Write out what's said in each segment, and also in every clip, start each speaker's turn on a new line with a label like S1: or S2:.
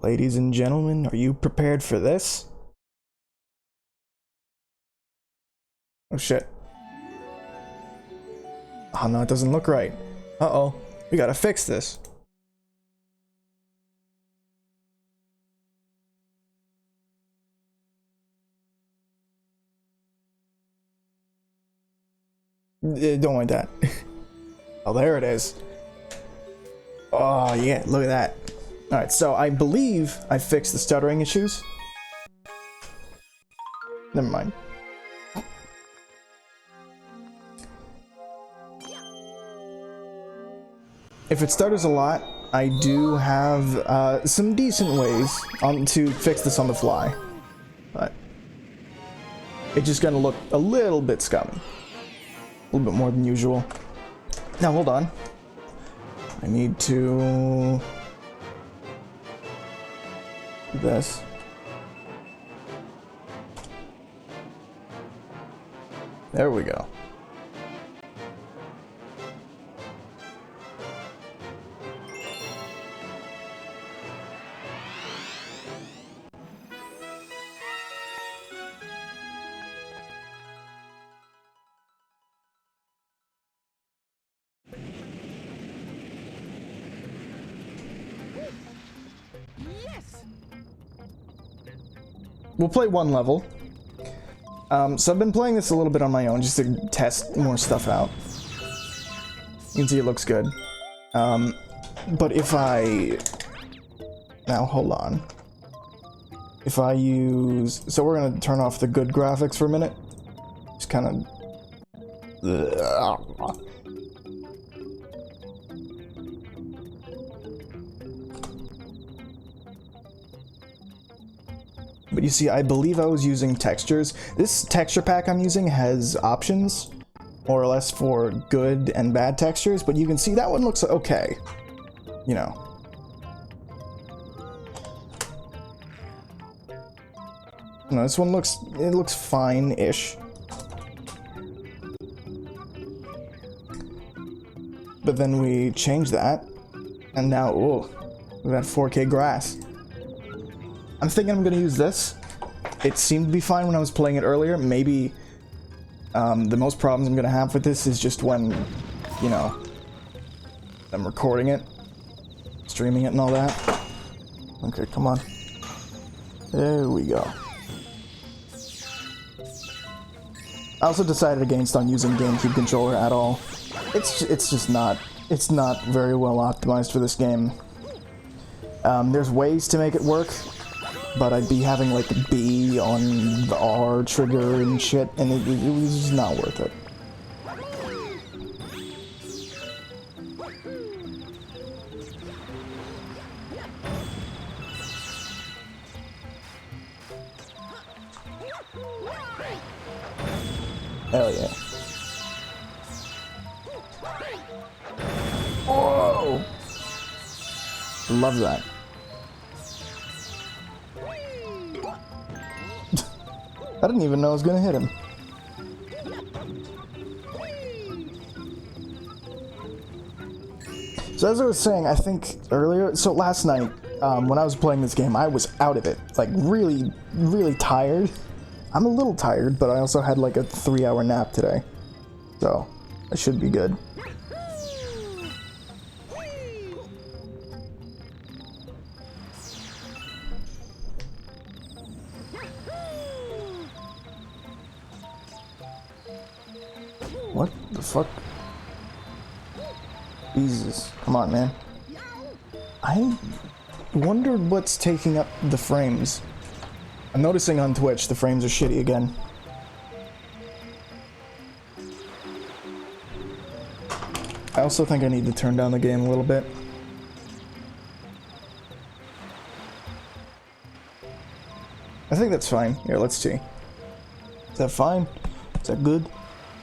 S1: Ladies and gentlemen, are you prepared for this? Oh shit. Oh no, it doesn't look right. Uh-oh. We gotta fix this. Don't want that. Oh, there it is. Oh yeah, look at that. Alright, so I believe I fixed the stuttering issues. Never mind. If it stutters a lot, I do have some decent ways to fix this on the fly. But it's just gonna look a little bit scummy. A little bit more than usual. Now hold on. I need to do this. There we go. We'll play one level. So I've been playing this a little bit on my own just to test more stuff out. You can see it looks good. But if I... Now, hold on. If I use... So we're gonna turn off the good graphics for a minute. Just kind of... But you see, I believe I was using textures. This texture pack I'm using has options, more or less, for good and bad textures, but you can see that one looks okay. You know. No, this one looks, it looks fine-ish. But then we change that, and now, oh, we got 4K grass. I'm thinking I'm gonna use this. It seemed to be fine when I was playing it earlier. Maybe the most problems I'm gonna have with this is just when, you know, I'm recording it, streaming it and all that. Okay, come on. There we go. I also decided against on using GameCube controller at all. It's just not, it's not very well optimized for this game. There's ways to make it work, but I'd be having like B on the R trigger and shit, and it was just not worth it. Hell yeah. Whoa! Love that. I didn't even know I was gonna hit him. So as I was saying, I think earlier, so last night, when I was playing this game, I was out of it. Like, really, really tired. I'm a little tired, but I also had like a 3-hour nap today. So, I should be good. What the fuck? Jesus, come on, man. I wondered what's taking up the frames. I'm noticing on Twitch the frames are shitty again. I also think I need to turn down the game a little bit. I think that's fine. Here, let's see. Is that fine? Is that good?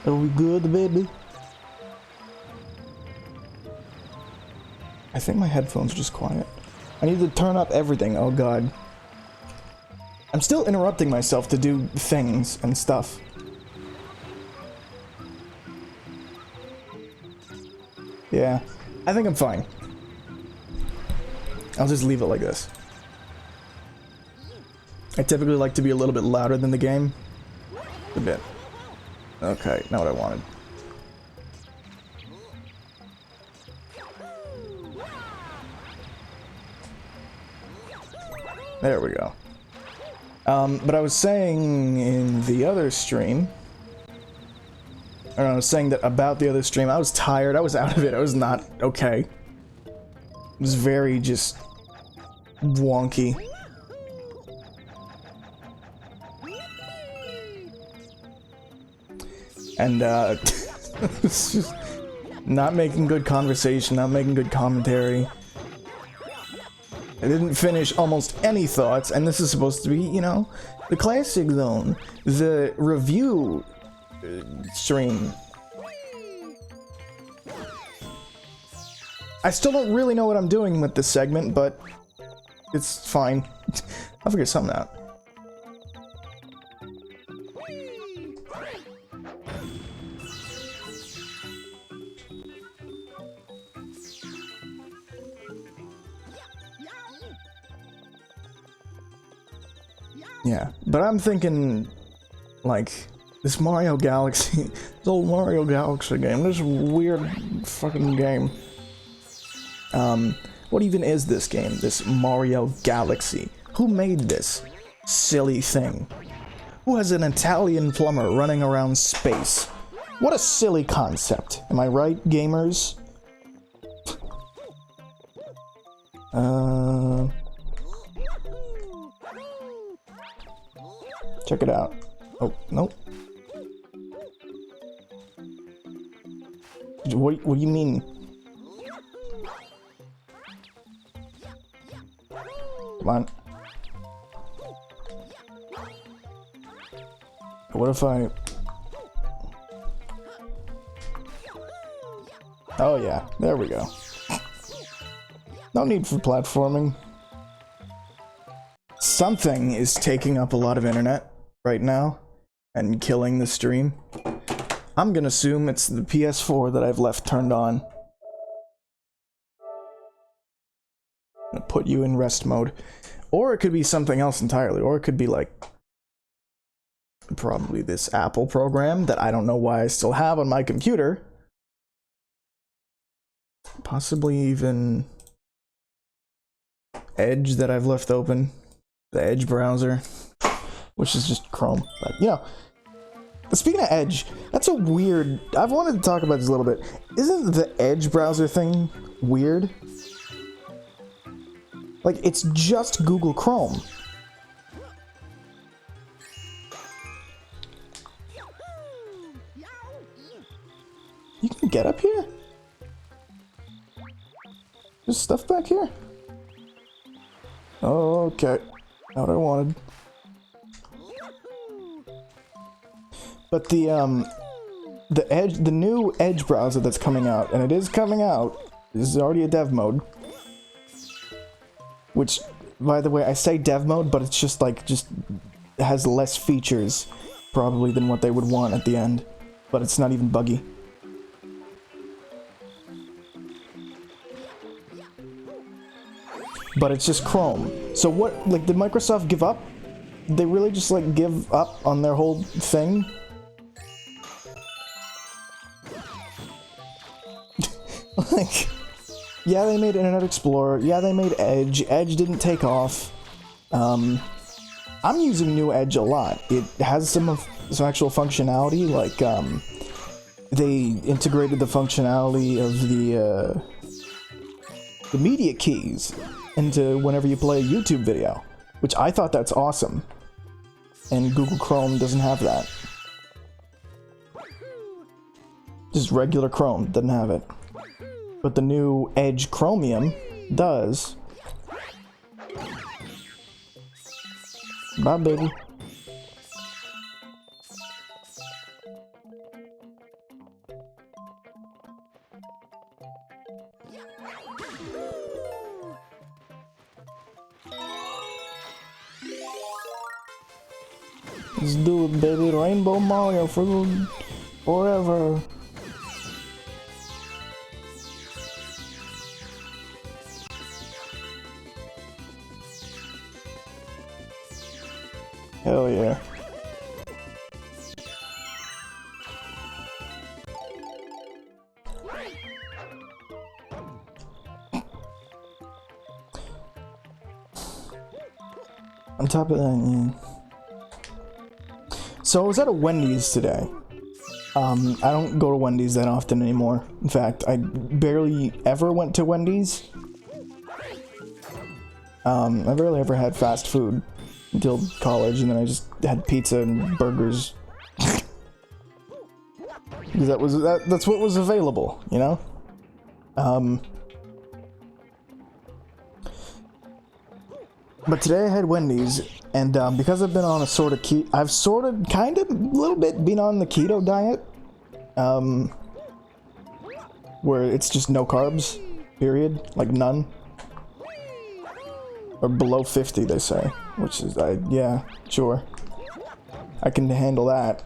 S1: Are we good, baby? I think my headphones are just quiet. I need to turn up everything. Oh god. I'm still interrupting myself to do things and stuff. Yeah, I think I'm fine. I'll just leave it like this. I typically like to be a little bit louder than the game. A bit. Okay, not what I wanted. There we go. But I was saying in the other stream, or I was saying that about the other stream, I was tired, I was out of it, I was not okay. It was very just wonky. And it's just not making good conversation, not making good commentary. I didn't finish almost any thoughts, and this is supposed to be, you know, the classic zone, the review stream. I still don't really know what I'm doing with this segment, but it's fine. I'll figure something out. Yeah, but I'm thinking, like, this Mario Galaxy, this old Mario Galaxy game, this weird fucking game. What even is this game, this Mario Galaxy? Who made this silly thing? Who has an Italian plumber running around space? What a silly concept, am I right, gamers? Check it out. Oh, nope. What do you mean? Come on. What if I... Oh yeah, there we go. No need for platforming. Something is taking up a lot of internet right now and killing the stream. I'm gonna assume it's the PS4 that I've left turned on. I'm gonna put you in rest mode. Or it could be something else entirely, or it could be like probably this Apple program that I don't know why I still have on my computer. Possibly even Edge that I've left open. The Edge browser, which is just Chrome. But, you know, speaking of Edge, that's a weird... I've wanted to talk about this a little bit. Isn't the Edge browser thing weird? Like, it's just Google Chrome. You can get up here? There's stuff back here? Oh, okay. Not what I wanted. But the Edge, the new Edge browser that's coming out, and it is coming out, this is already a dev mode. Which, by the way, I say dev mode, but it's just like, it has less features, probably, than what they would want at the end. But it's not even buggy. But it's just Chrome. So what, like, did Microsoft give up? Did they really just, like, give up on their whole thing? Like, yeah, they made Internet Explorer. Yeah, they made Edge. Edge didn't take off. I'm using new Edge a lot. It has some actual functionality, like, they integrated the functionality of the media keys into whenever you play a YouTube video, which I thought that's awesome. And Google Chrome doesn't have that. Just regular Chrome doesn't have it. But the new Edge Chromium does. Bye, baby. Let's do it, baby. Rainbow Mario forever. Hell yeah. On top of that, yeah. So I was at a Wendy's today. I don't go to Wendy's that often anymore. In fact, I barely ever went to Wendy's. I barely ever had fast food until college, and then I just had pizza and burgers. Because that's what was available, you know? But today I had Wendy's, and because I've been on a sort of I've sort of, kind of, a little bit been on the keto diet, where it's just no carbs, period, like none, or below 50, they say, which is, yeah, sure, I can handle that.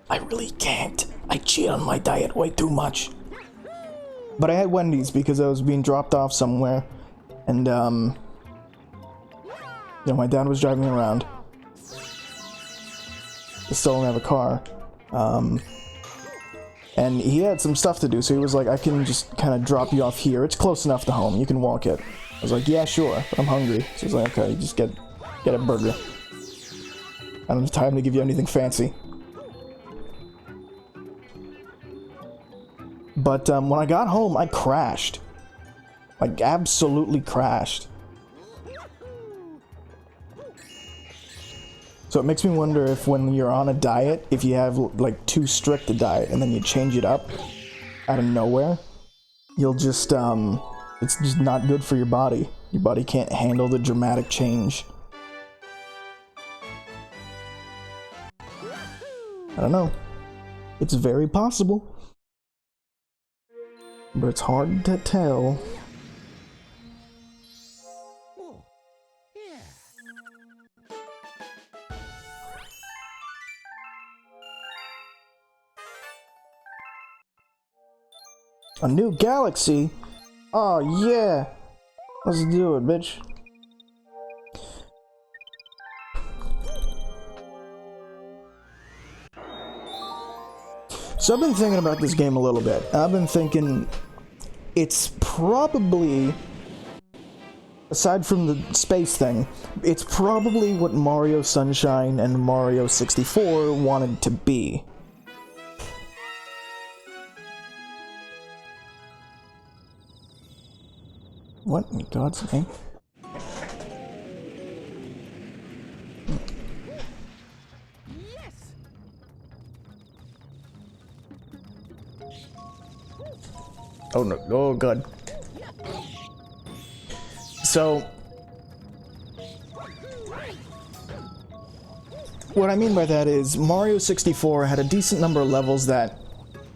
S1: I really can't. I cheat on my diet way too much. But I had Wendy's because I was being dropped off somewhere. And, you know, my dad was driving me around. I still don't have a car. And he had some stuff to do, so he was like, I can just kind of drop you off here. It's close enough to home. You can walk it. I was like, yeah, sure, but I'm hungry. So he's like, okay, just get a burger. I don't have time to give you anything fancy. But, when I got home, I crashed. Like, absolutely crashed. So it makes me wonder if when you're on a diet, if you have, like, too strict a diet and then you change it up out of nowhere, you'll just, it's just not good for your body. Your body can't handle the dramatic change. I don't know. It's very possible. But it's hard to tell. A new galaxy? Oh yeah! Let's do it, bitch. So I've been thinking about this game a little bit. I've been thinking it's probably, aside from the space thing, it's probably what Mario Sunshine and Mario 64 wanted to be. What in God's name? Oh no, oh god. So, what I mean by that is Mario 64 had a decent number of levels that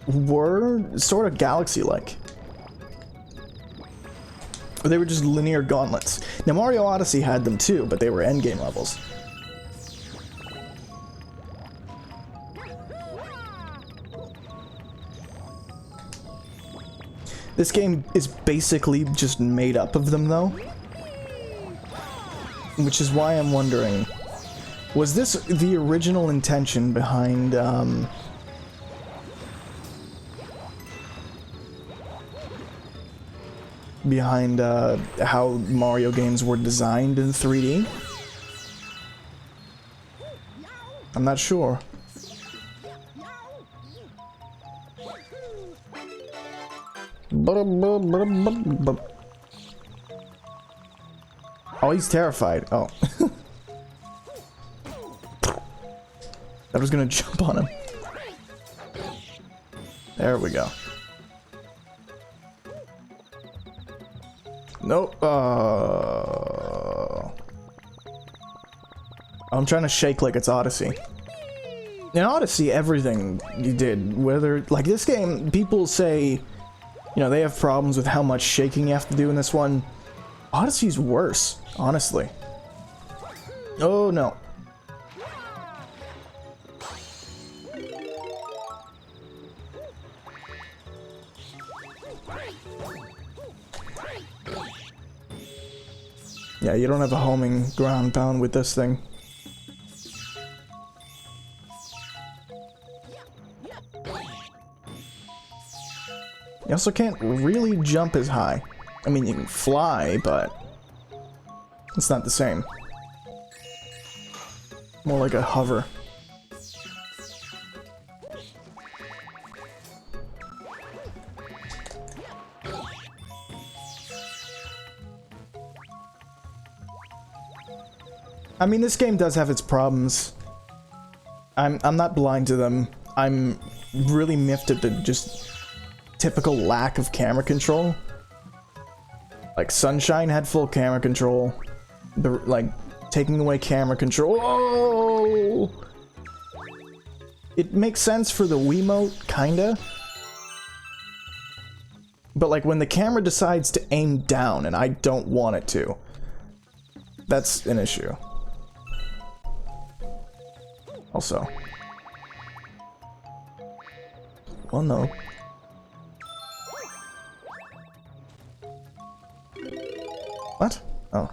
S1: were sort of galaxy-like. They were just linear gauntlets. Now Mario Odyssey had them too, but they were endgame levels. This game is basically just made up of them though. Which is why I'm wondering, was this the original intention behind, how Mario games were designed in 3D? I'm not sure. Oh, he's terrified. Oh. I was gonna jump on him. There we go. Nope. I'm trying to shake like it's Odyssey. In Odyssey, everything you did, whether, like this game, people say, you know, they have problems with how much shaking you have to do in this one. Odyssey's worse, honestly. Oh no. Yeah, you don't have a homing ground pound with this thing. You also can't really jump as high. I mean, you can fly, but it's not the same. More like a hover. I mean, this game does have its problems. I'm not blind to them. I'm really miffed at the just typical lack of camera control. Like, Sunshine had full camera control. Like, taking away camera control. Oh! It makes sense for the Wiimote, kinda. But, like, when the camera decides to aim down and I don't want it to, that's an issue. Also. Well, no. What? Oh.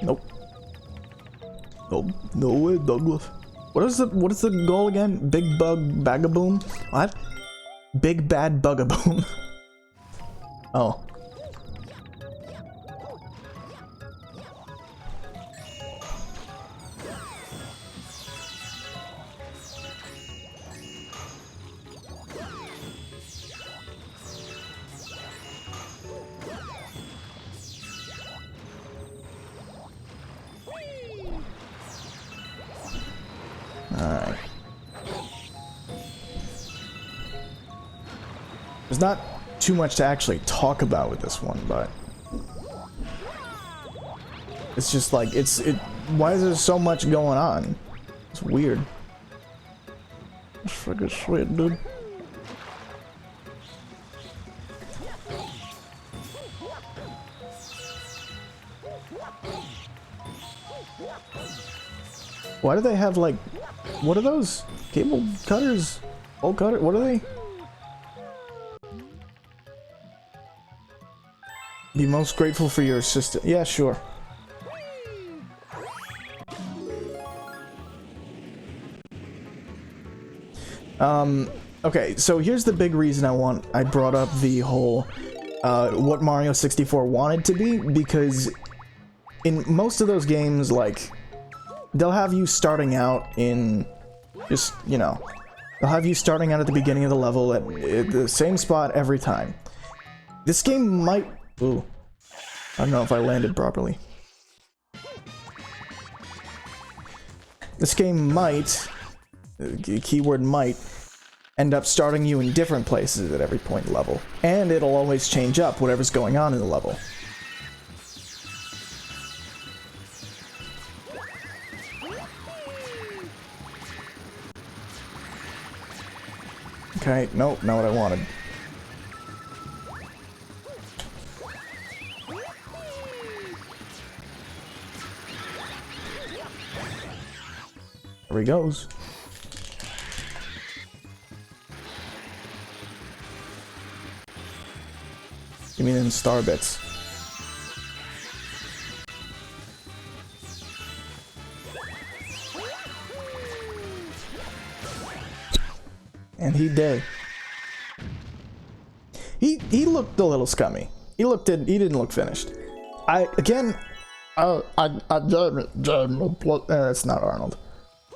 S1: Nope. Nope. No way, Douglas. What is the goal again? Big bug bagaboom? What? Big bad bugaboom. Oh. Alright. There's not too much to actually talk about with this one, but it's just like, why is there so much going on? It's weird. It's freaking sweet, dude. Why do they have, like, what are those? Cable cutters? Bolt cutter? What are they? Be most grateful for your assistant. Yeah, sure. Okay, so here's the big reason I brought up the whole, what Mario 64 wanted to be, because in most of those games, like, they'll have you starting out in just, you know, they'll have you starting out at the beginning of the level at the same spot every time. This game might... Ooh. I don't know if I landed properly. This game might, keyword might, end up starting you in different places at every point in the level. And it'll always change up whatever's going on in the level. Okay, nope, not what I wanted. There he goes. Give me them star bits. And he did. He looked a little scummy. He didn't look finished. Again, that's not Arnold.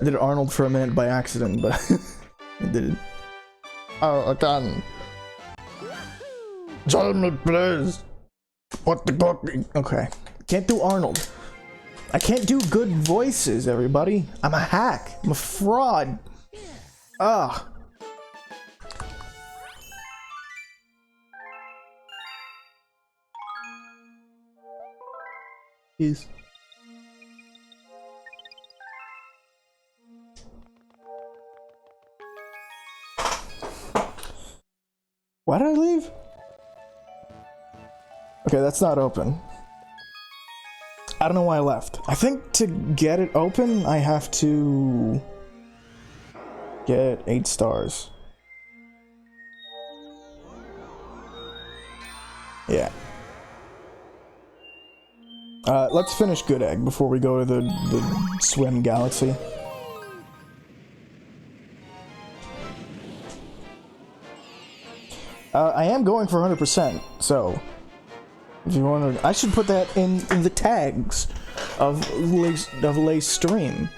S1: I did Arnold for a minute by accident, but I did it. Oh, again. Jamie, please. What the fuck? Okay. Can't do Arnold. I can't do good voices, everybody. I'm a hack. I'm a fraud. Ugh. Jeez. Why did I leave? Okay, that's not open. I don't know why I left. I think to get it open, I have to get 8 stars. Yeah. Let's finish Good Egg before we go to the Swim Galaxy. I am going for 100%, so if you want to, I should put that in the tags of Lay's stream,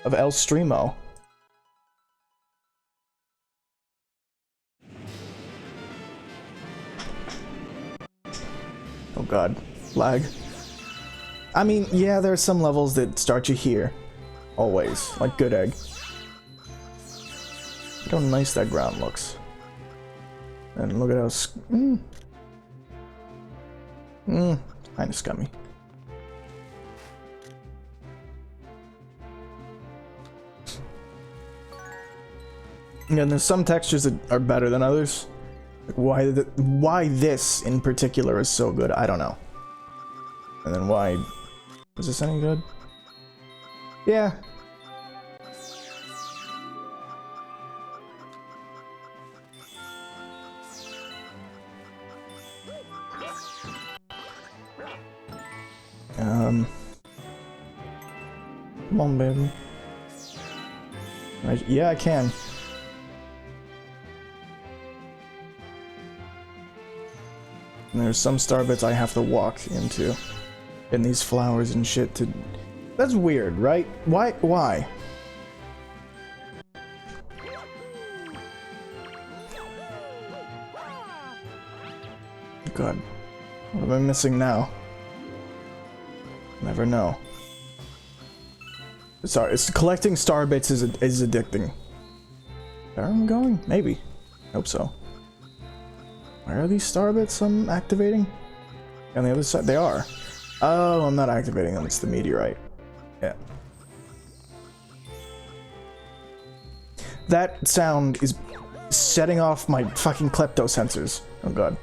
S1: of El Streamo. Oh god, lag. I mean, yeah, there are some levels that start you here, always, like Good Egg. Look how nice that ground looks. And look at how kinda scummy. Yeah, there's some textures that are better than others. Like why this in particular is so good, I don't know. And then why... Is this any good? Yeah. Come on, baby. Yeah, I can. And there's some star bits I have to walk into. In these flowers and shit to... That's weird, right? Why? Why? God. What am I missing now? Never know. Sorry, it's collecting star bits is addicting. Where am I going? Maybe. Hope so. Where are these star bits I'm activating? On the other side? They are. Oh, I'm not activating them. It's the meteorite. Yeah. That sound is setting off my fucking klepto sensors. Oh god.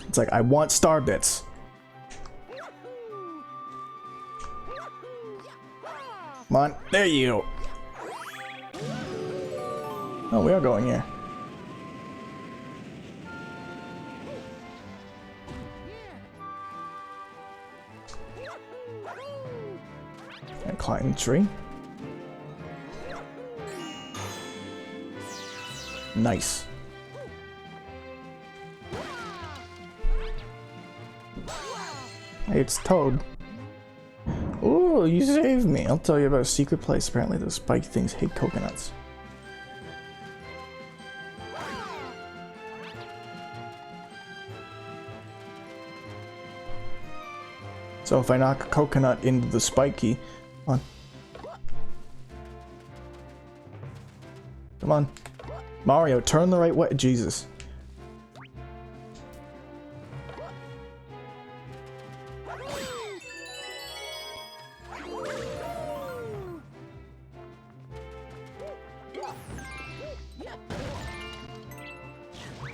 S1: It's like, I want star bits. Come on. There you go. Oh, we are going here. And climb the tree. Nice. Hey, it's Toad. Ooh, you saved me. I'll tell you about a secret place. Apparently those spike things hate coconuts. So if I knock a coconut into the spiky... Come on. Come on. Mario, turn the right way. Jesus.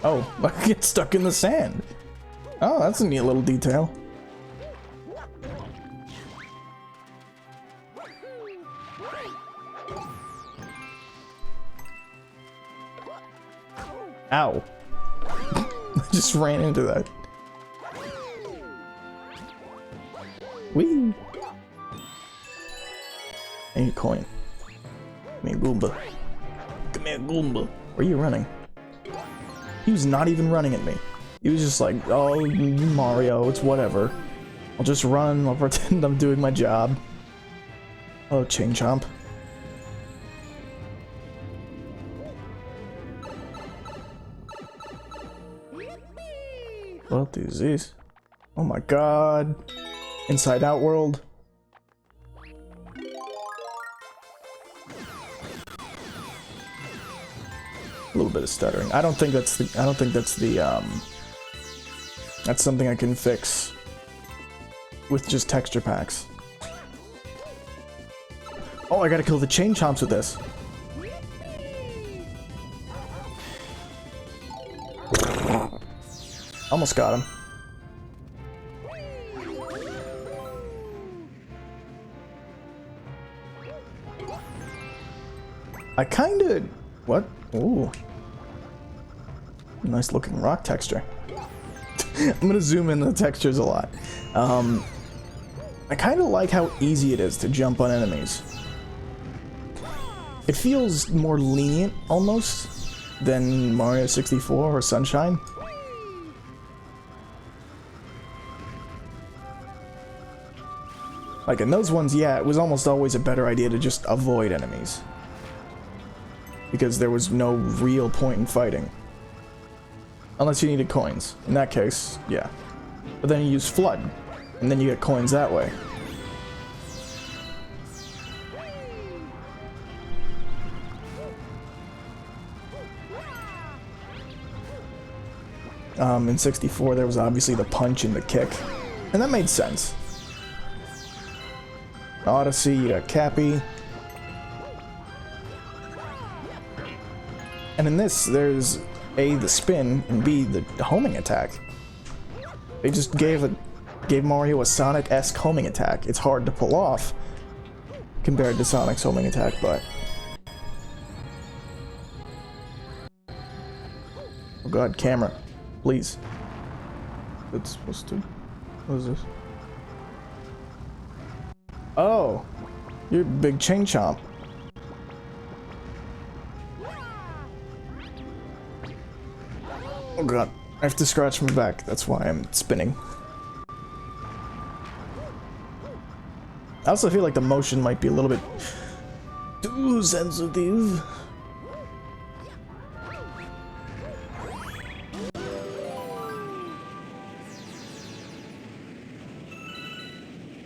S1: Oh, I get stuck in the sand. Oh, that's a neat little detail. Ow. I just ran into that. Whee! I need a coin. Come here, Goomba. Come here, Goomba. Where are you running? He was not even running at me. He was just like, oh, Mario, it's whatever. I'll just run, I'll pretend I'm doing my job. Oh, Chain Chomp. What is this? Oh my god. Inside Out World. A little bit of stuttering. I don't think that's that's something I can fix with just texture packs. Oh, I gotta kill the Chain Chomps with this. Almost got him. I kinda... What? Ooh. Nice looking rock texture. I'm gonna zoom in the textures a lot. I kinda like how easy it is to jump on enemies. It feels more lenient, almost, than Mario 64 or Sunshine. Like in those ones, yeah, it was almost always a better idea to just avoid enemies. Because there was no real point in fighting. Unless you needed coins. In that case, yeah. But then you use Flood, and then you get coins that way. In 64, there was obviously the punch and the kick. And that made sense. Odyssey, you got Cappy. And in this, there's A, the spin, and B, the homing attack. They just gave Mario a Sonic-esque homing attack. It's hard to pull off compared to Sonic's homing attack, but... Oh god, camera. Please. It's supposed to... What is this? Oh! You're a big chain chomp. Oh god, I have to scratch my back, that's why I'm spinning. I also feel like the motion might be a little bit too sensitive.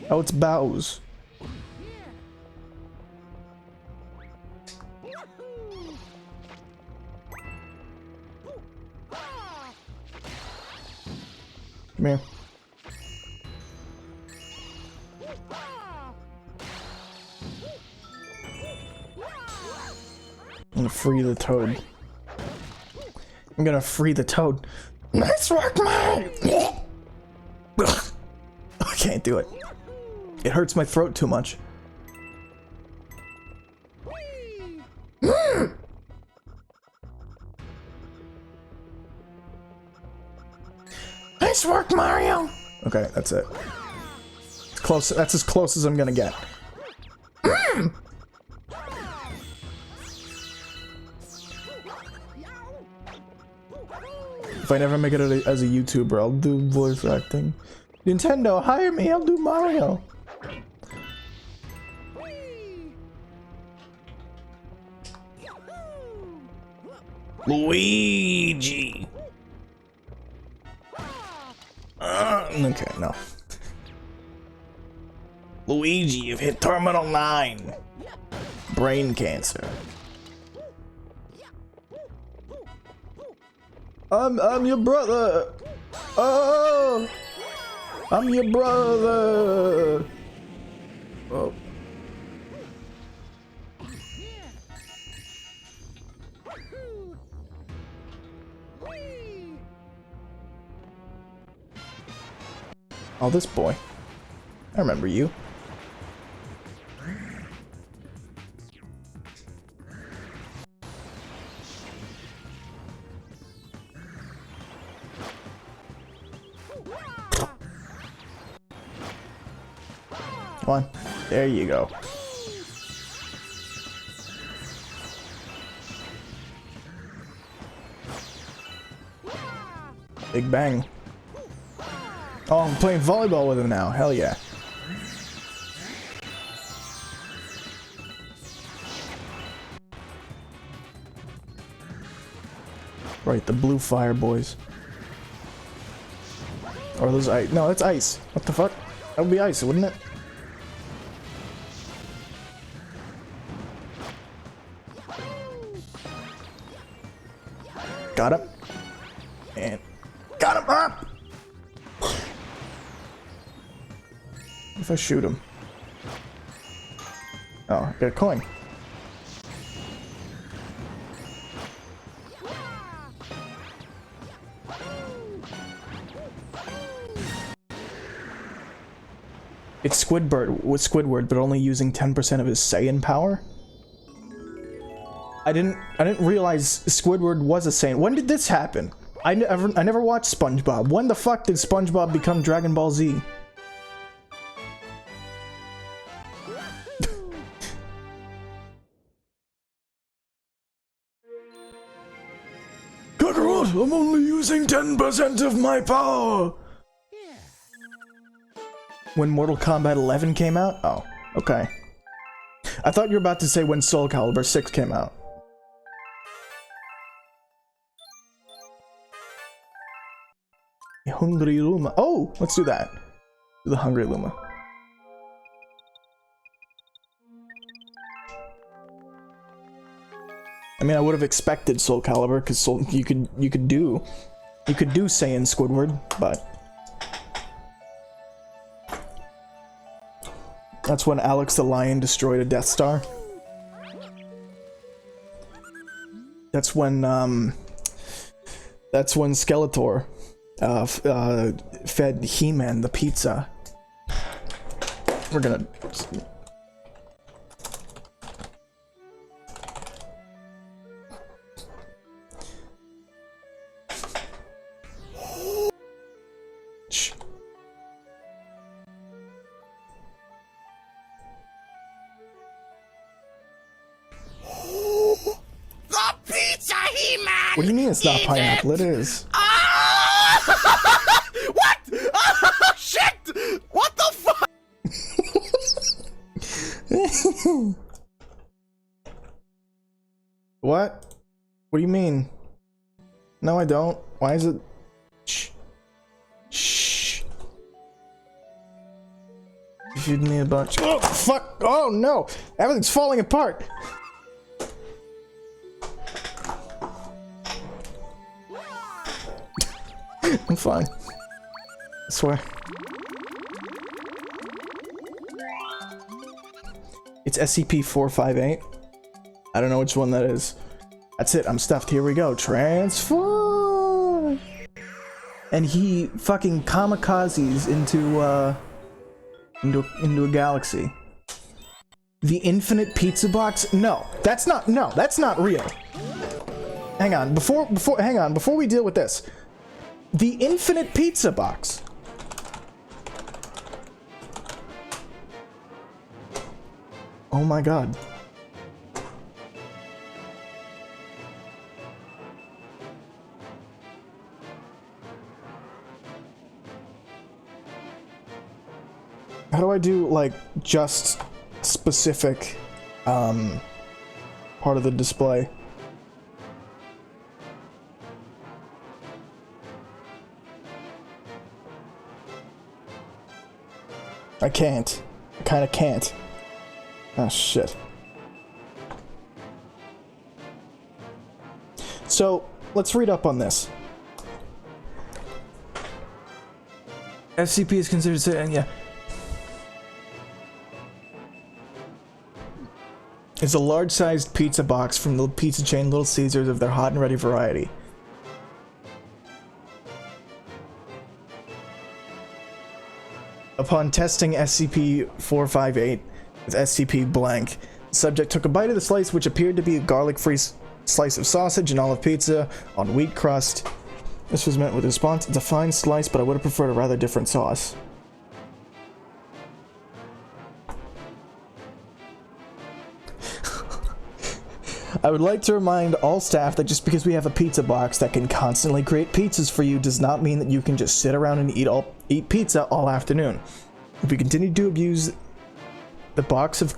S1: Oh, it's Bowser. Come here. I'm gonna free the toad. I'm gonna free the toad. Nice work, man! I can't do it. It hurts my throat too much. Nice work, Mario! Okay, that's it. It's close. That's as close as I'm gonna get. If I never make it as a YouTuber, I'll do voice acting. Nintendo, hire me, I'll do Mario. Luigi! Okay, no. Luigi, you've hit Terminal 9. Brain cancer. I'm your brother. Oh, I'm your brother. Oh. Oh, this boy. I remember you. Come on. There you go. Big bang. Oh, I'm playing volleyball with him now. Hell yeah. Right, the blue fire boys. Or those ice. No, that's ice. What the fuck? That would be ice, wouldn't it? Got him. And got him up! If I shoot him. Oh, I got a coin. It's Squidward with Squidward, but only using 10% of his Saiyan power. I didn't realize Squidward was a saint. When did this happen? I never watched SpongeBob. When the fuck did SpongeBob become Dragon Ball Z? Kakarot, I'm only using 10% of my power! When Mortal Kombat 11 came out? Oh, okay. I thought you were about to say when Soul Calibur 6 came out. Hungry Luma. Oh, let's do that. Do the Hungry Luma. I mean, I would have expected Soul Calibur because you could do Saiyan Squidward, but that's when Alex the Lion destroyed a Death Star. That's when Skeletor fed He-Man the pizza. We're gonna... What do you mean it's not pineapple? It is.
S2: What? Oh, shit! What the fuck?
S1: What? What do you mean? No, I don't. Why is it? Shh. Shh. You feed me a bunch. Oh, fuck! Oh no! Everything's falling apart! I'm fine. I swear. It's SCP-458. I don't know which one that is. That's it, I'm stuffed. Here we go. Transform! And he fucking kamikazes into a galaxy. The infinite pizza box? No, that's not real. Hang on, before we deal with this. The infinite pizza box. Oh my god. How do I do, like, just specific, part of the display? I can't. I kinda can't. Ah, shit. So, let's read up on this. SCP is considered, and yeah. It's a large-sized pizza box from the pizza chain Little Caesars of their hot and ready variety. Upon testing SCP-458 with SCP blank, the subject took a bite of the slice, which appeared to be a garlic-free slice of sausage and olive pizza on wheat crust. This was met with a response, "It's a fine slice, but I would have preferred a rather different sauce." I would like to remind all staff that just because we have a pizza box that can constantly create pizzas for you does not mean that you can just sit around and eat pizza all afternoon. If we continue to abuse the box of...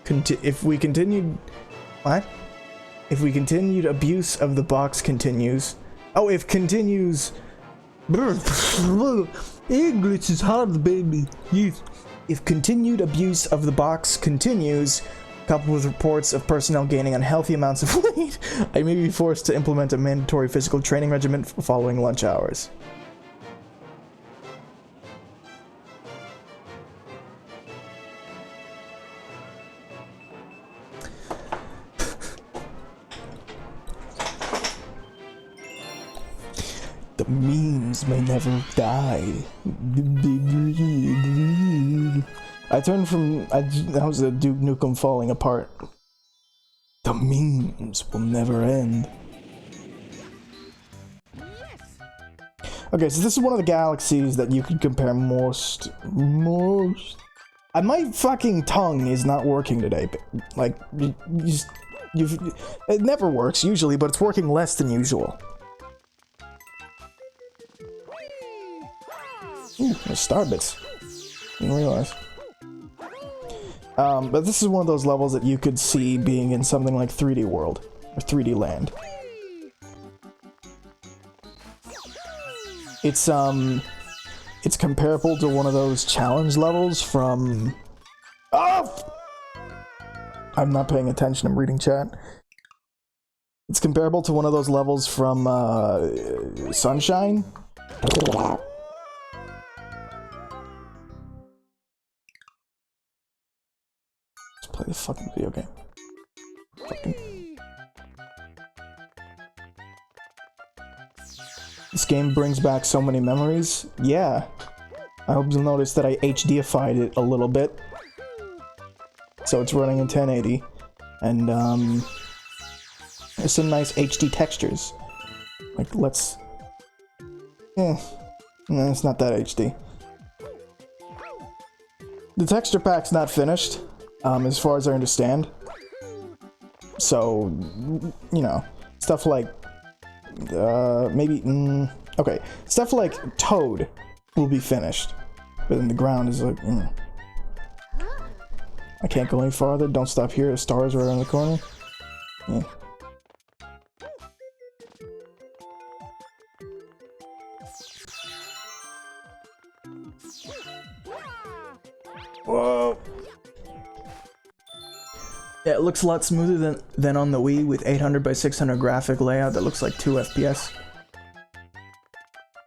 S1: If we continued abuse of the box continues... Oh, if continues... English is hard, baby. Yes. If continued abuse of the box continues, coupled with reports of personnel gaining unhealthy amounts of weight, I may be forced to implement a mandatory physical training regimen following lunch hours. The memes may never die. I turned from... that was a Duke Nukem falling apart. The memes will never end. Okay, so this is one of the galaxies that you could compare most. My fucking tongue is not working today. Like, it never works usually, but it's working less than usual. Ooh, there's star bits. Didn't realize. But this is one of those levels that you could see being in something like 3D World or 3D Land. It's comparable to one of those challenge levels from... Oh! I'm not paying attention, I'm reading chat. It's comparable to one of those levels from, Sunshine. Let's play the fucking video game. This game brings back so many memories. Yeah. I hope you'll notice that I HDified it a little bit. So it's running in 1080. And, there's some nice HD textures. Like, let's... no, it's not that HD. The texture pack's not finished, as far as I understand. So, you know, stuff like... maybe... okay, stuff like Toad will be finished. But then the ground is like... I can't go any farther, don't stop here, the star is right around the corner. Yeah. Whoa! Yeah, it looks a lot smoother than on the Wii with 800 by 600 graphic layout that looks like 2 FPS.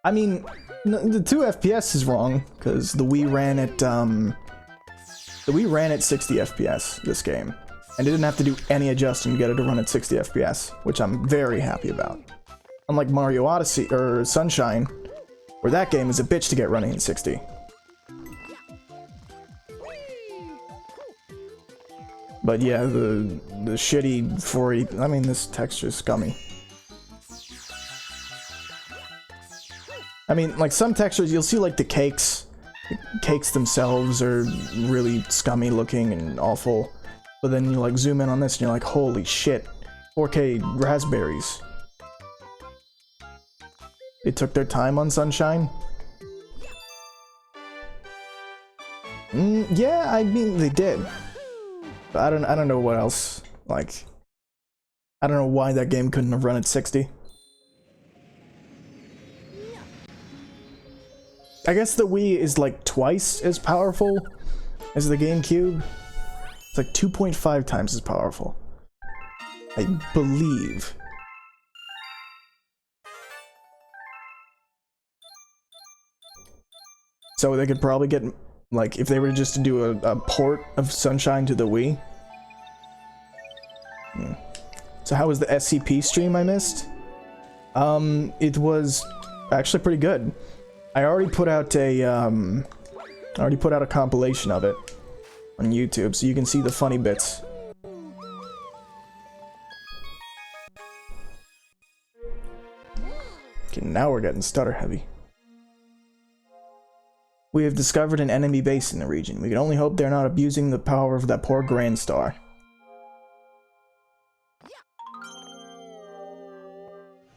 S1: I mean, the 2 FPS is wrong, because the Wii ran at, the Wii ran at 60 FPS, this game. And didn't have to do any adjusting to get it to run at 60 FPS, which I'm very happy about. Unlike Mario Odyssey, or Sunshine, where that game is a bitch to get running in 60. But yeah, the shitty 480, I mean, this texture's scummy. I mean, like, some textures, you'll see, like, the cakes themselves are really scummy looking and awful. But then you, like, zoom in on this and you're like, holy shit, 4K raspberries. They took their time on Sunshine? Yeah, I mean, they did. But I don't know what else, like... I don't know why that game couldn't have run at 60. I guess the Wii is like twice as powerful as the GameCube. It's like 2.5 times as powerful, I believe. So they could probably get, like, if they were just to do a port of Sunshine to the Wii. So how was the SCP stream I missed? It was actually pretty good. I already put out a compilation of it on YouTube, so you can see the funny bits. Okay, now we're getting stutter heavy. We have discovered an enemy base in the region. We can only hope they're not abusing the power of that poor Grand Star.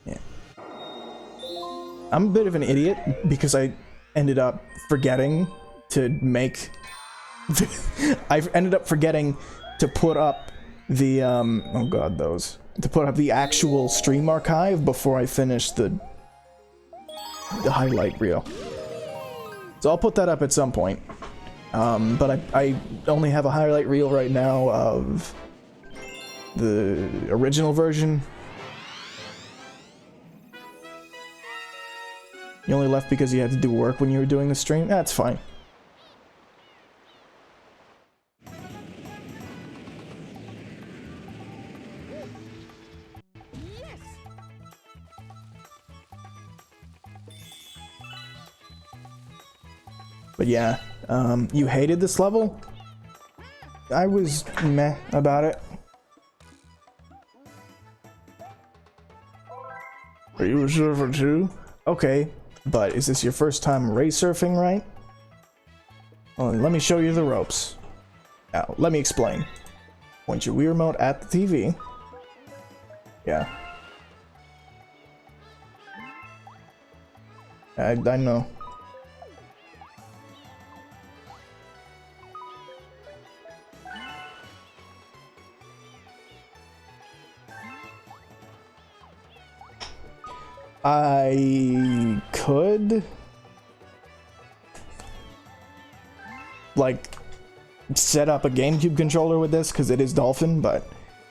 S1: Yeah. I'm a bit of an idiot because I ended up forgetting to make... I ended up forgetting to put up the, oh god, those. To put up the actual stream archive before I finished the highlight reel. So I'll put that up at some point. But I only have a highlight reel right now of the original version. You only left because you had to do work when you were doing the stream? That's fine. But yeah, you hated this level? I was meh about it. you a surfer too? Okay, but is this your first time race surfing, right? Well, let me show you the ropes. Now, let me explain. Point your Wii remote at the TV. Yeah. I know. I could like set up a GameCube controller with this because it is Dolphin, but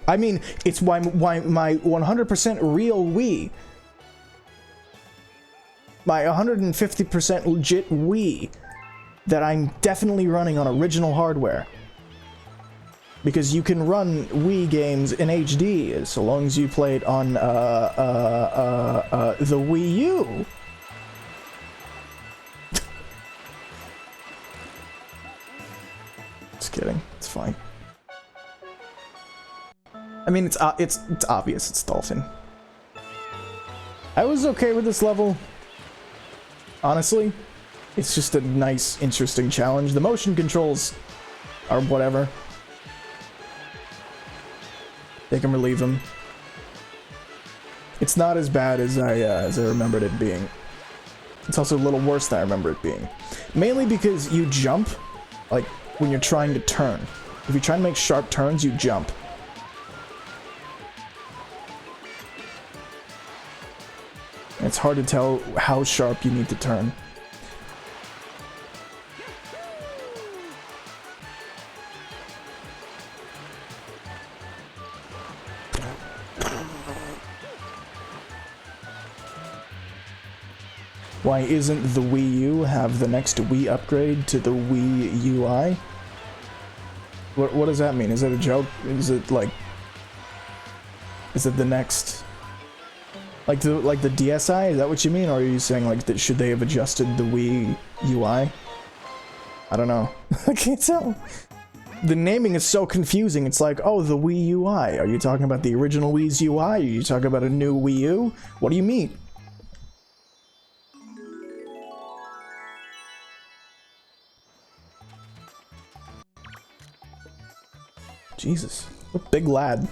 S1: I mean it's why my 100% real Wii, my 150% legit Wii that I'm definitely running on original hardware. Because you can run Wii games in HD so long as you play it on the Wii U. Just kidding. It's fine. I mean, it's obvious. It's Dolphin. I was okay with this level. Honestly, it's just a nice, interesting challenge. The motion controls are whatever. They can relieve them. It's not as bad as I remembered it being. It's also a little worse than I remember it being. Mainly because you jump, like, when you're trying to turn. If you're trying to make sharp turns, you jump. And it's hard to tell how sharp you need to turn. Why isn't the Wii U have the next Wii upgrade to the Wii UI? What does that mean? Is it a joke? Is it like... Is it the next... Like the DSi? Is that what you mean? Or are you saying like that should they have adjusted the Wii UI? I don't know. I can't tell. The naming is so confusing. It's like, oh, the Wii UI. Are you talking about the original Wii's UI? Are you talking about a new Wii U? What do you mean? Jesus, what big lad.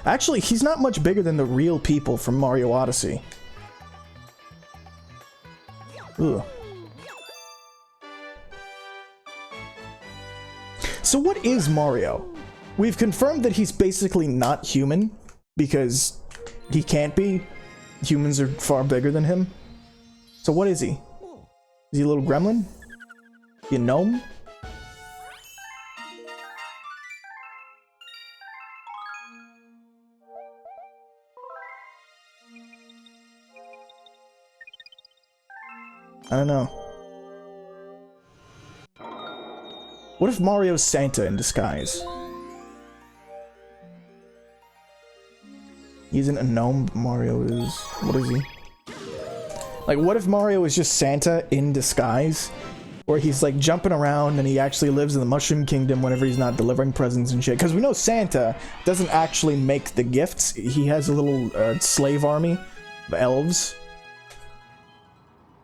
S1: Actually, he's not much bigger than the real people from Mario Odyssey. Ugh. So what is Mario? We've confirmed that he's basically not human, because he can't be. Humans are far bigger than him. So what is he? Is he a little gremlin? Is he a gnome? I don't know. What if Mario's Santa in disguise? He isn't a gnome, but Mario is... What is he? Like, what if Mario is just Santa in disguise? Where he's, like, jumping around and he actually lives in the Mushroom Kingdom whenever he's not delivering presents and shit. Because we know Santa doesn't actually make the gifts. He has a little slave army of elves.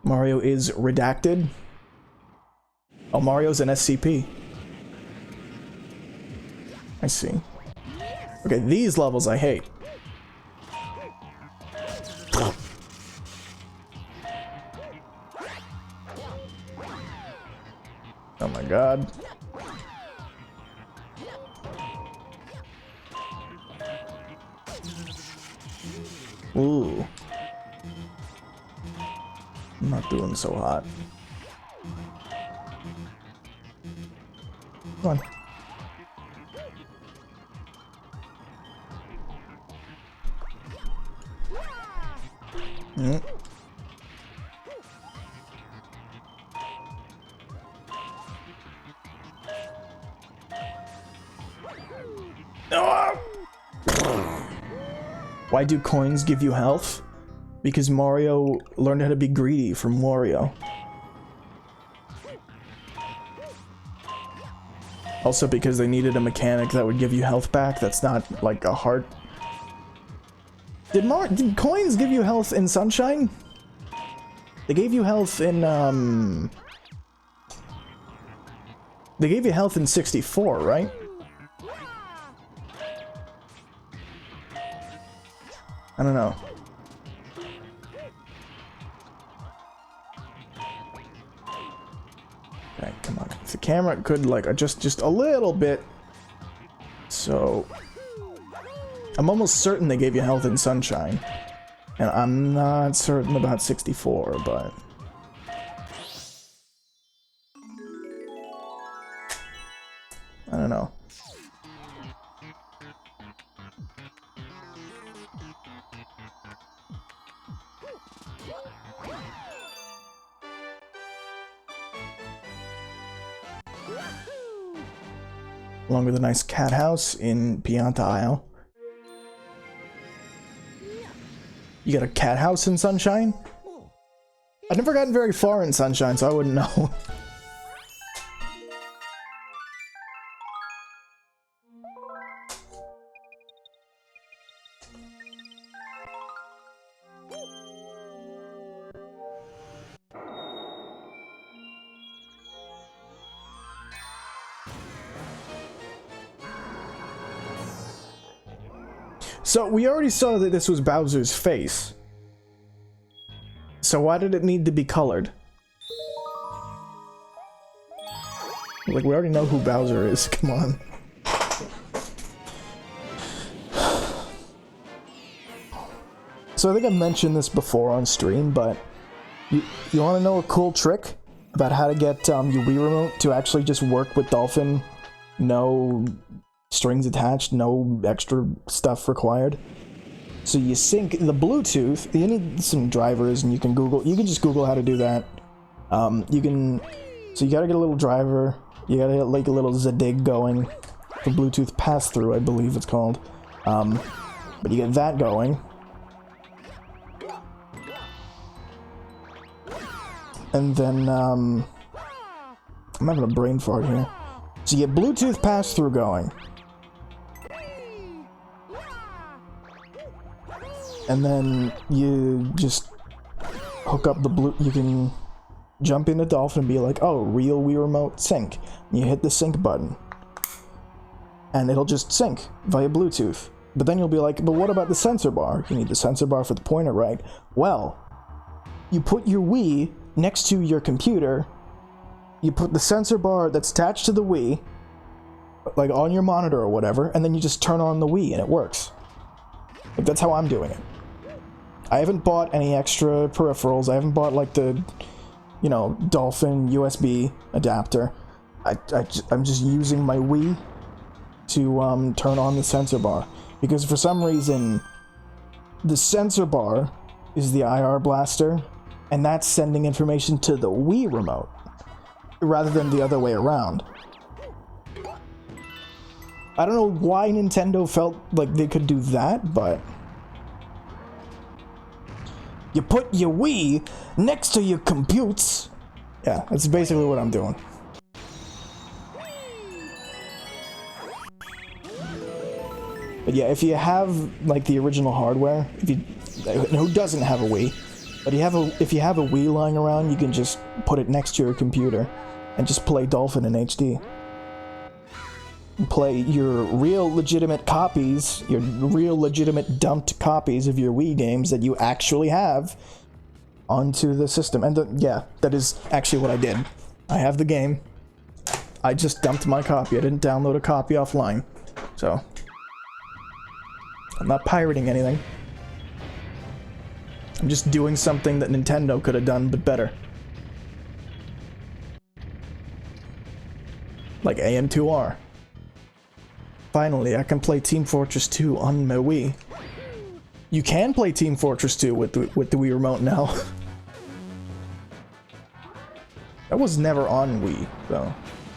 S1: Mario is redacted. Oh, Mario's an SCP. I see. Okay, these levels I hate. Oh my god. Ooh. I'm not doing so hot. Come on. Mm. Why do coins give you health? Because Mario learned how to be greedy from Wario. Also because they needed a mechanic that would give you health back that's not like a heart. Did coins give you health in Sunshine? They gave you health in, they gave you health in 64, right? I don't know. Okay, come on. If the camera could, like, adjust just a little bit. So... I'm almost certain they gave you health in Sunshine. And I'm not certain about 64, but... I don't know. Along with a nice cat house in Pianta Isle. You got a cat house in Sunshine? I've never gotten very far in Sunshine, so I wouldn't know. So, we already saw that this was Bowser's face. So why did it need to be colored? Like, we already know who Bowser is, come on. So I think I mentioned this before on stream, but you want to know a cool trick about how to get your Wii Remote to actually just work with Dolphin? No strings attached, no extra stuff required. So you sync the Bluetooth. You need some drivers, and you can just Google how to do that. So you gotta get a little driver. You gotta get like a little Zadig going, the Bluetooth pass-through, I believe it's called. But you get that going. And then, I'm having a brain fart here. So you get Bluetooth pass-through going. And then you just hook up you can jump into Dolphin and be like, oh, real Wii Remote sync. And you hit the sync button. And it'll just sync via Bluetooth. But then you'll be like, but what about the sensor bar? You need the sensor bar for the pointer, right? Well, you put your Wii next to your computer, you put the sensor bar that's attached to the Wii, like on your monitor or whatever, and then you just turn on the Wii and it works. Like, that's how I'm doing it. I haven't bought any extra peripherals. I haven't bought like the, you know, Dolphin USB adapter. I'm just using my Wii to turn on the sensor bar, because for some reason the sensor bar is the IR blaster, and that's sending information to the Wii Remote rather than the other way around. I don't know why Nintendo felt like they could do that, but you put your Wii next to your computes. Yeah, that's basically what I'm doing. But yeah, if you have like the original hardware, who doesn't have a Wii? But if you have a Wii lying around, you can just put it next to your computer and just play Dolphin in HD. Play your real legitimate copies, your real legitimate dumped copies of your Wii games that you actually have onto the system. And yeah, that is actually what I did. I have the game. I just dumped my copy. I didn't download a copy offline. So, I'm not pirating anything. I'm just doing something that Nintendo could have done, but better. Like AM2R. Finally, I can play Team Fortress 2 on my Wii. You can play Team Fortress 2 with the Wii Remote now. That was never on Wii, though.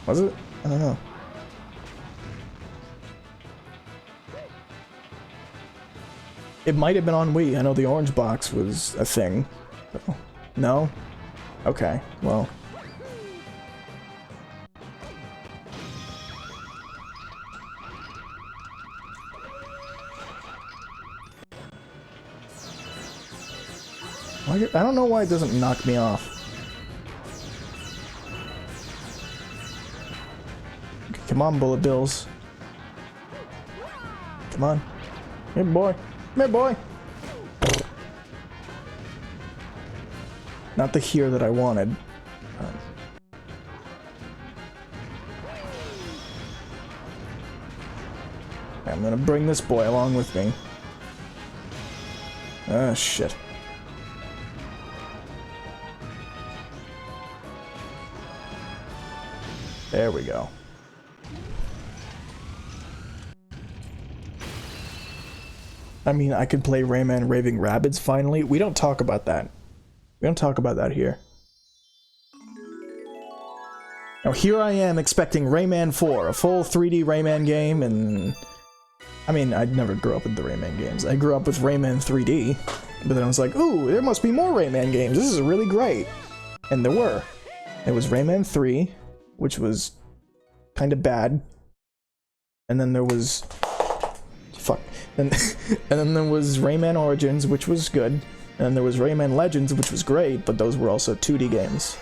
S1: Was it? I don't know. It might have been on Wii. I know the orange box was a thing. So, no? Okay, well. I don't know why it doesn't knock me off. Okay, come on, bullet bills. Come on. Here, boy. Come here, boy. Not the here that I wanted. I'm gonna bring this boy along with me. Ah, shit. There we go. I mean, I could play Rayman Raving Rabbids finally. We don't talk about that. We don't talk about that here. Now here I am expecting Rayman 4, a full 3D Rayman game, and... I mean, I never grew up with the Rayman games. I grew up with Rayman 3D, but then I was like, ooh, there must be more Rayman games. This is really great. And there were. There was Rayman 3, which was kind of bad. And then there was... Fuck. And then there was Rayman Origins, which was good. And then there was Rayman Legends, which was great, but those were also 2D games.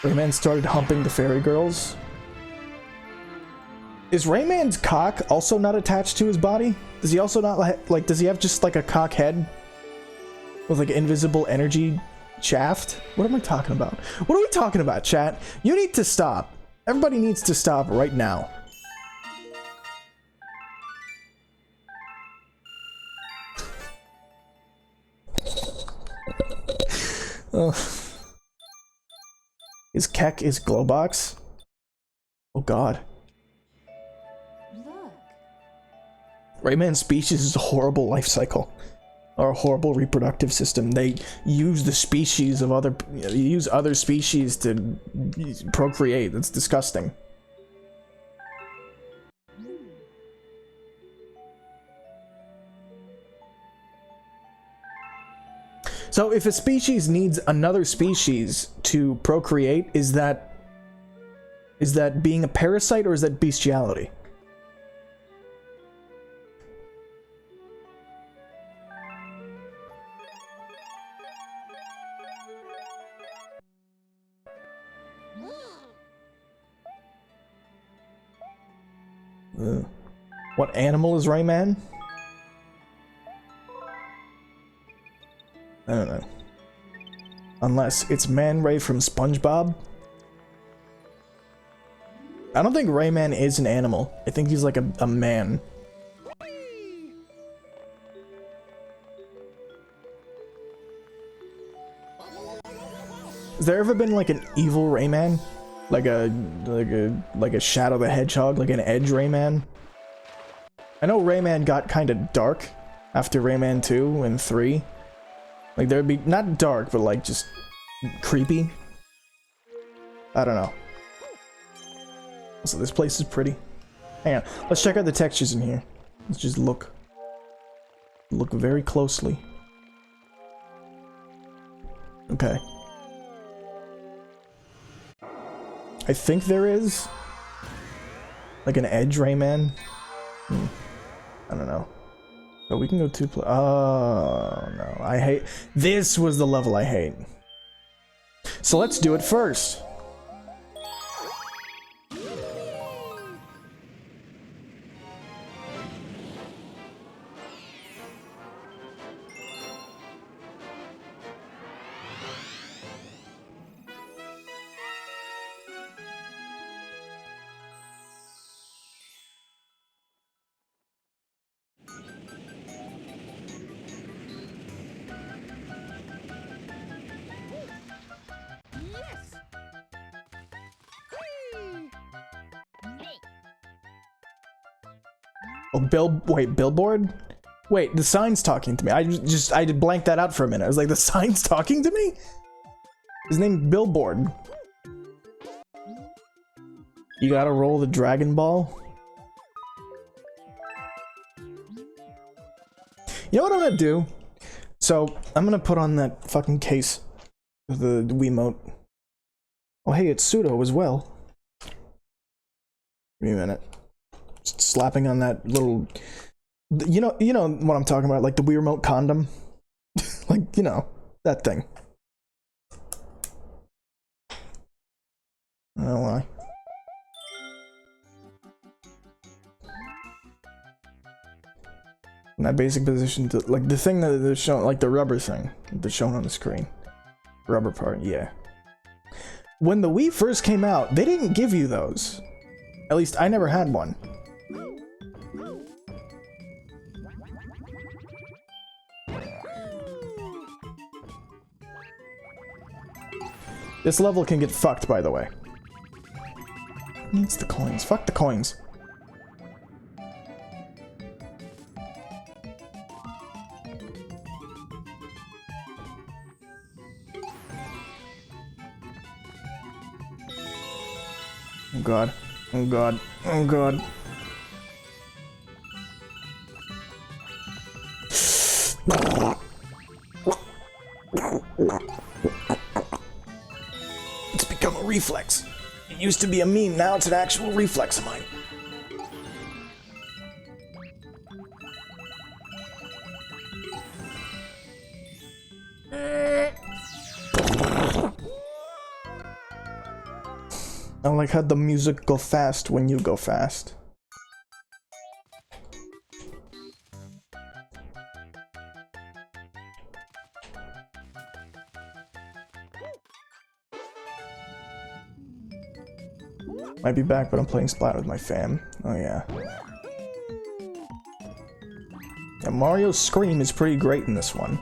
S1: Rayman started humping the fairy girls. Is Rayman's cock also not attached to his body? Does he also not, like, does he have just, like, a cock head? With, like, invisible energy shaft? What am I talking about? What are we talking about, chat? You need to stop. Everybody needs to stop right now. His Keck is Glowbox? Oh god.
S3: Look.
S1: Rayman's species is a horrible life cycle. Or a horrible reproductive system. They use the species of use other species to procreate. That's disgusting. So if a species needs another species to procreate, is that being a parasite or is that bestiality? What animal is Rayman? I don't know. Unless it's Man Ray from SpongeBob. I don't think Rayman is an animal. I think he's like a man. Has there ever been like an evil Rayman? Like a Shadow the Hedgehog, like an Edge Rayman? I know Rayman got kind of dark after Rayman 2 and 3. Like there'd be, not dark, but like just creepy. I don't know. So this place is pretty. Hang on, let's check out the textures in here. Let's just look very closely. Okay. I think there is like an Edge Rayman. I don't know. But we can go to oh no, I hate, this was the level I hate. So let's do it first. Oh, wait, billboard? Wait, the sign's talking to me. I did blank that out for a minute. I was like, the sign's talking to me? His name's Billboard. You gotta roll the Dragon Ball. You know what I'm gonna do? So, I'm gonna put on that fucking case with the Wiimote. Oh hey, it's Pseudo as well. Give me a minute. Just slapping on that little... You know what I'm talking about, like the Wii Remote condom? Like, you know, that thing. I don't know why. In that basic position, like the thing that is shown, like the rubber thing that's shown on the screen. Rubber part, yeah. When the Wii first came out, they didn't give you those. At least I never had one. This level can get fucked, by the way. Needs the coins. Fuck the coins. Oh god. Oh god. Oh god. It's become a reflex. It used to be a meme, now it's an actual reflex of mine. I like how the music go fast when you go fast. Might be back, but I'm playing Splat with my fam. Oh yeah. Yeah, Mario's Scream is pretty great in this one.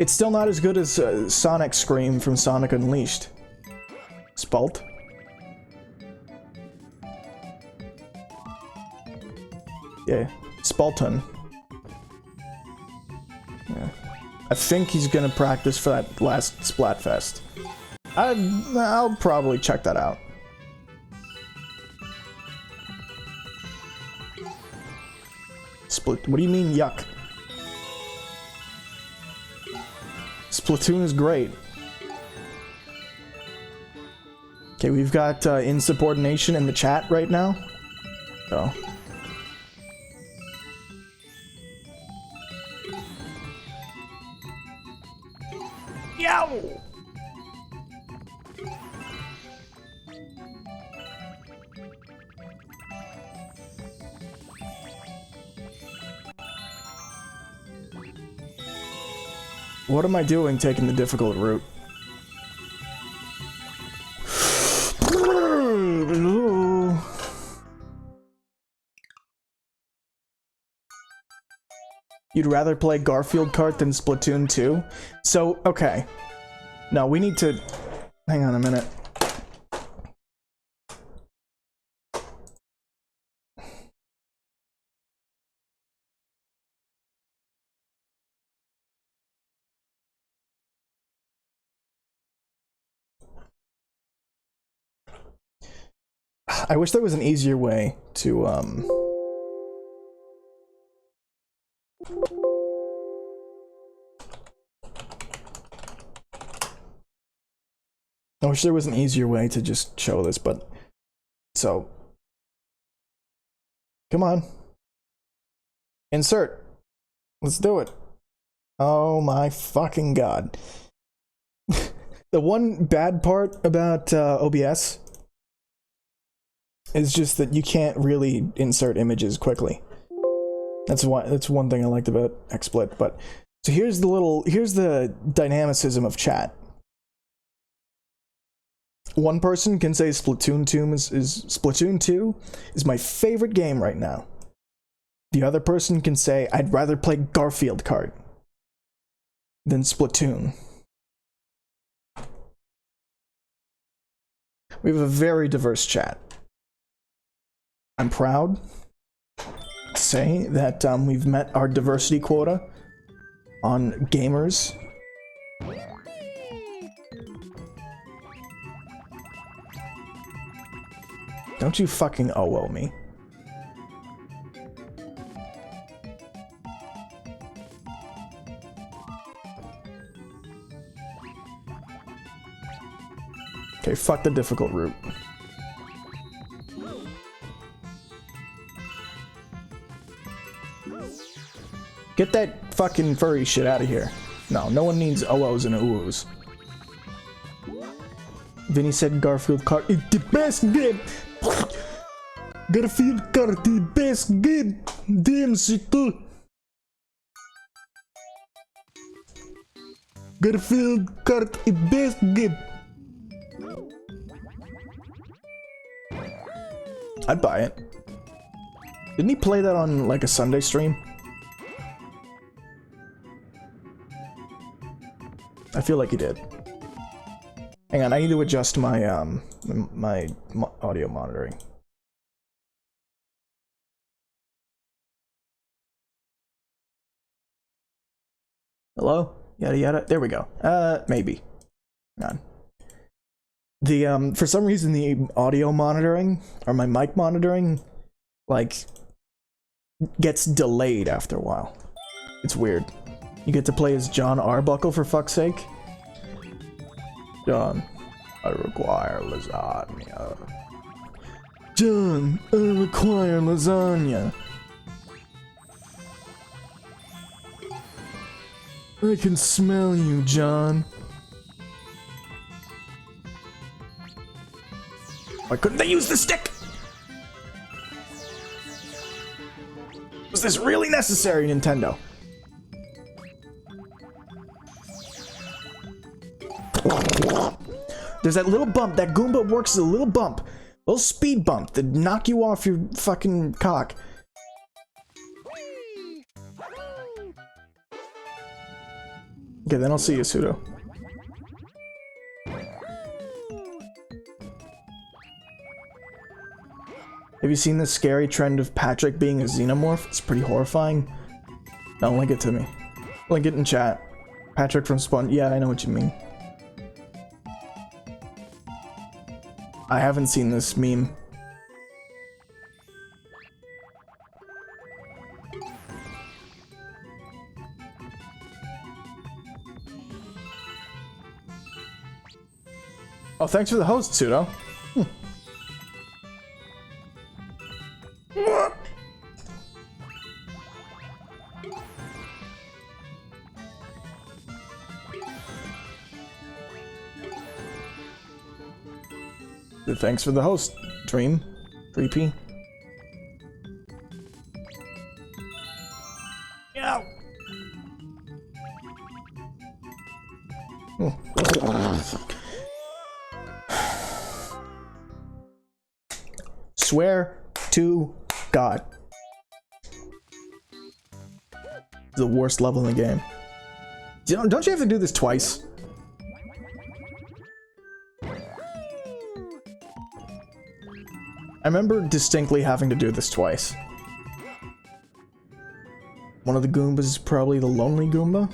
S1: It's still not as good as Sonic's Scream from Sonic Unleashed. Spalt? Yeah, Spalton. Yeah. I think he's gonna practice for that last Splatfest. I'll probably check that out. What do you mean, yuck? Splatoon is great. Okay, we've got insubordination in the chat right now. So. Yow! What am I doing taking the difficult route? You'd rather play Garfield Kart than Splatoon 2? So, okay. No, we need to... Hang on a minute. I wish there was an easier way to, I wish there was an easier way to just show this, but... So... Come on. Insert. Let's do it. Oh my fucking god. The one bad part about OBS is just that you can't really insert images quickly. That's one thing I liked about XSplit, but... So here's the dynamicism of chat. One person can say Splatoon 2 is my favorite game right now. The other person can say, I'd rather play Garfield Kart than Splatoon. We have a very diverse chat. I'm proud to say that we've met our diversity quota on gamers. Don't you fucking oh me. Okay, fuck the difficult route. Get that fucking furry shit out of here. No, no one needs OOs and oohs. Vinny said Garfield Kart is the best game. Garfield Kart the best game. Damn shit. Garfield Kart is best game. I'd buy it. Didn't he play that on like a Sunday stream? I feel like he did. Hang on, I need to adjust my audio monitoring. Hello? Yada yada. There we go. Maybe. Hang on. The for some reason the audio monitoring or my mic monitoring like gets delayed after a while. It's weird. You get to play as John Arbuckle for fuck's sake. John, I require lasagna. John, I require lasagna. I can smell you, John. Why couldn't they use the stick? Was this really necessary, Nintendo? There's that little bump. That Goomba works as a little bump. A little speed bump that knock you off your fucking cock. Okay, then I'll see you, Pseudo. Have you seen the scary trend of Patrick being a xenomorph? It's pretty horrifying. Don't link it to me. Link it in chat. Patrick from Spawn. Yeah, I know what you mean. I haven't seen this meme. Oh, thanks for the host, Pseudo. Thanks for the host, Dream. 3P. Ow! Oh. Swear to God. The worst level in the game. Don't you have to do this twice? I remember distinctly having to do this twice. One of the Goombas is probably the Lonely Goomba.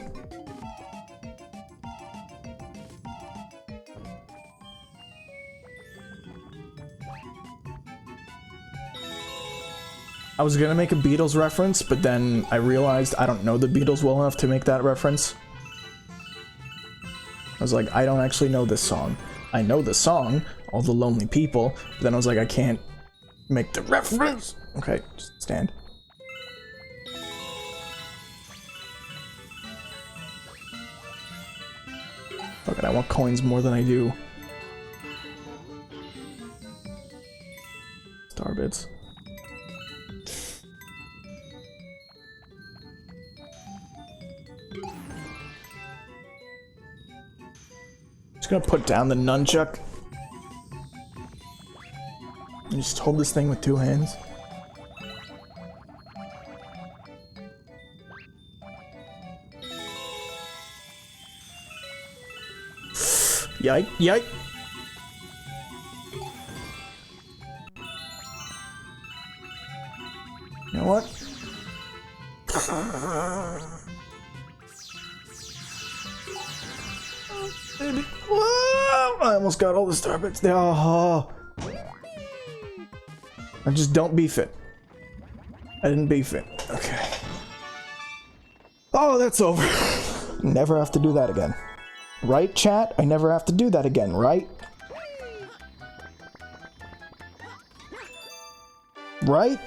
S1: I was gonna make a Beatles reference, but then I realized I don't know the Beatles well enough to make that reference. I was like, I don't actually know this song. I know the song, All the Lonely People, but then I was like, I can't make the reference. Okay, just stand. Okay, I want coins more than I do star bits. Just gonna put down the nunchuck. And just hold this thing with two hands. Yike, yike. You know what? Baby. Whoa! I almost got all the star bits there. Oh. I just don't beef it. I didn't beef it. Okay. Oh, that's over. Never have to do that again. Right, chat? I never have to do that again, right? Right?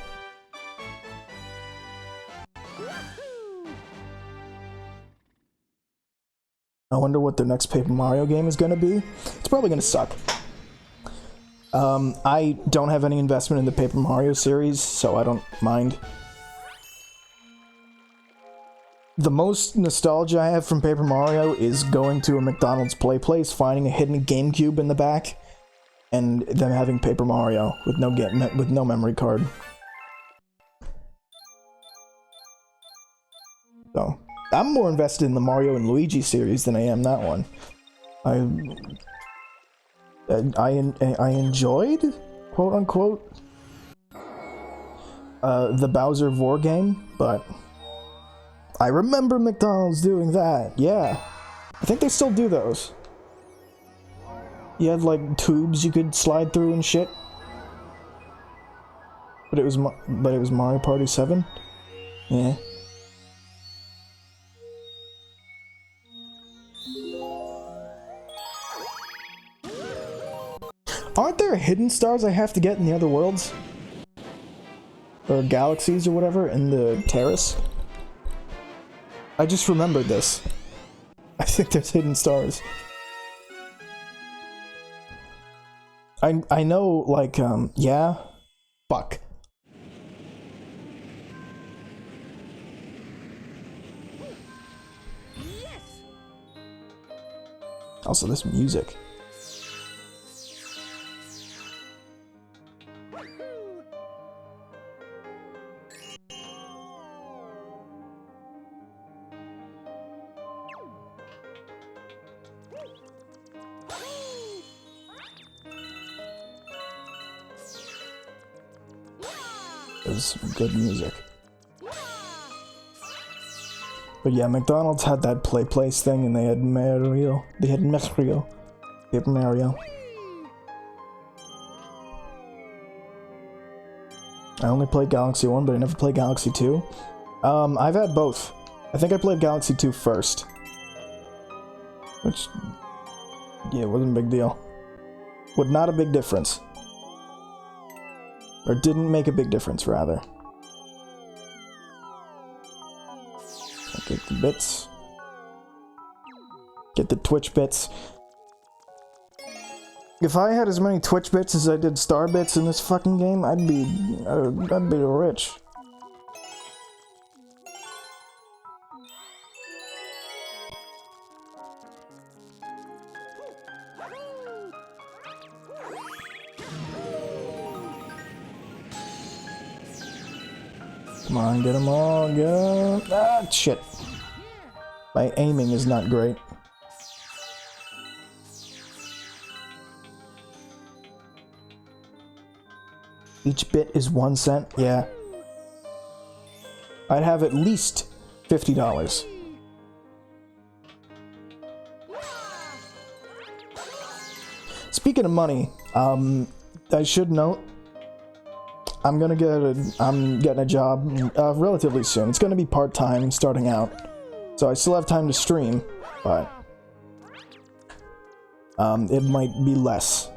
S1: I wonder what the next Paper Mario game is gonna be. It's probably gonna suck. I don't have any investment in the Paper Mario series, so I don't mind. The most nostalgia I have from Paper Mario is going to a McDonald's play place, finding a hidden GameCube in the back, and them having Paper Mario with no memory card. So, I'm more invested in the Mario and Luigi series than I am that one. I enjoyed, quote unquote, the Bowser Vor game, but I remember McDonald's doing that. Yeah, I think they still do those. You had like tubes you could slide through and shit. But it was Mario Party 7. Yeah. Aren't there hidden stars I have to get in the other worlds? Or galaxies or whatever in the terrace? I just remembered this. I think there's hidden stars. I know, like, yeah. Fuck. Also, this music. It was good music. But yeah, McDonald's had that play place thing, and they had Mario. They had Mario. Paper Mario. I only played Galaxy 1, but I never played Galaxy 2. I've had both. I think I played Galaxy 2 first. Which, yeah, wasn't a big deal. Was not a big difference. Or didn't make a big difference, rather. Get the bits. Get the Twitch bits. If I had as many Twitch bits as I did Star bits in this fucking game, I'd be rich. Come on, get them all, get 'em. Ah, shit. My aiming is not great. Each bit is 1 cent? Yeah. I'd have at least $50. Speaking of money, I should note, I'm getting a job relatively soon. It's gonna be part-time, starting out. So I still have time to stream, but it might be less.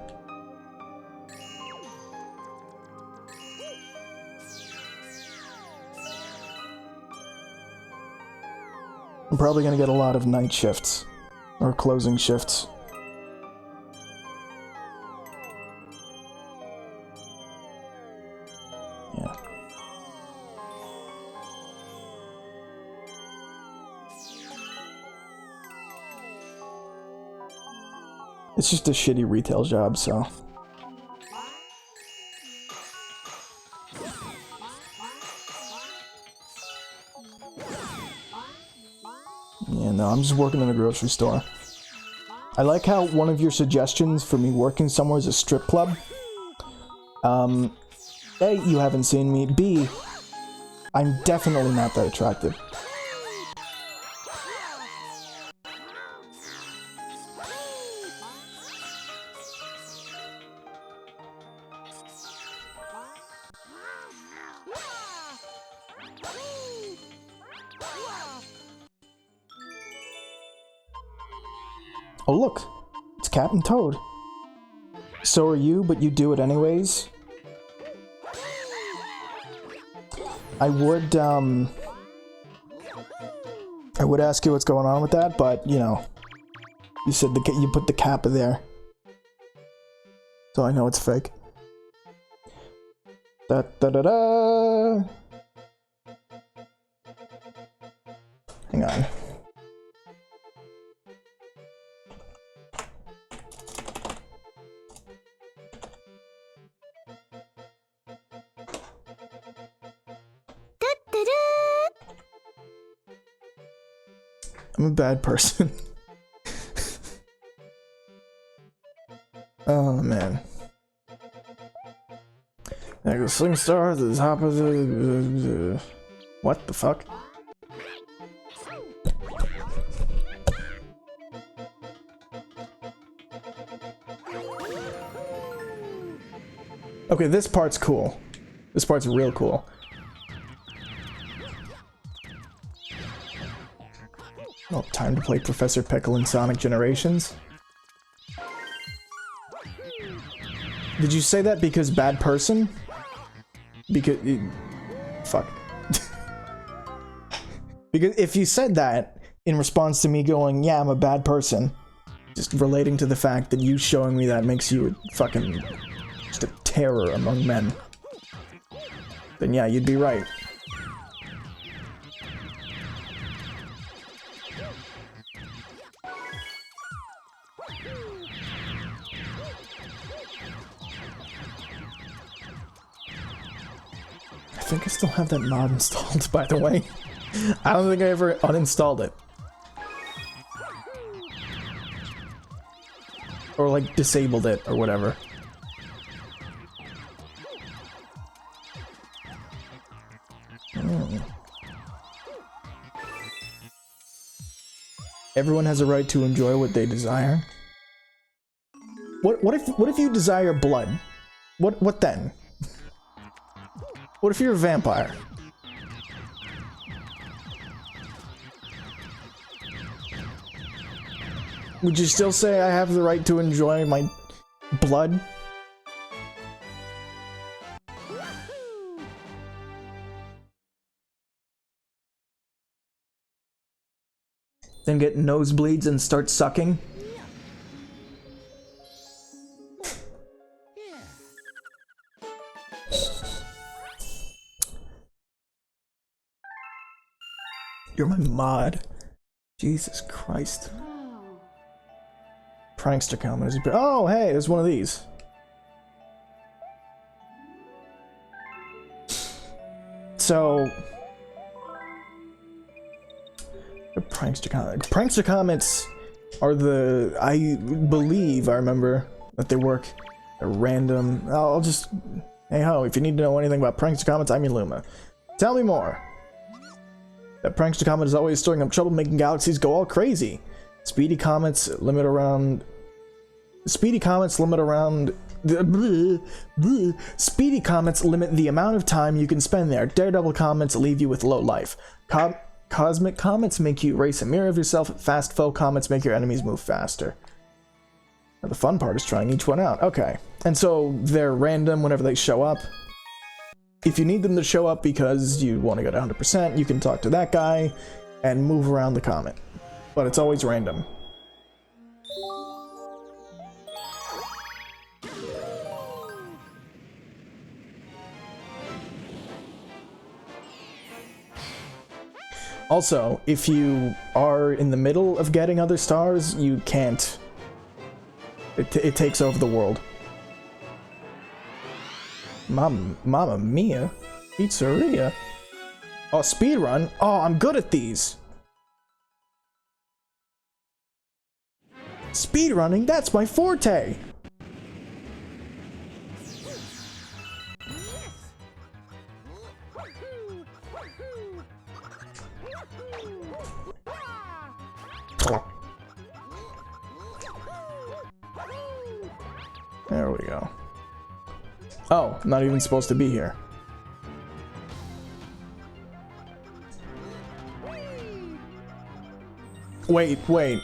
S1: I'm probably gonna get a lot of night shifts, or closing shifts. Yeah. It's just a shitty retail job, so. Yeah, no, I'm just working in a grocery store. I like how one of your suggestions for me working somewhere is a strip club. A, you haven't seen me. B, I'm definitely not that attractive. Oh look, it's Captain Toad. So are you, but you do it anyways. I would ask you what's going on with that, but, you know, You said you put the kappa there. So I know it's fake. Da da da da! Hang on. I'm a bad person. Oh man. I go sling star to the top of the what the fuck? Okay, this part's cool. This part's real cool. Oh, time to play Professor Pickle in Sonic Generations. Did you say that because bad person? Because... fuck. Because if you said that in response to me going, yeah, I'm a bad person, just relating to the fact that you showing me that makes you a fucking... just a terror among men, then yeah, you'd be right. I think I still have that mod installed, by the way. I don't think I ever uninstalled it. Or like disabled it or whatever. Everyone has a right to enjoy what they desire. What if you desire blood? What then? What if you're a vampire? Would you still say I have the right to enjoy my blood? Then get nosebleeds and start sucking? You're my mod. Jesus Christ. Prankster comment. Oh, hey, there's one of these. So... Prankster comments are the... I believe, I remember, that they work at random... I'll just... Hey ho, if you need to know anything about prankster comments, I'm your Luma. Tell me more. That prankster comment is always stirring up trouble, making galaxies go all crazy. Speedy comments limit around... Speedy comments limit the amount of time you can spend there. Daredevil comments leave you with low life. Cosmic comments make you erase a mirror of yourself. Fast foe comments make your enemies move faster. Now, the fun part is trying each one out. Okay. And so they're random whenever they show up. If you need them to show up because you want to go to 100%, you can talk to that guy and move around the comment. But it's always random. Also, if you are in the middle of getting other stars, you can't. It takes over the world. Mamma mia. Pizzeria. Oh, speedrun? Oh, I'm good at these. Speedrunning? That's my forte. There we go. Oh, not even supposed to be here. Wait. Wait,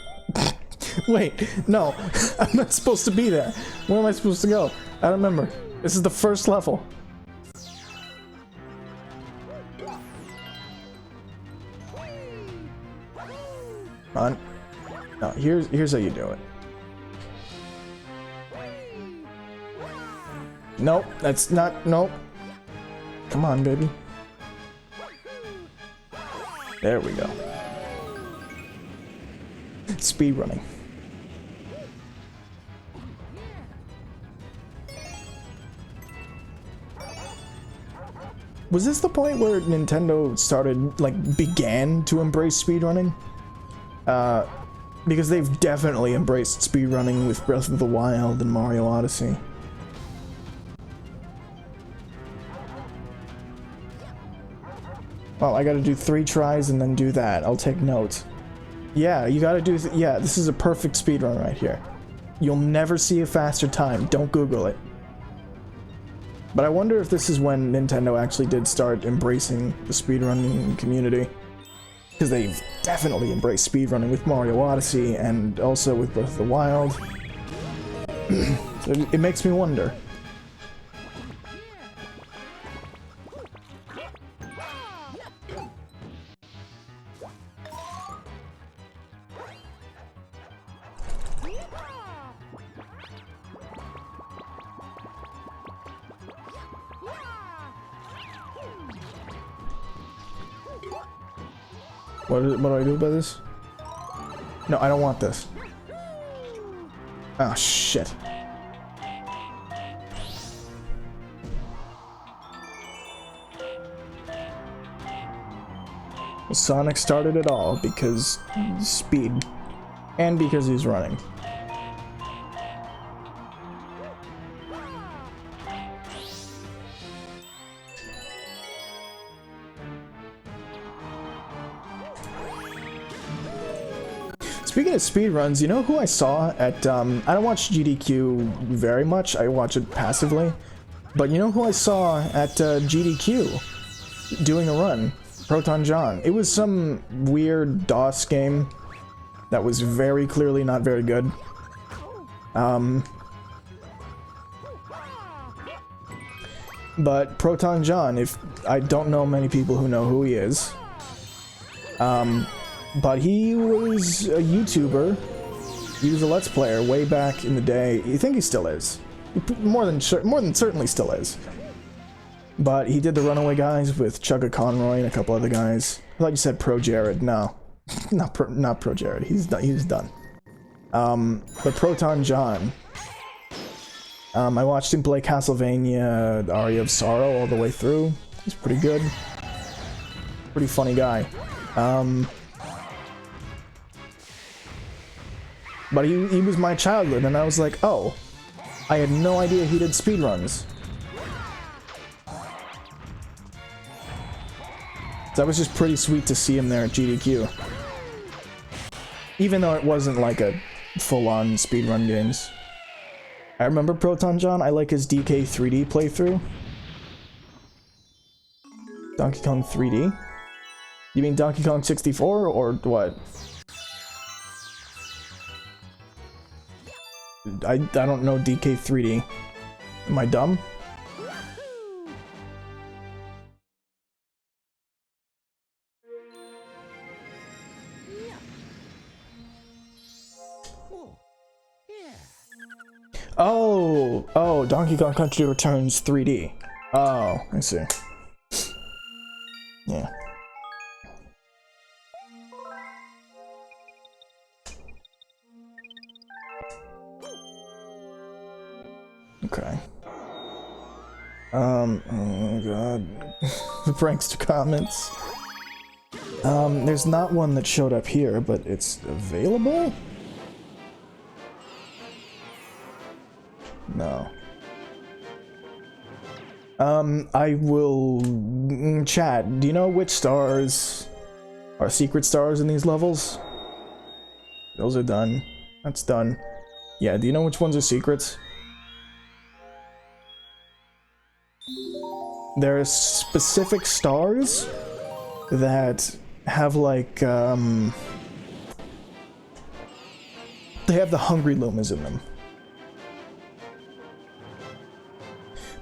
S1: no. I'm not supposed to be there. Where am I supposed to go? I don't remember. This is the first level. Come on. No. here's how you do it. Nope, that's not, nope. Come on, baby. There we go. Speed running. Was this the point where Nintendo started, like, began to embrace speedrunning? Because they've definitely embraced speedrunning with Breath of the Wild and Mario Odyssey. Oh, I gotta do 3 tries and then do that. I'll take notes. Yeah, you gotta do... yeah, this is a perfect speedrun right here. You'll never see a faster time. Don't Google it. But I wonder if this is when Nintendo actually did start embracing the speedrunning community. Because they've definitely embraced speedrunning with Mario Odyssey and also with Breath of the Wild. So it makes me wonder. What do I do about this? No, I don't want this. Oh, shit. Well, Sonic started it all because speed. And because he's running. Speaking of speedruns, you know who I saw at, I don't watch GDQ very much, I watch it passively, but you know who I saw at GDQ doing a run? Proton John. It was some weird DOS game that was very clearly not very good. But Proton John, if I don't know many people who know who he is, but he was a YouTuber. He was a Let's Player way back in the day. I think he still is. More than certainly still is. But he did the Runaway Guys with Chugga Conroy and a couple other guys. I thought you said Pro Jared. No, not Pro Jared. He's done. He was done. But Proton John. I watched him play Castlevania Aria of Sorrow all the way through. He's pretty good. Pretty funny guy. But he was my childhood, and I was like, oh, I had no idea he did speedruns. That was just pretty sweet to see him there at GDQ. Even though it wasn't like a full-on speedrun games. I remember Proton John, I like his DK 3D playthrough. Donkey Kong 3D? You mean Donkey Kong 64, or what? I don't know DK 3D. Am I dumb? Oh, Donkey Kong Country Returns 3D. Oh, I see. Yeah. Okay. Oh god. The prankster comments. There's not one that showed up here, but it's available? No. I will... chat, do you know which stars are secret stars in these levels? Those are done. That's done. Yeah, do you know which ones are secrets? There are specific stars that have like, they have the Hungry Lumas in them.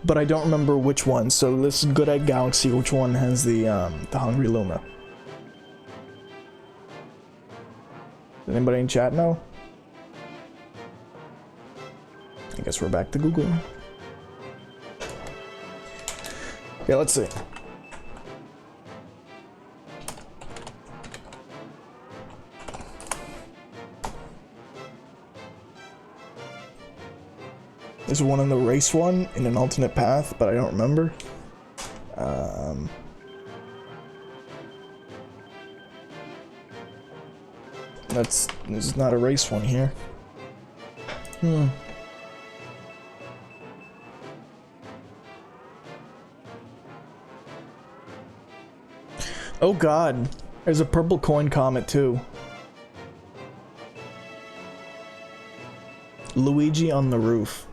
S1: But I don't remember which one, so this is Good Egg Galaxy, which one has the Hungry Luma. Does anybody in chat know? I guess we're back to Google. Okay, let's see. There's one in the race one in an alternate path, but I don't remember. This is not a race one here. Oh god, there's a purple coin comet too. Luigi on the roof.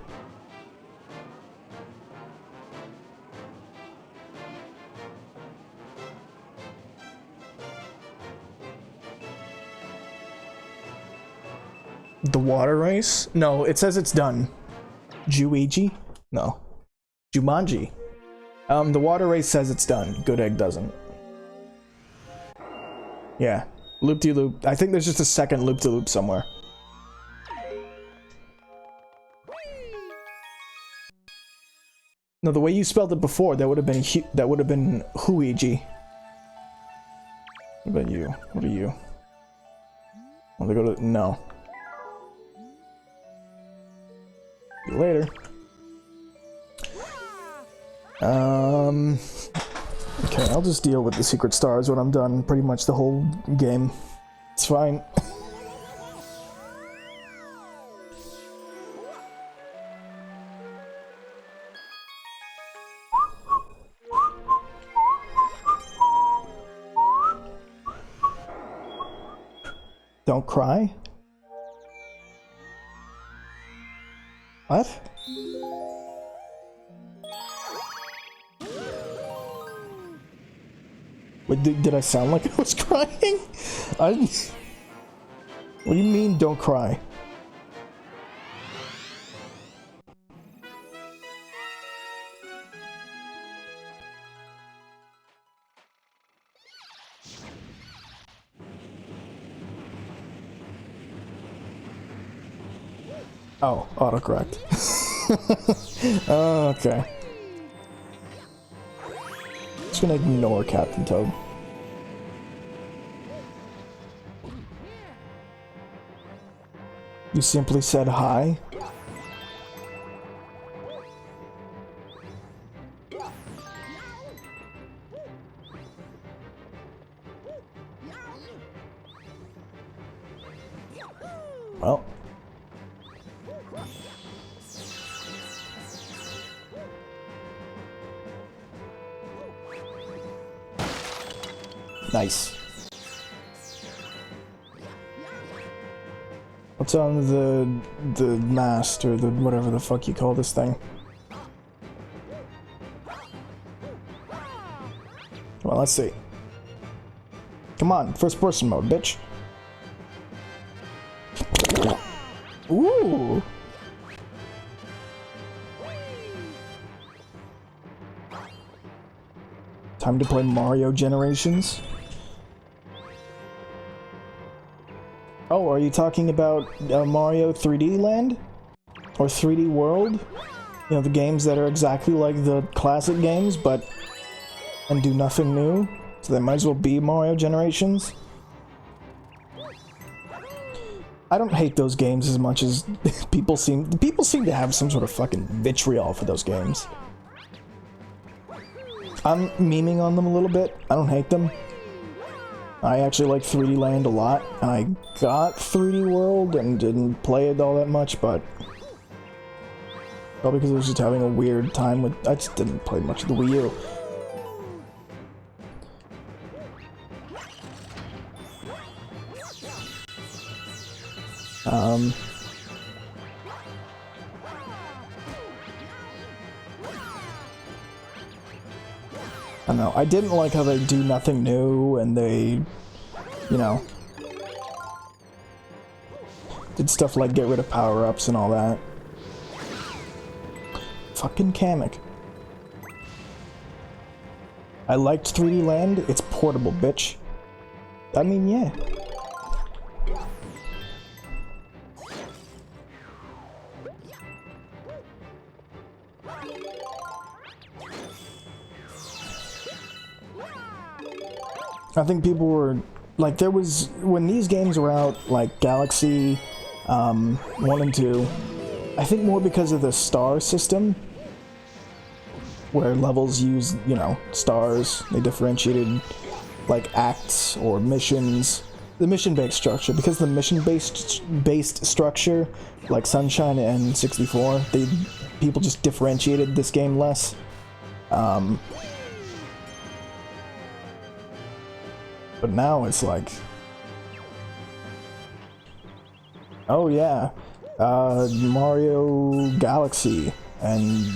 S1: The water race? No, it says it's done. Juigi? No. Jumanji. The water race says it's done. Good Egg doesn't. Yeah. Loop-de-loop. I think there's just a second loop-de-loop somewhere. No, the way you spelled it before, that would have been Huigi. What about you? What are you? Want to go to... No. See you later. Okay, I'll just deal with the secret stars when I'm done pretty much the whole game. It's fine. Don't cry? What? Wait, did I sound like I was crying? What do you mean, don't cry? Oh, autocorrect. Okay. Just gonna ignore Captain Toad. You simply said hi? Well. Nice. What's on the mast, or the whatever the fuck you call this thing? Well, let's see. Come on, first person mode, bitch. Ooh. Time to play Mario Generations. Oh, are you talking about Mario 3D Land? Or 3D World? You know, the games that are exactly like the classic games, but... and do nothing new? So they might as well be Mario Generations? I don't hate those games as much as people seem to have some sort of fucking vitriol for those games. I'm memeing on them a little bit. I don't hate them. I actually like 3D Land a lot. I got 3D World and didn't play it all that much, but... probably because I was just having a weird time with... I just didn't play much of the Wii U. I don't know, I didn't like how they do nothing new, and they, you know, did stuff like get rid of power-ups and all that. Fucking Kamek. I liked 3D Land, it's portable, bitch. I mean, yeah. I think people were like, there was when these games were out, like Galaxy 1 and 2. I think more because of the star system, where levels used, you know, stars. They differentiated like acts or missions. The mission-based structure, because the mission-based structure, like Sunshine and 64, people just differentiated this game less. But now it's like, oh yeah, Mario Galaxy and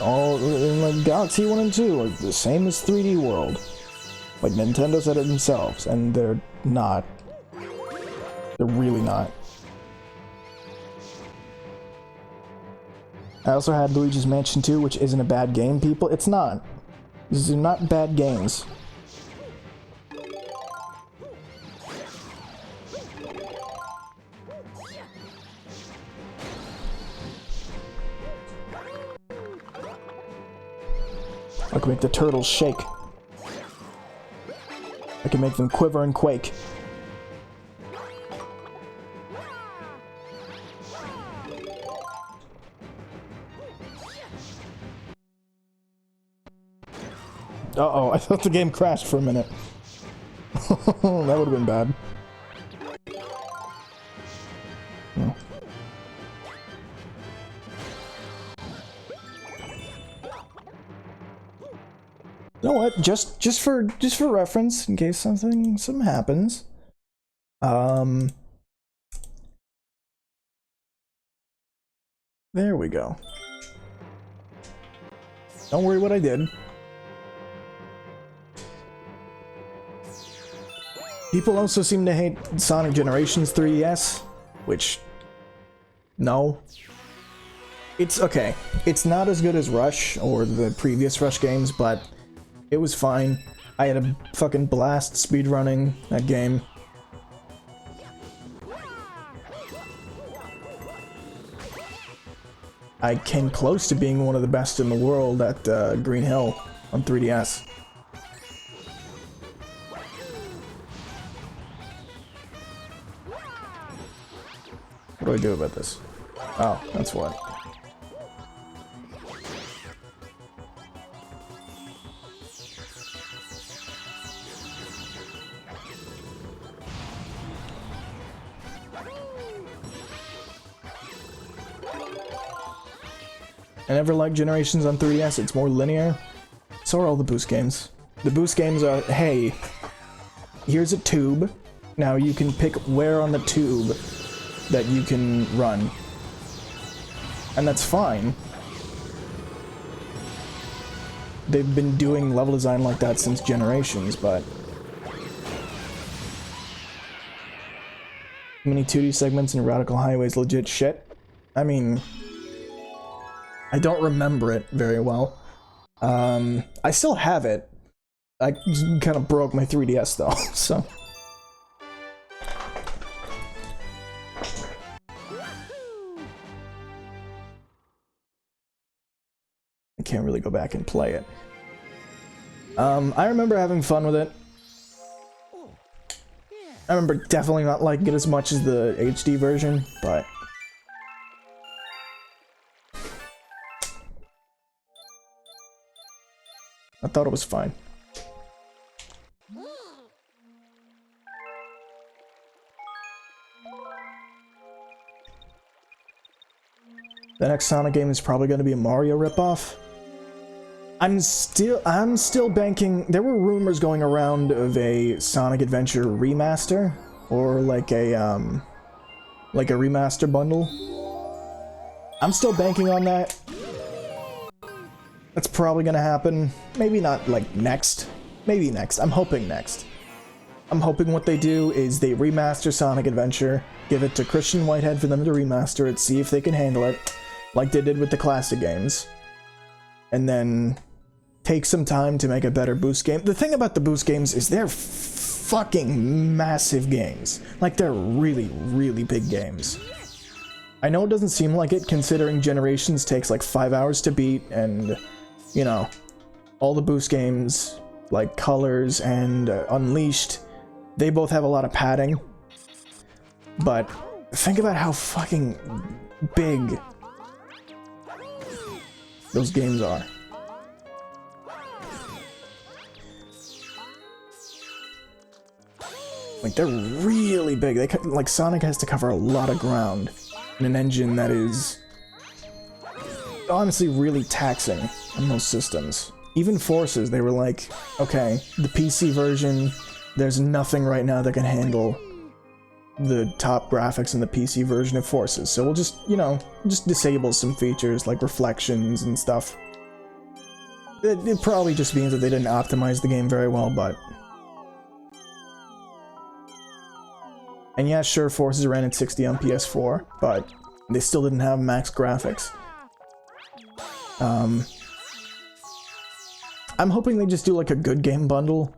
S1: all, and like Galaxy 1 and 2 are the same as 3D World. Like, Nintendo said it themselves, and they're not. They're really not. I also had Luigi's Mansion 2, which isn't a bad game, people. It's not. These are not bad games. I can make the turtles shake. I can make them quiver and quake. Uh-oh, I thought the game crashed for a minute. That would have been bad. Hmm. You know what? Just for reference, in case something happens. There we go. Don't worry what I did. People also seem to hate Sonic Generations 3DS, which, no. It's okay. It's not as good as Rush or the previous Rush games, but it was fine. I had a fucking blast speedrunning that game. I came close to being one of the best in the world at Green Hill on 3DS. What do I do about this? Oh, that's what. I never liked Generations on 3DS, it's more linear. So are all the boost games. The boost games are, hey, here's a tube. Now you can pick where on the tube that you can run. And that's fine. They've been doing level design like that since Generations, but... many 2D segments and Radical Highways legit shit. I mean... I don't remember it very well. I still have it. I kind of broke my 3DS though, so... I can't really go back and play it. I remember having fun with it. I remember definitely not liking it as much as the HD version, but... I thought it was fine. The next Sonic game is probably going to be a Mario ripoff. I'm still banking. There were rumors going around of a Sonic Adventure remaster, or like a remaster bundle. I'm still banking on that. That's probably gonna happen. Maybe not like next. Maybe next. I'm hoping next. I'm hoping what they do is they remaster Sonic Adventure, give it to Christian Whitehead for them to remaster it, see if they can handle it, like they did with the classic games, and then take some time to make a better boost game. The thing about the boost games is they're fucking massive games. Like, they're really, really big games. I know it doesn't seem like it, considering Generations takes like 5 hours to beat, and, you know, all the boost games like Colors and Unleashed, they both have a lot of padding. But think about how fucking big those games are. Like, they're really big. They like, Sonic has to cover a lot of ground in an engine that is honestly really taxing on those systems. Even Forces, they were like, okay, the PC version, there's nothing right now that can handle the top graphics in the PC version of Forces, so we'll just, you know, just disable some features like reflections and stuff. It probably just means that they didn't optimize the game very well, but... And yeah, sure, Forces ran at 60 on PS4, but they still didn't have max graphics. I'm hoping they just do like a good game bundle.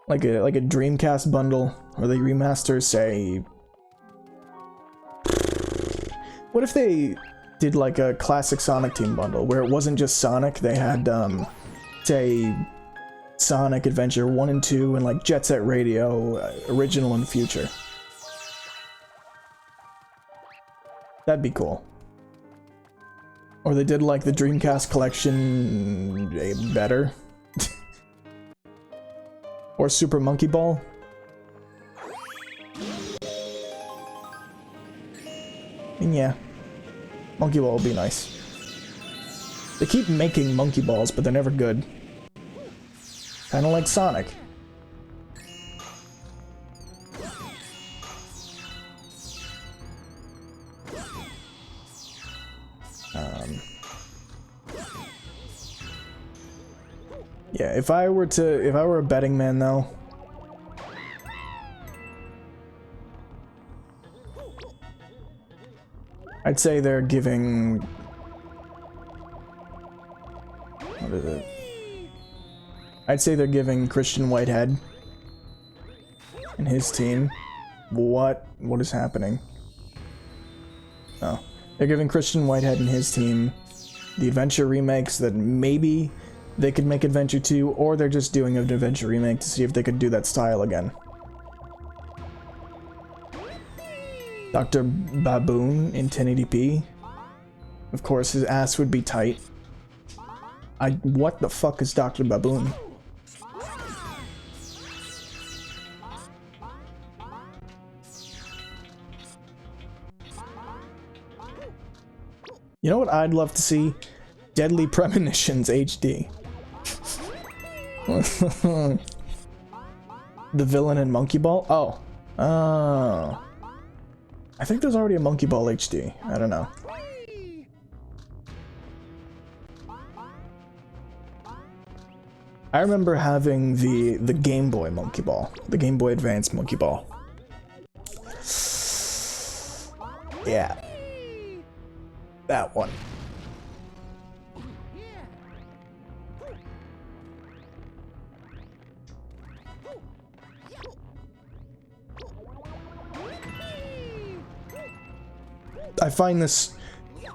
S1: Like a Dreamcast bundle, where they remaster, say... What if they did like a classic Sonic Team bundle, where it wasn't just Sonic, they had, say... Sonic Adventure 1 and 2 and like Jet Set Radio, original and future. That'd be cool. Or they did like the Dreamcast collection better. Or Super Monkey Ball. And yeah, Monkey Ball would be nice. They keep making Monkey Balls, but they're never good. Kinda like Sonic. Yeah, if I were a betting man though, I'd say they're giving, what is it? I'd say they're giving Christian Whitehead and his team, what is happening? Oh, they're giving Christian Whitehead and his team the Adventure remakes that maybe they could make Adventure 2, or they're just doing an Adventure remake to see if they could do that style again. Dr. Baboon in 1080p. Of course, his ass would be tight. What the fuck is Dr. Baboon? You know what I'd love to see? Deadly Premonitions HD. The villain in Monkey Ball? Oh. Oh. I think there's already a Monkey Ball HD. I don't know. I remember having the Game Boy Monkey Ball. The Game Boy Advance Monkey Ball. Yeah. That one. I find this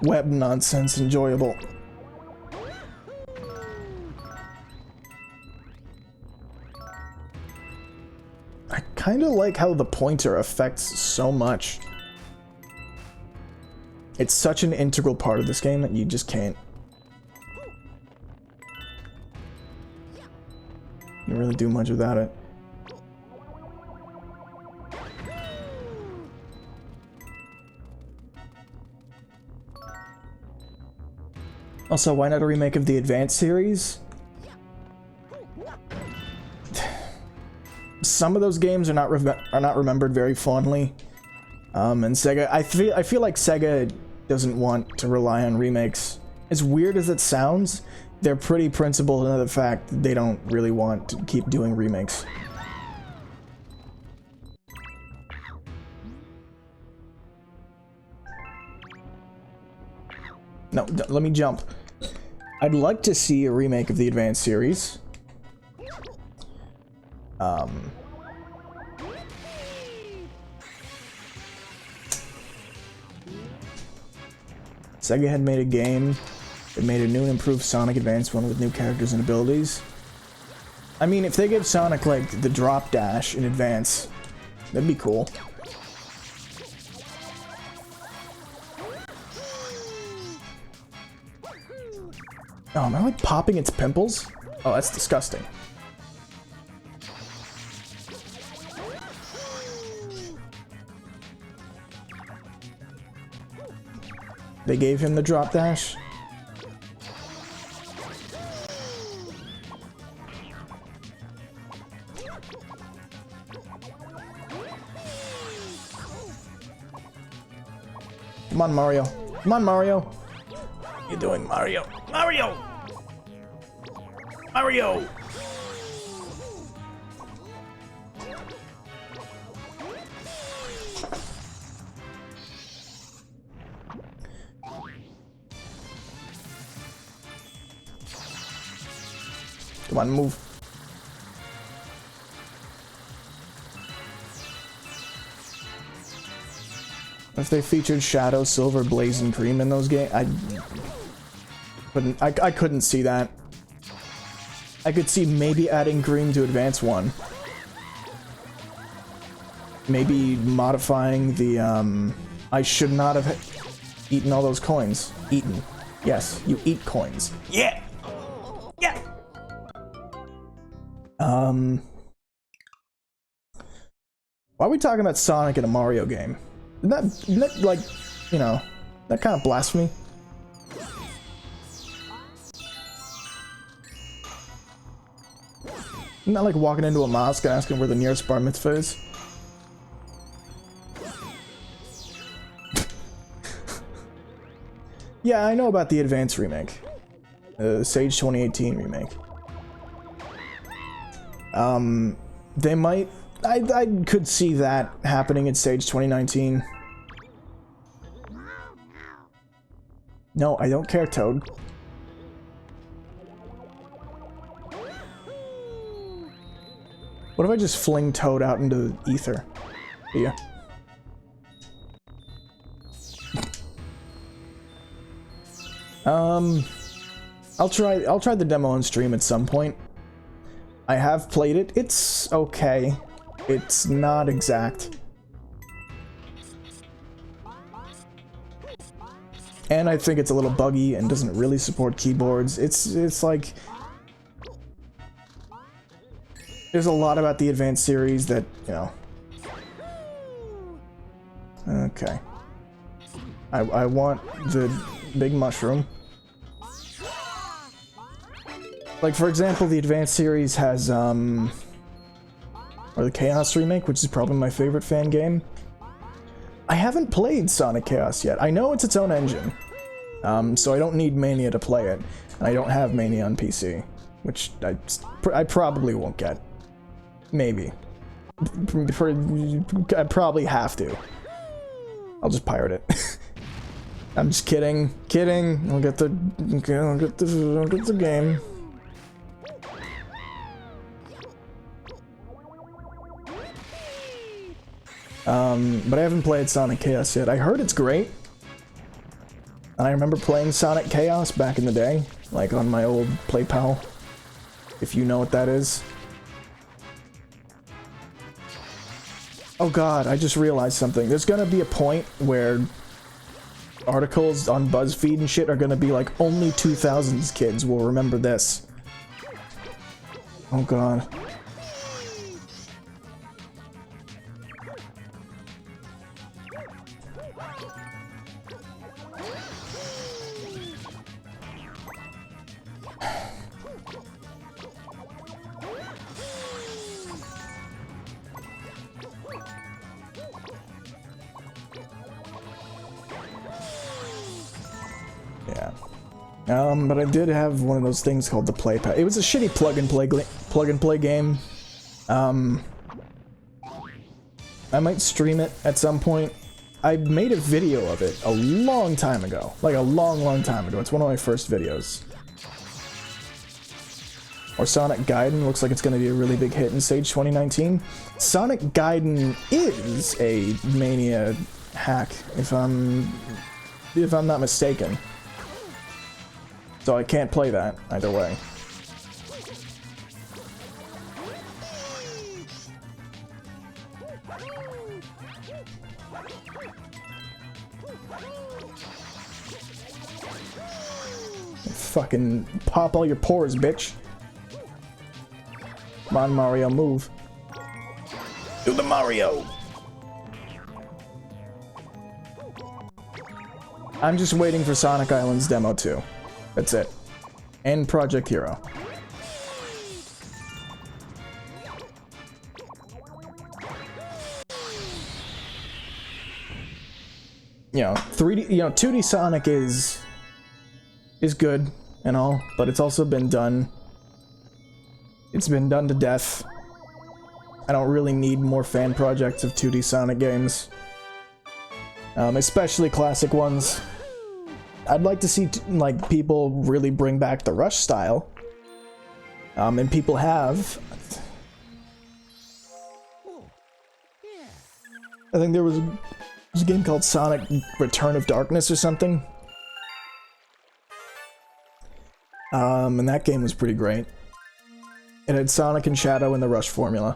S1: web nonsense enjoyable. I kind of like how the pointer affects so much. It's such an integral part of this game that you just can't really do much without it. Also, why not a remake of the Advance series? Some of those games are not remembered very fondly. And Sega, I feel like Sega doesn't want to rely on remakes. As weird as it sounds, they're pretty principled in the fact that they don't really want to keep doing remakes. No, let me jump. I'd like to see a remake of the Advance series. Sega had made a game. It made a new and improved Sonic Advance one with new characters and abilities. I mean, if they give Sonic, like, the drop dash in advance, that'd be cool. Oh, am I, like, popping its pimples? Oh, that's disgusting. They gave him the drop dash. Come on, Mario. Come on, Mario. What are you doing, Mario? Mario! Mario! Come on, move. If they featured Shadow, Silver, Blaze, and Cream in those games, I couldn't see that. I could see maybe adding Green to Advance 1. Maybe modifying the, I should not have eaten all those coins. Eaten. Yes, you eat coins. Yeah! Yeah! Why are we talking about Sonic in a Mario game? Isn't that like, you know, that kind of blasphemy? Isn't that like walking into a mosque and asking where the nearest bar mitzvah is? Yeah, I know about the Advance remake. Sage 2018 remake. They might... I could see that happening in Sage 2019. No, I don't care, Toad. What if I just fling Toad out into the ether? Yeah. I'll try the demo on stream at some point. I have played it. It's okay. It's not exact. And I think it's a little buggy and doesn't really support keyboards. It's like... There's a lot about the Advanced series that, you know... Okay. I want the big mushroom. Like, for example, the Advanced series has, or the Chaos remake, which is probably my favorite fan game. I haven't played Sonic Chaos yet. I know it's its own engine, so I don't need Mania to play it, and I don't have Mania on PC, which I probably won't get. Maybe. I probably have to. I'll just pirate it. I'm just kidding. Kidding. I'll get the game. But I haven't played Sonic Chaos yet. I heard it's great. And I remember playing Sonic Chaos back in the day, like on my old PlayPal, if you know what that is. Oh god, I just realized something. There's gonna be a point where articles on BuzzFeed and shit are gonna be like, only 2000s kids will remember this. Oh god. But I did have one of those things called the Play Pack. It was a shitty plug-and-play game. I might stream it at some point. I made a video of it a long time ago. Like a long time ago. It's one of my first videos. Or Sonic Gaiden looks like it's going to be a really big hit in Sage 2019. Sonic Gaiden is a Mania hack, if I'm not mistaken. So I can't play that either way. fucking pop all your pores, bitch. Come on, Mario, move. Do the Mario. I'm just waiting for Sonic Islands demo 2. That's it. And Project Hero. You know, 3D, you know, 2D Sonic is good and all, but it's also been done. It's been done to death. I don't really need more fan projects of 2D Sonic games. Especially classic ones. I'd like to see, like, people really bring back the Rush style. And people have. I think there was a game called Sonic Return of Darkness or something. And that game was pretty great. It had Sonic and Shadow in the Rush formula.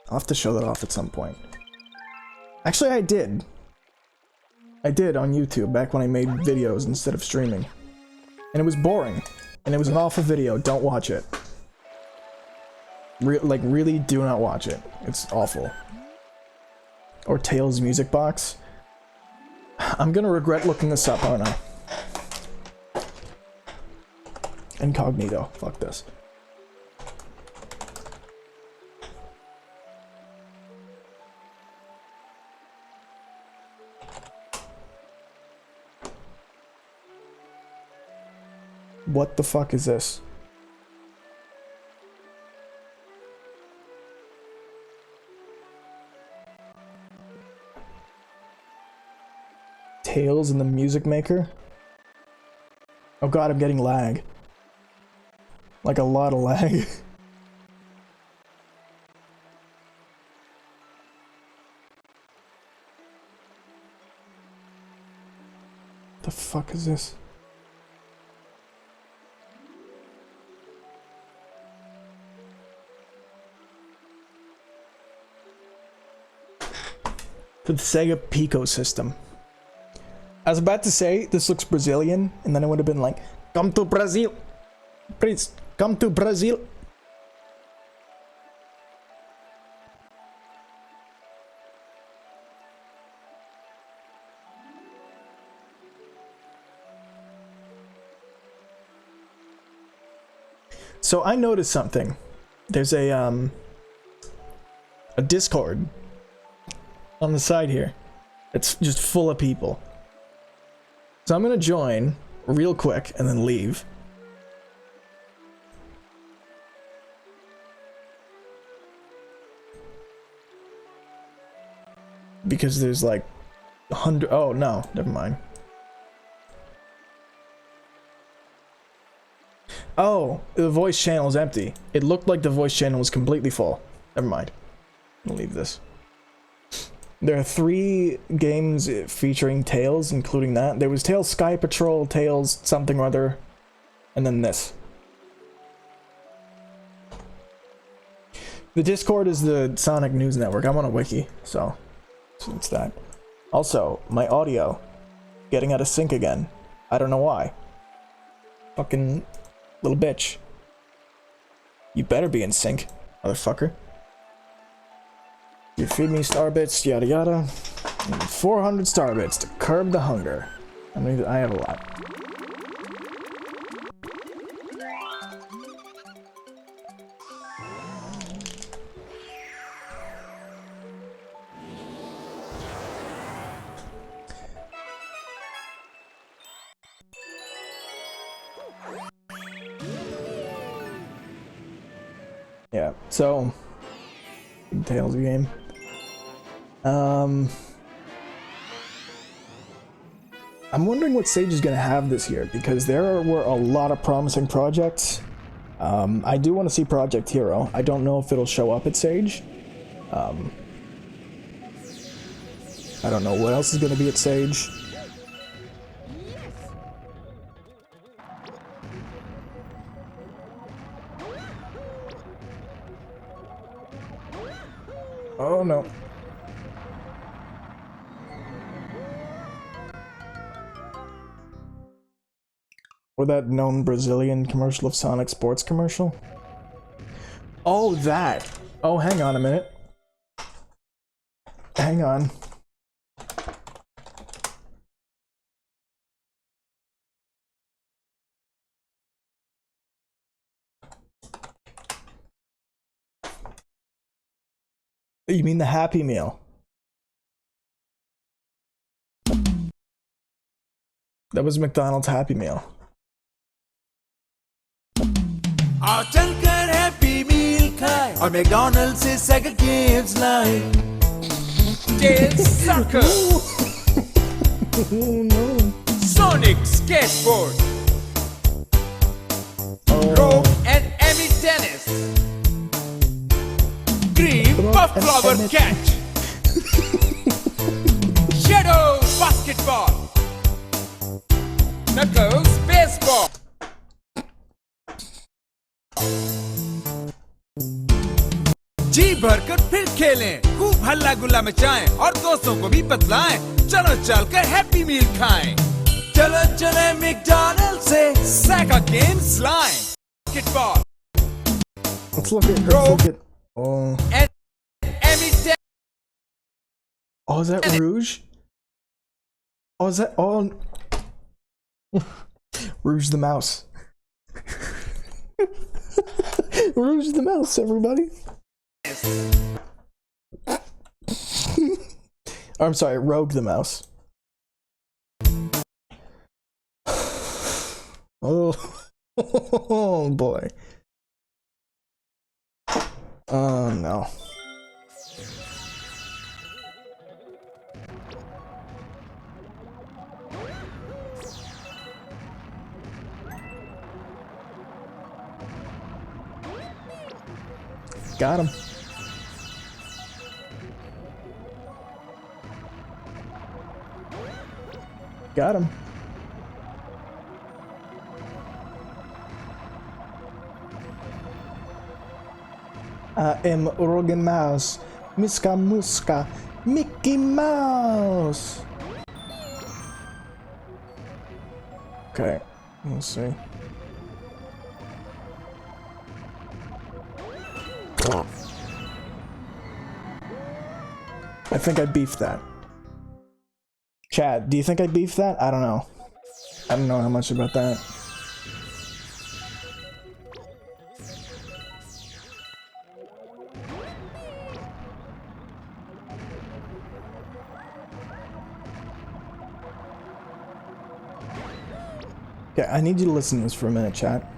S1: I'll have to show that off at some point. Actually, I did. I did on YouTube back when I made videos instead of streaming. And it was boring. And it was an awful video. Don't watch it. Like, really do not watch it. It's awful. Or Tails Music Box. I'm gonna regret looking this up, aren't I? Incognito. Fuck this. What the fuck is this? Tails and the Music Maker? Oh god, I'm getting lag. Like a lot of lag. The fuck is this? For the Sega Pico system. I was about to say this looks Brazilian, and then it would have been like, "Come to Brazil, please come to Brazil." So I noticed something. There's a Discord on the side here. It's just full of people. So I'm gonna join real quick and then leave. Because there's like 100. Oh no, never mind. Oh, the voice channel is empty. It looked like the voice channel was completely full. Never mind. I'll leave this. There are 3 games featuring Tails, including that. There was Tails Sky Patrol, Tails something or other, and then this. The Discord is the Sonic News Network. I'm on a wiki, so it's that. Also, my audio getting out of sync again. I don't know why. Fucking little bitch. You better be in sync, motherfucker. You feed me star bits, yada yada. 400 star bits to curb the hunger. I have a lot. Yeah, so Tails game. I'm wondering what Sage is going to have this year, because there were a lot of promising projects. I do want to see Project Hero. I don't know if it'll show up at Sage. I don't know what else is going to be at Sage. Oh no. Or that known Brazilian commercial of Sonic Sports commercial? Oh, that. Oh, hang on a minute. Hang on. You mean the Happy Meal? That was McDonald's Happy Meal.
S3: आओ चलकर happy मील खाए और McDonald से सेगा games लाए Tail Sucker
S1: Oh no.
S3: Sonic Skateboard Rogue and Emmy Tennis Cream Puff Flower Catch Shadow Basketball Knuckles Baseball जी भरकर फिर खेलें, खूब हल्ला गुल्ला मचाएं और दोस्तों को भी बतलाएं। चलो चलकर हैप्पी मील खाएं। चलो चले मैकडॉनल्ड से सेगा गेम्स लाएं। Basketball
S1: Let's look at. Oh.
S3: and Emmy
S1: Oh, is that Rouge? Oh, is that. Oh. Rouge the Mouse. Rouge the Mouse, everybody. I'm sorry, Rogue the Mouse. Oh, oh boy. Oh no. Got him. Got him. I am Rogan Mouse. Miska Muska. Mickey Mouse. Okay, let's see. I think I beefed that. Chad, do you think I beefed that? I don't know. I don't know how much about that. Yeah, I need you to listen to this for a minute, chat.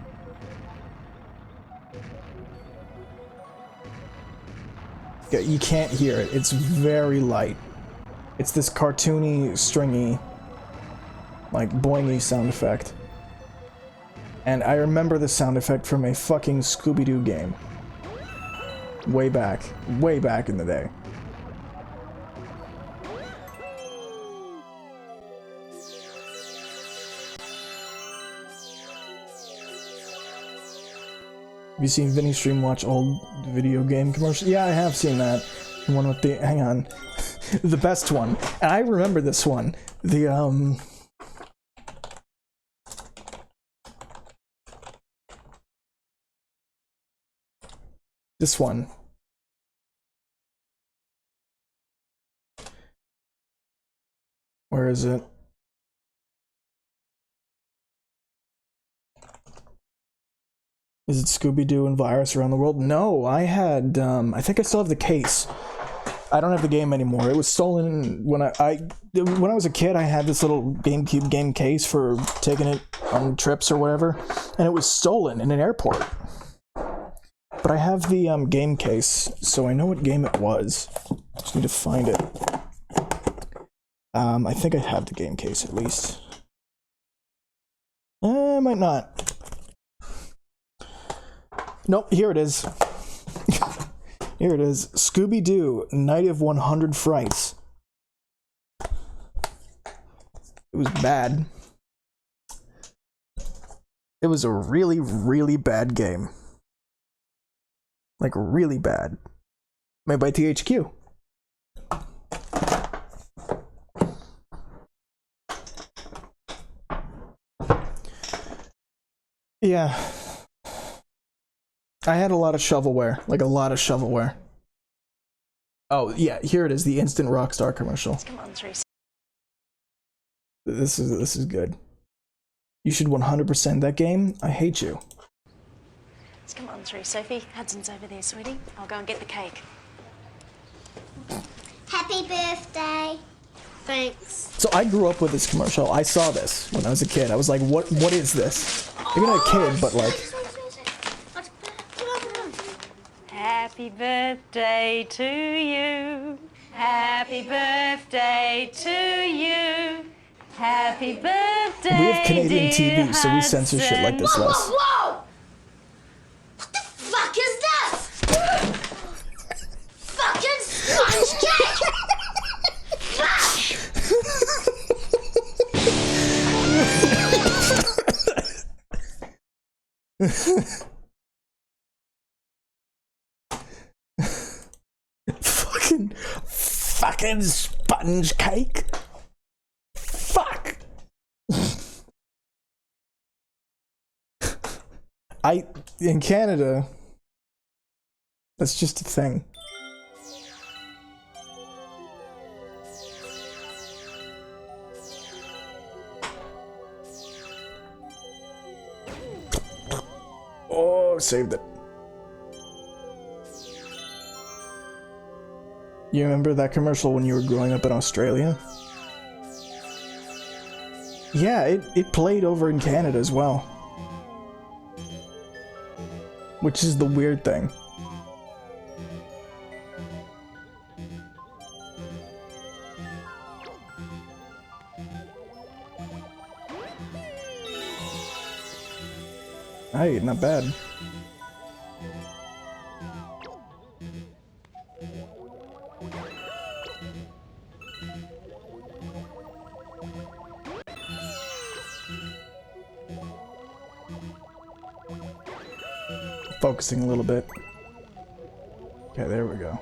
S1: Yeah, you can't hear it. It's very light. It's this cartoony, stringy, like, boingy sound effect. And I remember the sound effect from a fucking Scooby-Doo game. Way back in the day. Have you seen Vinny Stream watch old video game commercials? Yeah, I have seen that. The one with the, hang on. The best one. And I remember this one. The, this one. Where is it? Is it Scooby-Doo and Virus Around the World? No, I had, I think I still have the case. I don't have the game anymore. It was stolen when I was a kid. I had this little GameCube game case for taking it on trips or whatever, and it was stolen in an airport. But I have the game case, so I know what game it was. Just need to find it. I think I have the game case at least. I might not. Nope, here it is. Here it is. Scooby-Doo, Night of 100 Frights. It was bad. It was a really, really bad game. Like, really bad. Made by THQ. Yeah. I had a lot of shovelware, like a lot of shovelware. Oh, yeah, here it is, the instant Rockstar commercial.
S4: Come on through.
S1: This is good. You should 100% that game. I hate you.
S4: Let's come on through. Sophie, Hudson's over there, sweetie. I'll go and get the cake.
S5: Happy birthday. Thanks.
S1: So I grew up with this commercial. I saw this when I was a kid. I was like, what is this? Maybe not a kid, but like...
S4: Happy birthday to you. Happy birthday to you. Happy birthday.
S1: We have Canadian
S4: dear
S1: TV, so we censor shit like this less.
S5: Whoa! What the fuck is that? Fucking sponge cake!
S1: Fucking sponge cake. Fuck. In Canada, that's just a thing. Oh, saved it. You remember that commercial when you were growing up in Australia? Yeah, it played over in Canada as well. Which is the weird thing. Hey, not bad. Focusing a little bit. Okay, there we go.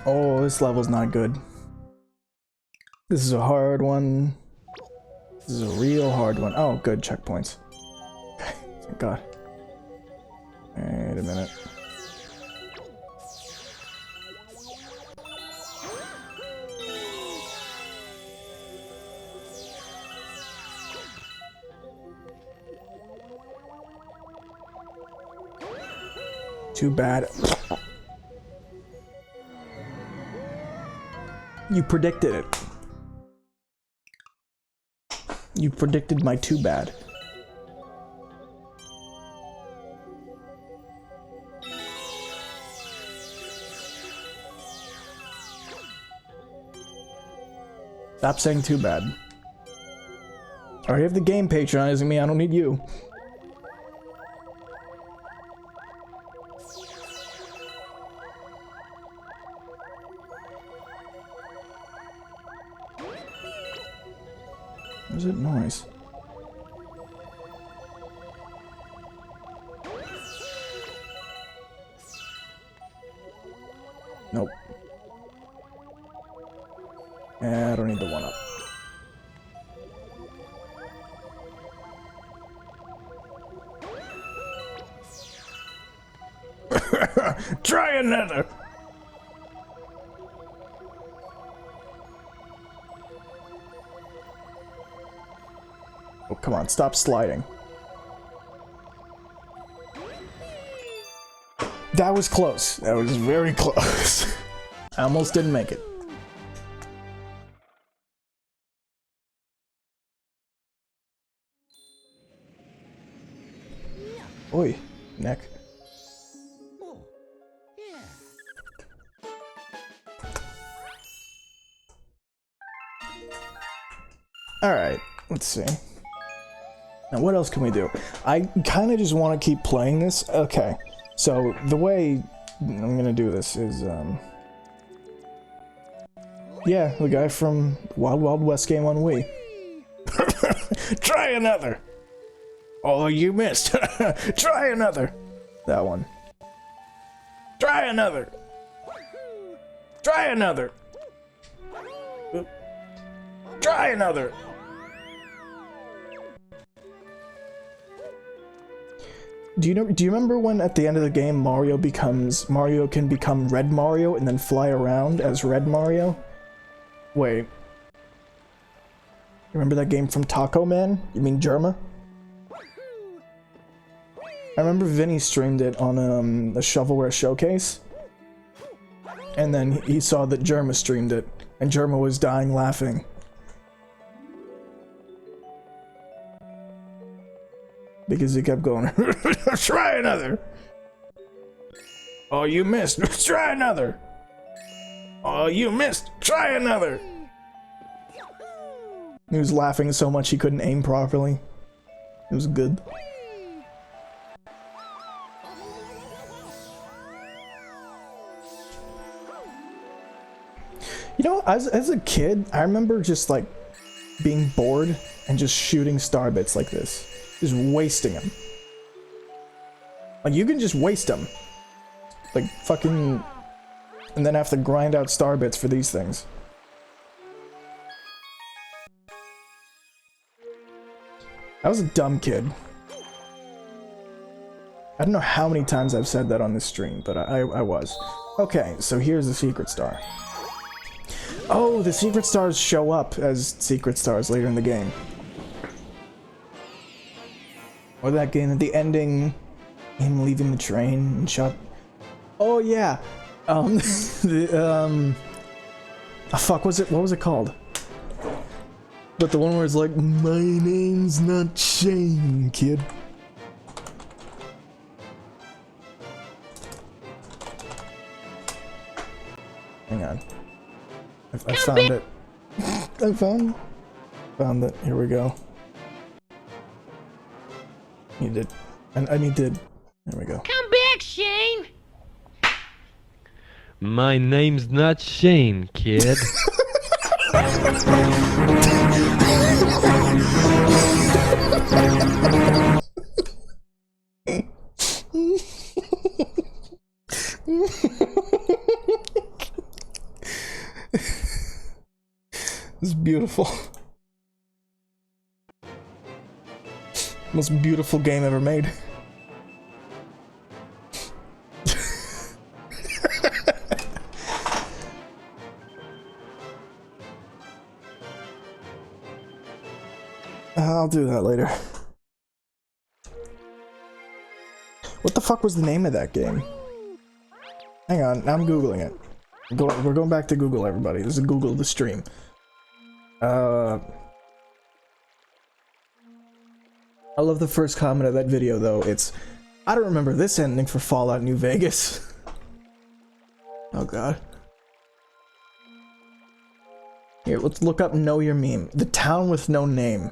S1: Oh, this level's not good. This is a hard one. This is a real hard one. Oh, good, checkpoints. Okay, thank God. Wait a minute. Too bad. You predicted it. You predicted my too bad. Stop saying too bad. I already have the game patronizing me, I don't need you. What is it noise? Nope. Yeah, I don't need the one up. Try another! Oh, come on, stop sliding. That was close. That was very close. I almost didn't make it. Oi, neck. Alright, let's see. Now what else can we do? I kind of just want to keep playing this. Okay, so the way I'm gonna do this is, yeah, the guy from Wild Wild West game on Wii. Try another! Oh, you missed! Try another! That one. Try another! Try another! Try another. Do you remember when at the end of the game Mario can become Red Mario and then fly around as Red Mario? Wait. Remember that game from Taco Man? You mean Germa? I remember Vinny streamed it on a shovelware showcase. And then he saw that Germa streamed it, and Germa was dying laughing. Because he kept going, try another! Oh, you missed, try another! Oh, you missed, try another! He was laughing so much he couldn't aim properly. It was good. You know, as a kid, I remember just like being bored and just shooting star bits like this. Just wasting them. Like, you can just waste them. Like, fucking... And then have to grind out star bits for these things. I was a dumb kid. I don't know how many times I've said that on this stream, but I was. Okay, so here's the secret star. Oh, the secret stars show up as secret stars later in the game. Or that game at the ending, him leaving the train and shot. Oh yeah, oh fuck, what was it called? But the one where it's like, my name's not Shane, kid. Hang on, I found it. I found it. Here we go. I need to. There we go.
S6: Come back, Shane!
S7: My name's not Shane, kid.
S1: This is beautiful. Most beautiful game ever made. I'll do that later. What the fuck was the name of that game? Hang on, I'm googling it. We're going back to Google, everybody. This is Google the stream. I love the first comment of that video, though. It's, I don't remember this ending for Fallout New Vegas. Oh god. Here, let's look up Know Your Meme. The town with no name.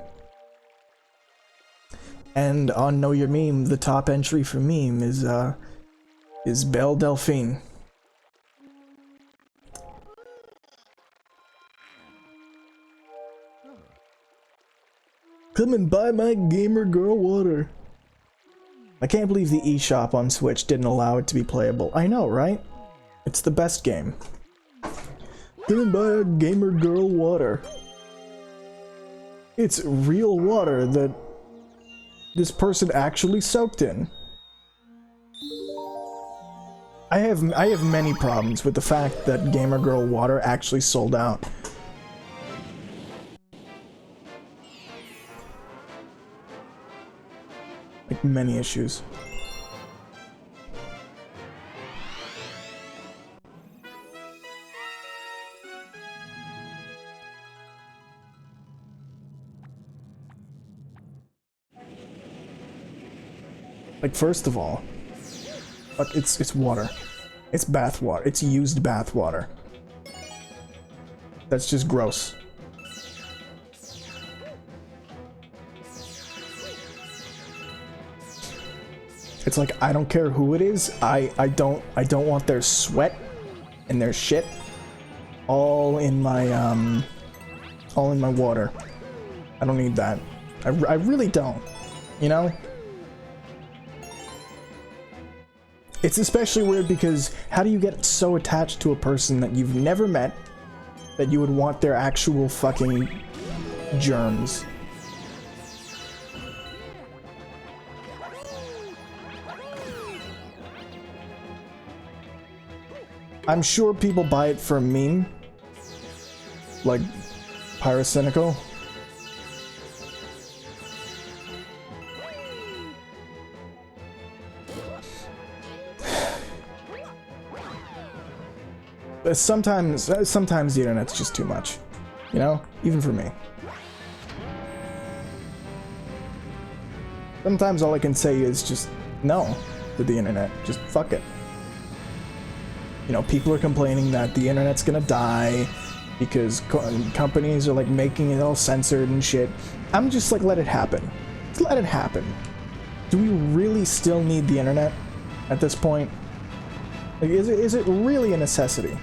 S1: And on Know Your Meme, the top entry for meme is Belle Delphine. Come and buy my gamer girl water. I can't believe the eShop on Switch didn't allow it to be playable. I know, right? It's the best game. Come and buy a gamer girl water. It's real water that this person actually soaked in. I have many problems with the fact that gamer girl water actually sold out. Like, many issues. Like, first of all, it's water. It's bath water. It's used bath water. That's just gross. It's like, I don't care who it is. I don't want their sweat and their shit all in my water. I don't need that. I really don't. You know? It's especially weird because how do you get so attached to a person that you've never met, that you would want their actual fucking germs. I'm sure people buy it for a meme, like Pyrocynical. But sometimes the internet's just too much, you know? Even for me. Sometimes all I can say is just no to the internet. Just fuck it. You know, people are complaining that the internet's gonna die because companies are like making it all censored and shit. I'm just like, let it happen. Just let it happen. Do we really still need the internet at this point? Like, is it really a necessity?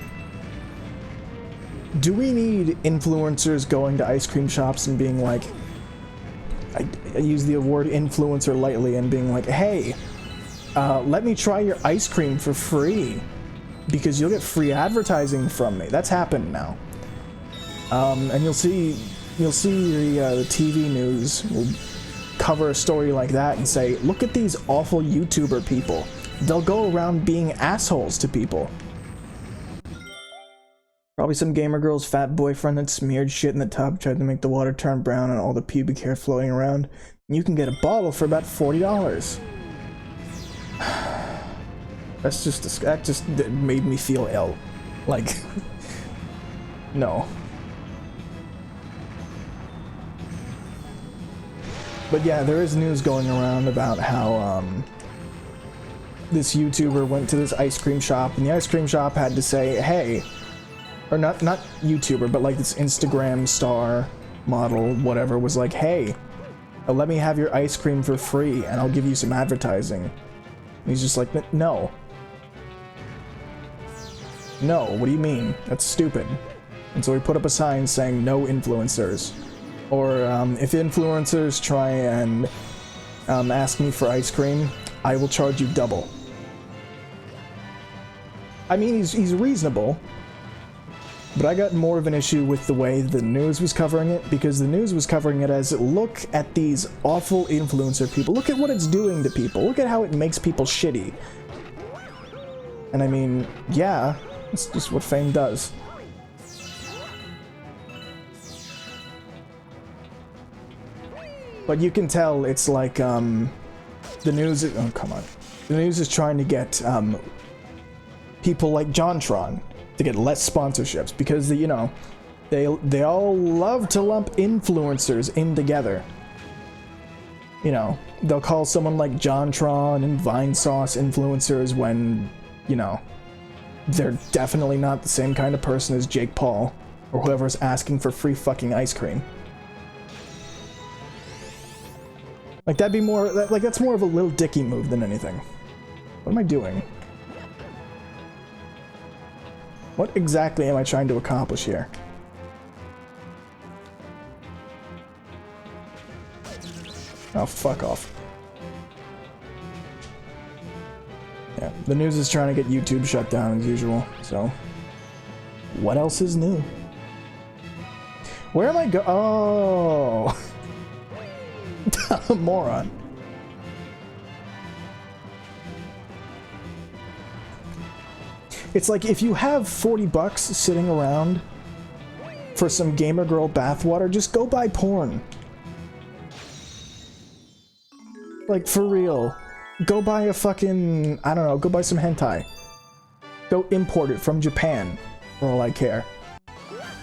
S1: Do we need influencers going to ice cream shops and being like, I use the word influencer lightly, and being like, hey, let me try your ice cream for free because you'll get free advertising from me. That's happened now. And you'll see the TV news will cover a story like that and say, look at these awful YouTuber people. They'll go around being assholes to people. Probably some gamer girl's fat boyfriend that smeared shit in the tub, tried to make the water turn brown and all the pubic hair floating around. You can get a bottle for about $40. That just made me feel ill. Like, no. But yeah, there is news going around about how this YouTuber went to this ice cream shop, and the ice cream shop had to say, hey, or not YouTuber, but like this Instagram star model, whatever, was like, hey, let me have your ice cream for free and I'll give you some advertising. And he's just like, no. No, what do you mean? That's stupid. And so he put up a sign saying no influencers. Or if influencers try and ask me for ice cream, I will charge you double. I mean, he's reasonable. But I got more of an issue with the way the news was covering it, because the news was covering it as, look at these awful influencer people. Look at what it's doing to people. Look at how it makes people shitty. And I mean, yeah, it's just what fame does. But you can tell it's like, the news is, oh, come on. The news is trying to get, people like JonTron to get less sponsorships, because you know, they all love to lump influencers in together. You know, they'll call someone like JonTron and Vinesauce influencers when, you know, they're definitely not the same kind of person as Jake Paul or whoever's asking for free fucking ice cream. Like, that'd be more like, that's more of a Lil Dicky move than anything. What am I doing? What exactly am I trying to accomplish here? Oh, fuck off. Yeah, the news is trying to get YouTube shut down as usual, so... What else is new? Where am I Oh! Moron. It's like, if you have 40 bucks sitting around for some gamer girl bathwater, just go buy porn. Like, for real. Go buy a fucking, I don't know, go buy some hentai. Go import it from Japan, for all I care.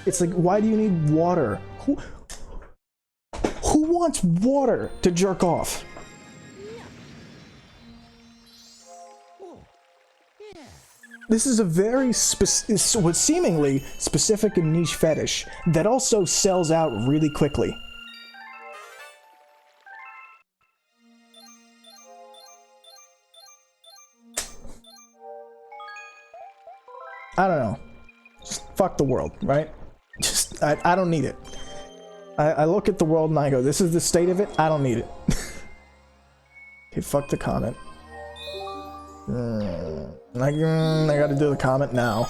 S1: It's like, why do you need water? Who wants water to jerk off? This is a very seemingly specific and niche fetish that also sells out really quickly. I don't know. Just fuck the world, right? Just, I don't need it. I look at the world and I go, this is the state of it, I don't need it. Okay, fuck the comment. I gotta do the comment now.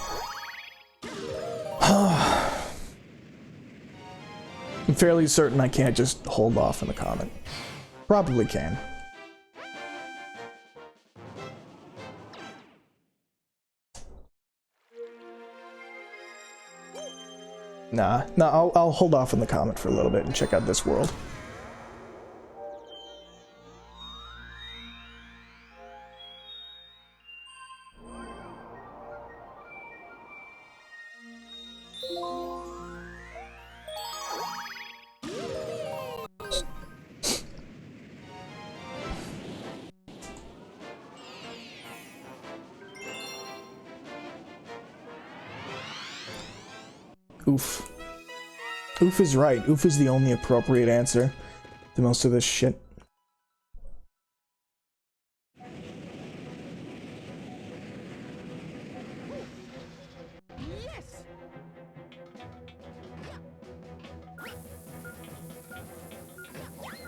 S1: fairly certain I can't just hold off in the comment. Probably can. Nah, I'll hold off in the comment for a little bit and check out this world. Oof. Oof is right. Oof is the only appropriate answer to most of this shit.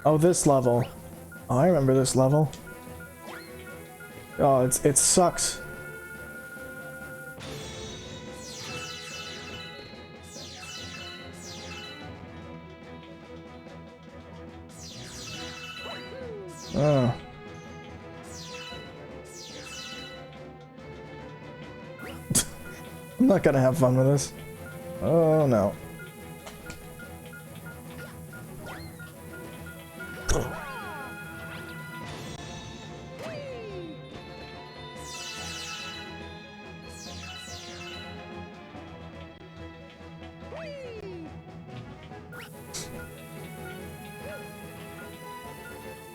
S1: Oh, this level. Oh, I remember this level. Oh, it sucks. Oh. I'm not gonna have fun with this. Oh no.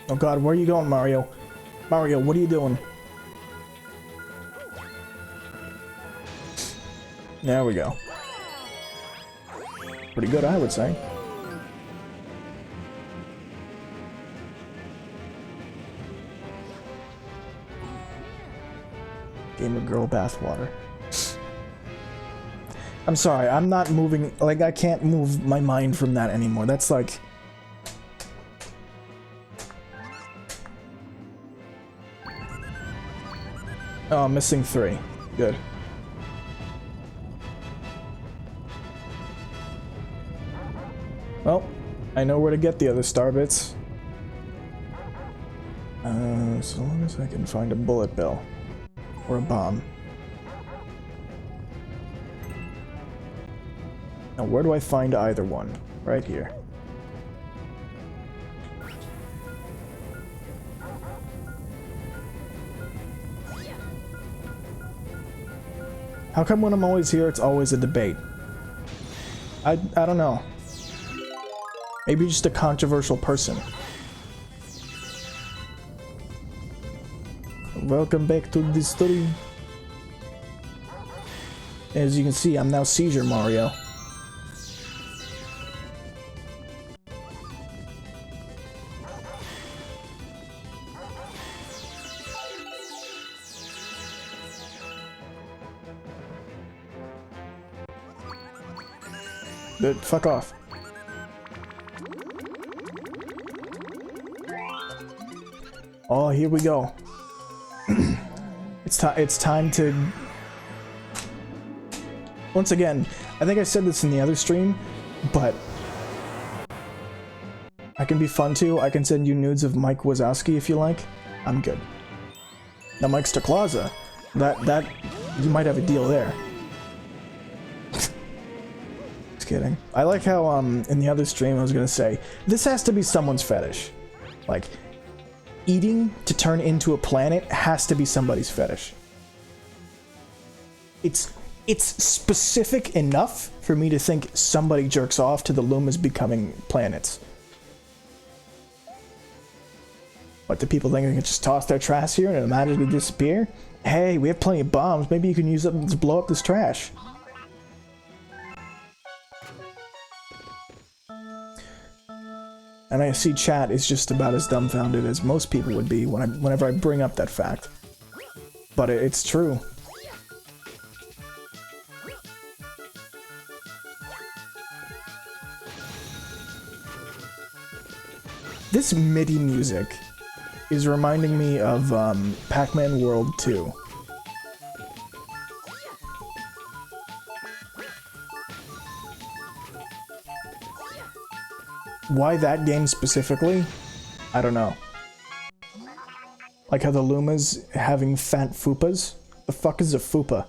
S1: Oh god, where are you going, Mario? Mario, what are you doing? There we go. Pretty good, I would say. Gamer girl bathwater. I'm sorry, I'm not moving, like, I can't move my mind from that anymore. That's like... Oh, I'm missing 3. Good. Well, I know where to get the other star bits. So long as I can find a bullet bill. Or a bomb. Now, where do I find either one? Right here. How come when I'm always here, it's always a debate? I don't know. Maybe just a controversial person. Welcome back to the story. As you can see, I'm now Seizure Mario. Dude, fuck off. Oh, here we go. It's time to... Once again, I think I said this in the other stream, but... I can be fun too. I can send you nudes of Mike Wazowski if you like. I'm good. Now Mike Staklaza, that... You might have a deal there. Just kidding. I like how, in the other stream I was gonna say, this has to be someone's fetish. Like... Eating to turn into a planet has to be somebody's fetish. It's specific enough for me to think somebody jerks off to the Lumas becoming planets. What, do people think they can just toss their trash here and it'll magically disappear? Hey, we have plenty of bombs. Maybe you can use them to blow up this trash. And I see chat is just about as dumbfounded as most people would be whenever I bring up that fact. But it's true. This MIDI music is reminding me of Pac-Man World 2. Why that game specifically? I don't know. Like how the Lumas having fat fupas? The fuck is a fupa?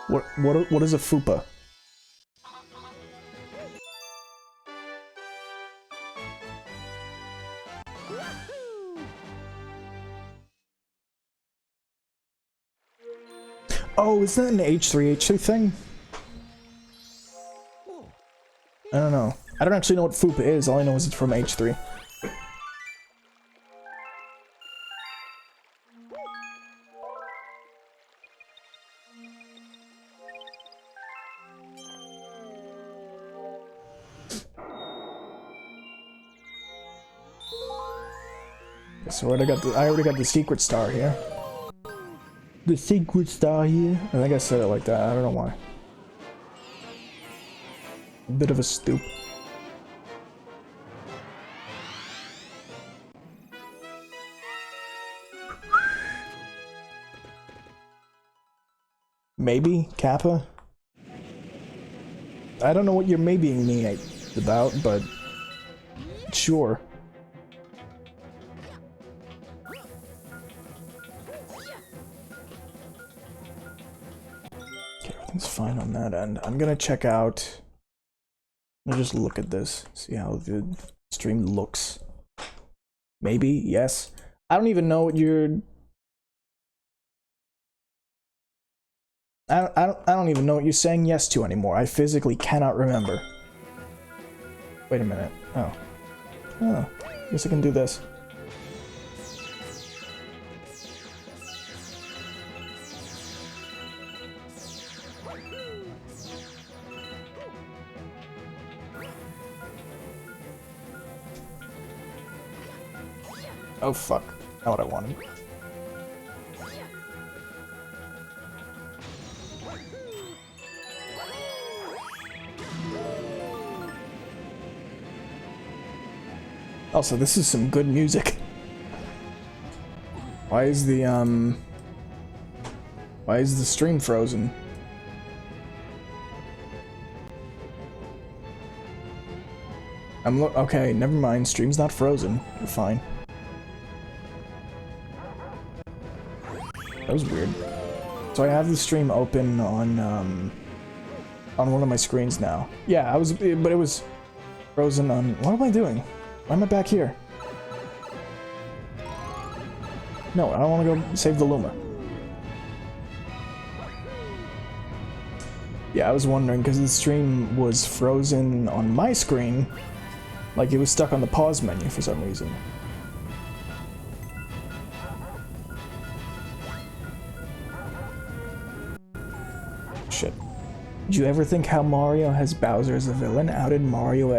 S1: What is a fupa? Oh, is that an H3 thing? I don't know. I don't actually know what fupa is. All I know is it's from H3. So I already got the secret star here. The secret star here. I think I said it like that. I don't know why. A bit of a stoop. Maybe Kappa. I don't know what you're maybeing me about, but sure. Everything's fine on that end. I'm gonna check out. I'll just look at this, see how the stream looks. Maybe, yes. I don't even know what you're. I don't even know what you're saying yes to anymore. I physically cannot remember. Wait a minute. Oh. Oh. Guess I can do this. Oh fuck, not what I wanted. Also, this is some good music. Why is the stream frozen? Okay, never mind, stream's not frozen. You're fine. That was weird. So I have the stream open on one of my screens now. Yeah, but it was frozen on. What am I doing? Why am I back here? No, I want to go save the Luma. Yeah, I was wondering because the stream was frozen on my screen, like it was stuck on the pause menu for some reason. Shit. Did you ever think how Mario has Bowser as a villain? How did Mario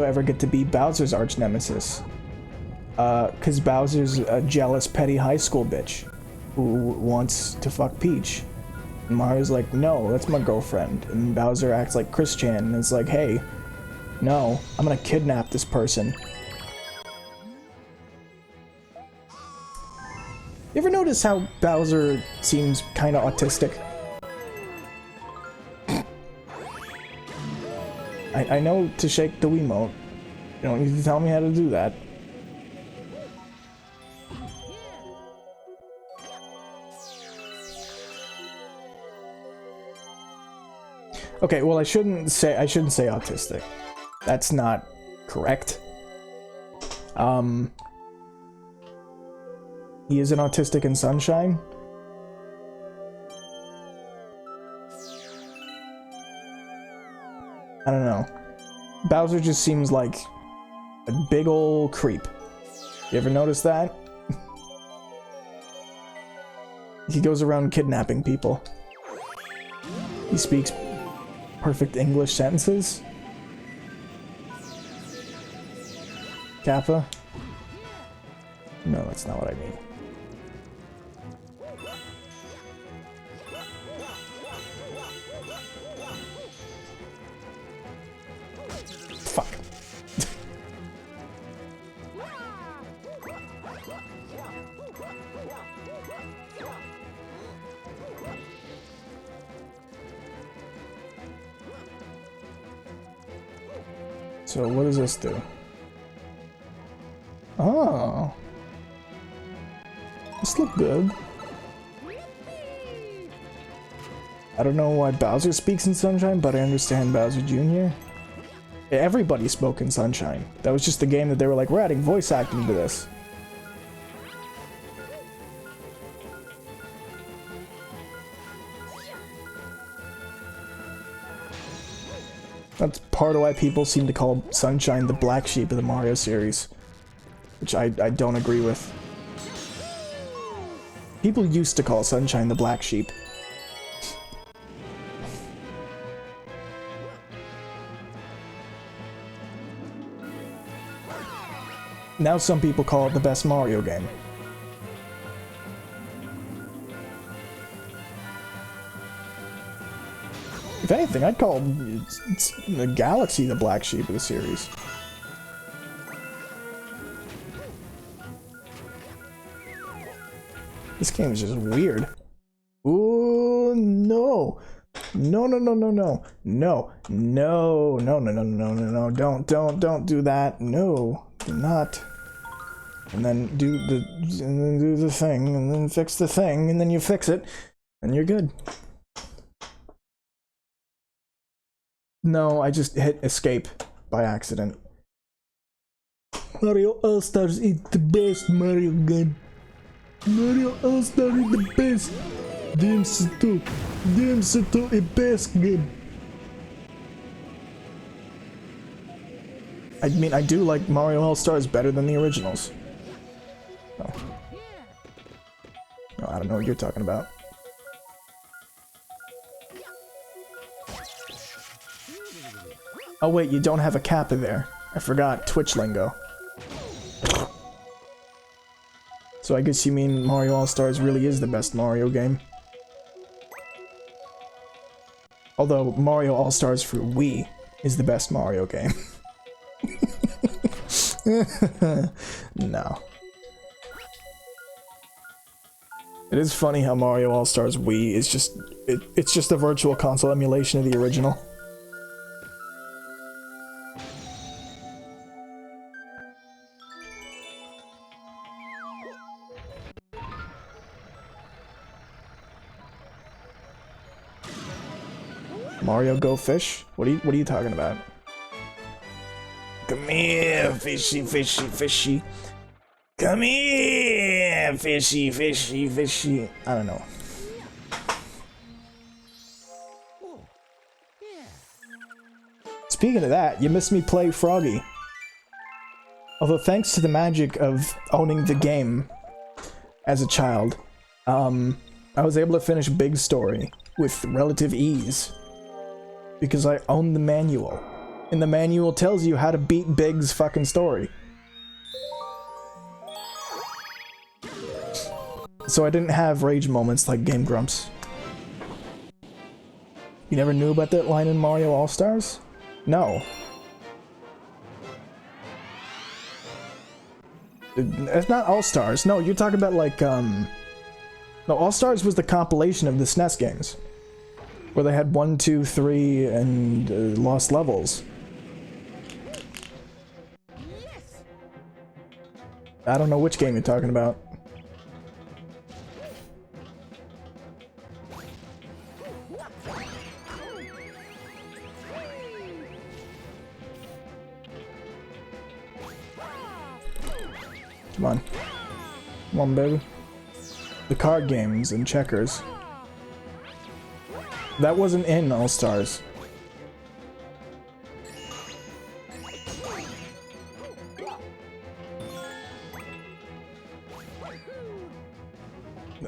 S1: ever get to be Bowser's arch nemesis? Cause Bowser's a jealous, petty high school bitch who wants to fuck Peach. And Mario's like, no, that's my girlfriend. And Bowser acts like Chris Chan and is like, hey, no, I'm gonna kidnap this person. You ever notice how Bowser seems kinda autistic? I know to shake the Wiimote. You don't need to tell me how to do that. Okay, well I shouldn't say autistic. That's not correct. He isn't autistic in Sunshine. I don't know. Bowser just seems like a big ol' creep. You ever notice that? He goes around kidnapping people. He speaks perfect English sentences. Kappa? No, that's not what I mean. Fuck. So what does this do? Oh. This look good. I don't know why Bowser speaks in Sunshine, but I understand Bowser Jr. Everybody spoke in Sunshine. That was just the game that they were like, we're adding voice acting to this. That's part of why people seem to call Sunshine the black sheep of the Mario series. Which I don't agree with. People used to call Sunshine the black sheep. Now some people call it the best Mario game. If anything, I'd call the Galaxy the black sheep of the series. This game is just weird. Ooh, no. No, no, no, no, no. No. No, no, no, no, no, no, no. Don't do that. No. Do not. And then do the thing, and then fix the thing, and then you fix it, and you're good. No, I just hit escape by accident. Mario All-Stars is the best Mario game. Mario All-Stars is the best. DMC2 is best game. I mean, I do like Mario All-Stars better than the originals. Oh. No, I don't know what you're talking about. Oh wait, you don't have a kappa there. I forgot Twitch lingo. So I guess you mean Mario All-Stars really is the best Mario game. Although Mario All-Stars for Wii is the best Mario game. No. It is funny how Mario All-Stars Wii is just it's just a virtual console emulation of the original. Mario Go Fish? What are you talking about? Come here, fishy, fishy, fishy. Come here, fishy, fishy, fishy. I don't know. Speaking of that, you missed me play Froggy. Although thanks to the magic of owning the game as a child, I was able to finish Big Story with relative ease. Because I own the manual. And the manual tells you how to beat Big's fucking story. So I didn't have rage moments like Game Grumps. You never knew about that line in Mario All-Stars? No. It's not All-Stars. No, you're talking about like, No, All-Stars was the compilation of the SNES games. Where they had 1, 2, 3, and lost levels. I don't know which game you're talking about. Come on. Come on, baby. The card games and checkers. That wasn't in All-Stars.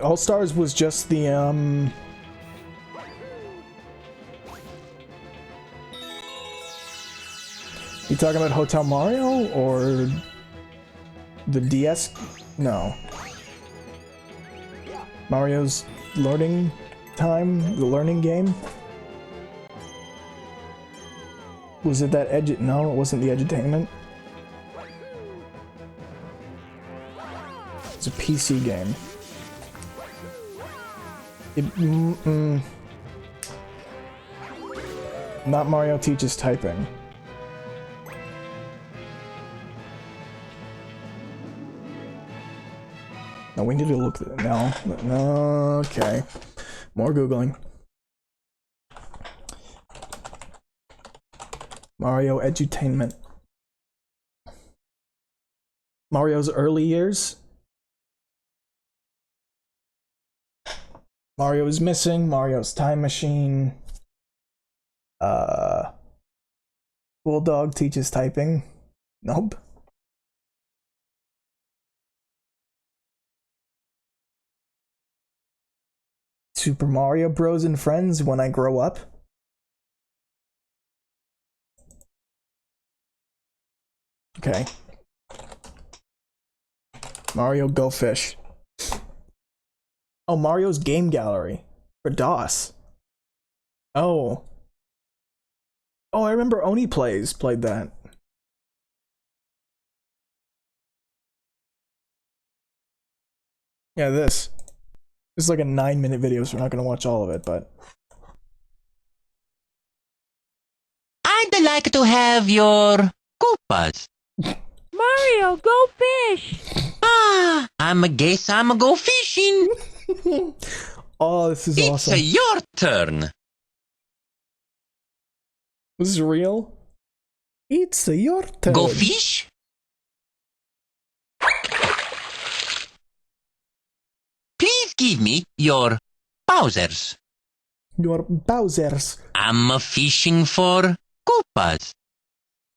S1: All-Stars was just the, You talking about Hotel Mario, or the DS? No. Mario's learning time, the learning game? Was it that No, it wasn't the edutainment. It's a PC game. Not Mario Teaches Typing. No, we need to look. No. Okay. More Googling. Mario edutainment. Mario's early years. Mario is missing. Mario's time machine. Bulldog teaches typing. Nope. Super Mario Bros. And Friends when I grow up. Okay. Mario Go Fish. Oh, Mario's Game Gallery for DOS. Oh. Oh, I remember Oni Plays played that. Yeah, this. This is like a 9-minute video, so we're not gonna watch all of it, but...
S6: I'd like to have your Koopas.
S8: Mario, go fish!
S6: I guess I'm go fishing.
S1: Oh, this is awesome.
S6: It's your turn.
S1: This is real? It's your turn.
S6: Go fish? Please give me your Bowsers.
S1: Your Bowsers.
S6: I'm fishing for Koopas.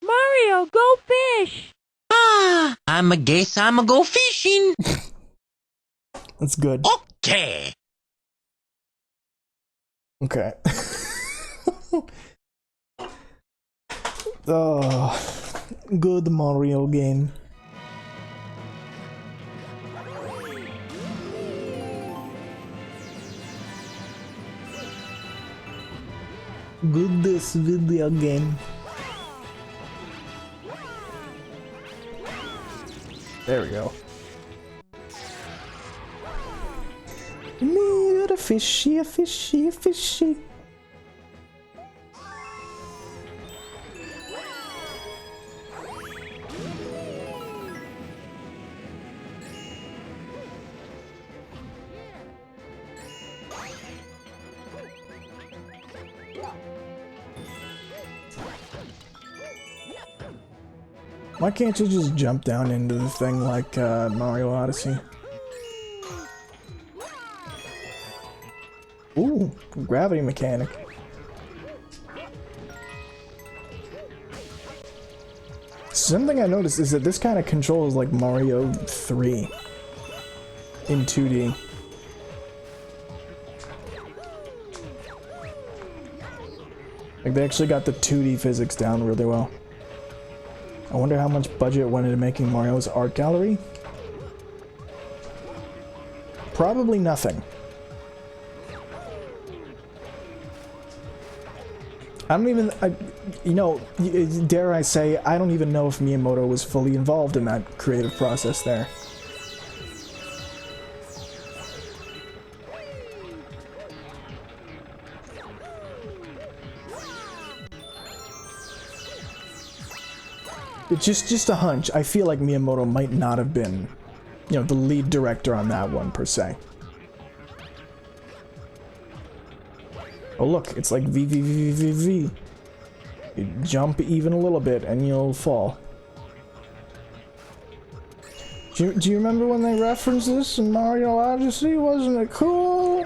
S8: Mario, go fish!
S6: I guess I'm go fishing.
S1: That's good.
S6: Okay.
S1: Okay. Oh, good Mario game. Good this video game. There we go. Me a fishy, a fishy, a fishy. Why can't you just jump down into the thing like Mario Odyssey? Ooh, gravity mechanic. Something I noticed is that this kind of controls like Mario 3 in 2D. Like they actually got the 2D physics down really well. I wonder how much budget went into making Mario's art gallery? Probably nothing. I don't even, you know, dare I say, I don't even know if Miyamoto was fully involved in that creative process there. It's just a hunch. I feel like Miyamoto might not have been, you know, the lead director on that one, per se. Oh look, it's like V, V, V, V, V. You jump even a little bit and you'll fall. Do you remember when they referenced this in Mario Odyssey? Wasn't it cool?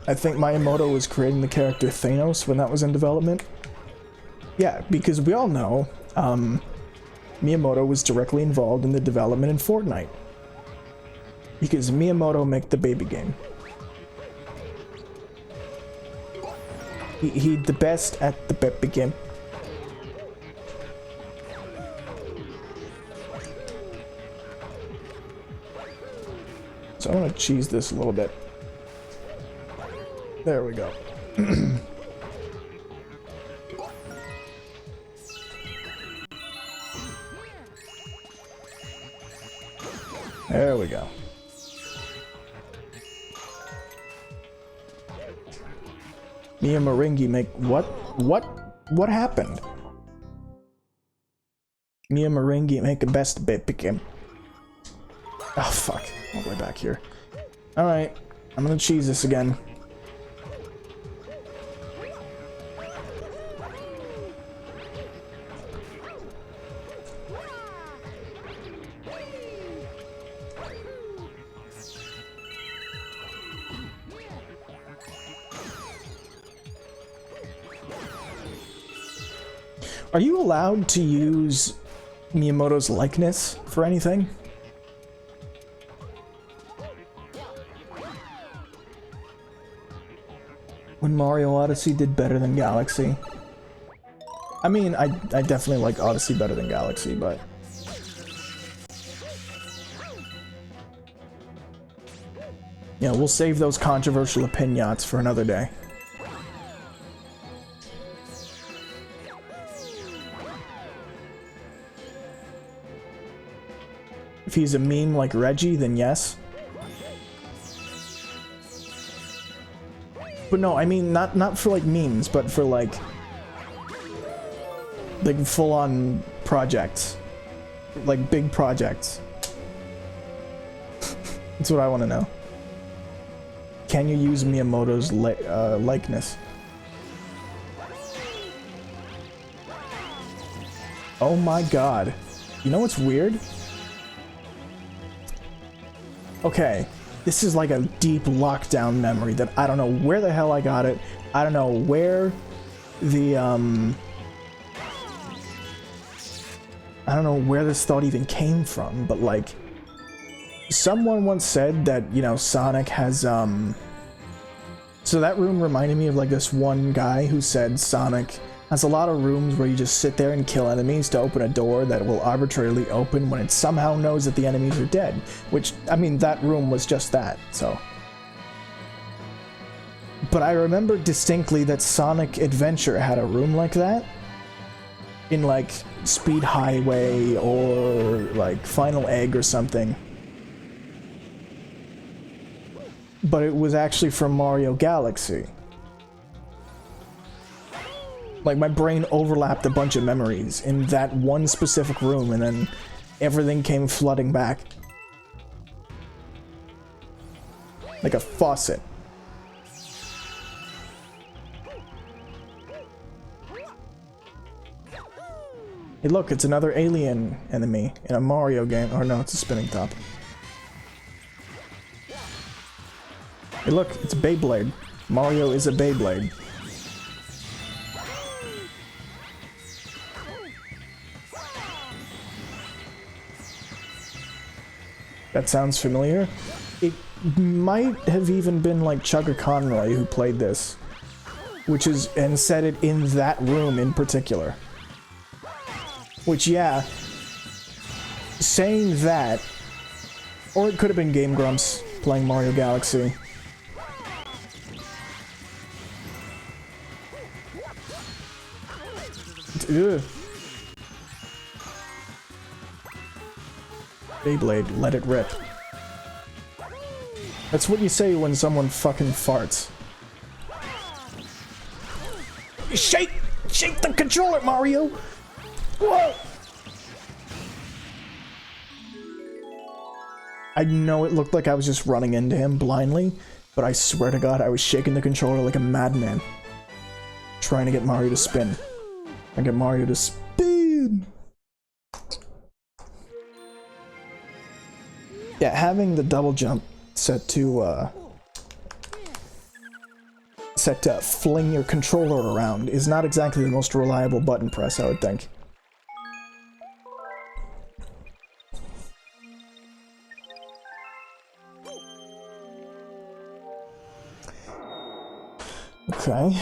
S1: I think Miyamoto was creating the character Thanos when that was in development. Yeah, because we all know, Miyamoto was directly involved in the development in Fortnite. Because Miyamoto made the baby game. He the best at the baby game. So I'm gonna cheese this a little bit. There we go. There we go. Me and Maringi make what happened? Me and Meringue make the best bit pick him. Oh fuck. All the way back here. Alright. I'm gonna cheese this again. Are you allowed to use Miyamoto's likeness for anything? When Mario Odyssey did better than Galaxy. I mean, I definitely like Odyssey better than Galaxy, but... yeah, we'll save those controversial opinions for another day. If he's a meme like Reggie, then yes. But no, I mean not for like memes, but for like full-on projects. Like big projects. That's what I want to know. Can you use Miyamoto's likeness? Oh my god. You know what's weird? Okay, this is like a deep lockdown memory that I don't know where the hell I got it. I don't know where the, I don't know where this thought even came from, but like, someone once said that, you know, Sonic has, so that room reminded me of like this one guy who said Sonic has a lot of rooms where you just sit there and kill enemies to open a door that will arbitrarily open when it somehow knows that the enemies are dead. Which, I mean, that room was just that, so. But I remember distinctly that Sonic Adventure had a room like that. In like Speed Highway or like Final Egg or something. But it was actually from Mario Galaxy. Like, my brain overlapped a bunch of memories in that one specific room, and then everything came flooding back. Like a faucet. Hey look, it's another alien enemy in a Mario game. Or no, it's a spinning top. Hey look, it's a Beyblade. Mario is a Beyblade. That sounds familiar. It might have even been like Chugger Conroy who played this, which is, and said it in that room in particular. Which, yeah, saying that, or it could have been Game Grumps playing Mario Galaxy. Ugh. Beyblade, let it rip. That's what you say when someone fucking farts. Shake the controller, Mario! Whoa! I know it looked like I was just running into him blindly, but I swear to God I was shaking the controller like a madman. Trying to get Mario to spin. And get Mario to spin! Yeah, having the double jump set to fling your controller around is not exactly the most reliable button press, I would think. Okay.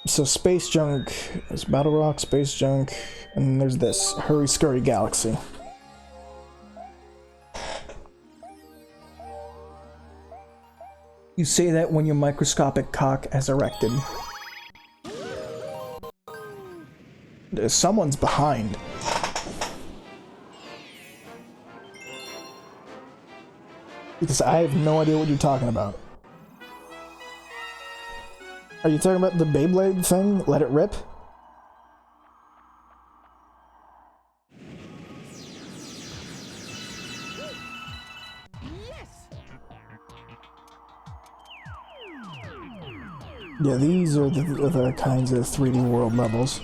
S1: So Space Junk is Battle Rock, Space Junk, and then there's this Hurry Scurry Galaxy. You say that when your microscopic cock has erected. Someone's behind. Because I have no idea what you're talking about. Are you talking about the Beyblade thing? Let it rip? Yeah, these are the kinds of 3D world levels.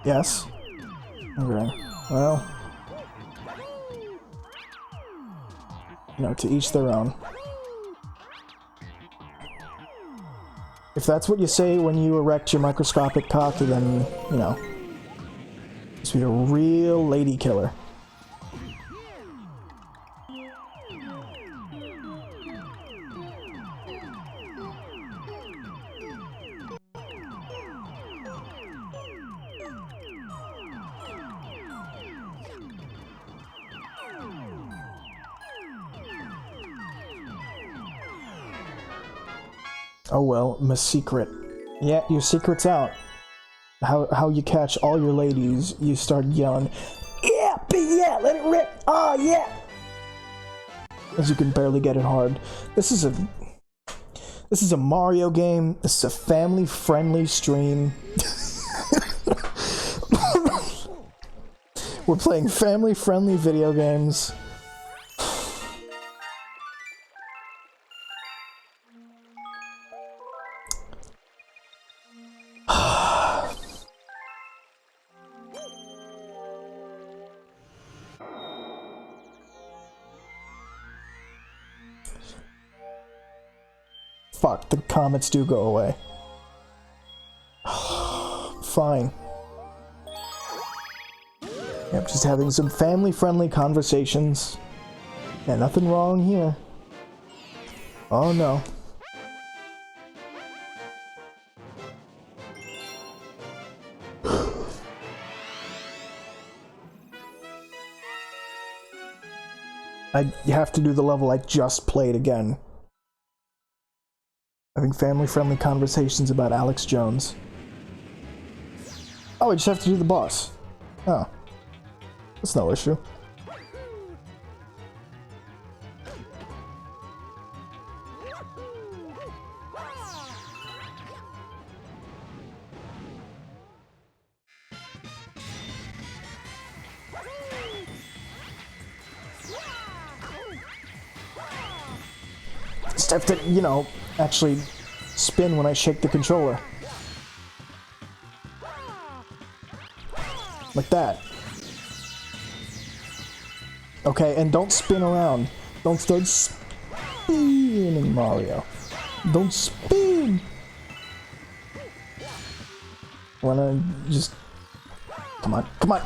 S1: Yes? Okay. Well... You know, to each their own. If that's what you say when you erect your microscopic cock, then, you know, must be a real lady killer. Oh well, my secret. Yeah, your secret's out. How you catch all your ladies, you start yelling, yeah, yeah, let it rip, oh yeah! As you can barely get it hard. This is a Mario game, this is a family-friendly stream. We're playing family-friendly video games. Fuck, the comments do go away. Fine. Yep, just having some family-friendly conversations. Yeah, nothing wrong here. Oh no. I have to do the level I just played again. Having family-friendly conversations about Alex Jones. Oh, I just have to do the boss. Oh. That's no issue. Just have to, you know, actually spin when I shake the controller. Like that. Okay, and don't spin around. Don't start spinning, Mario. Don't spin! Wanna just... Come on, come on!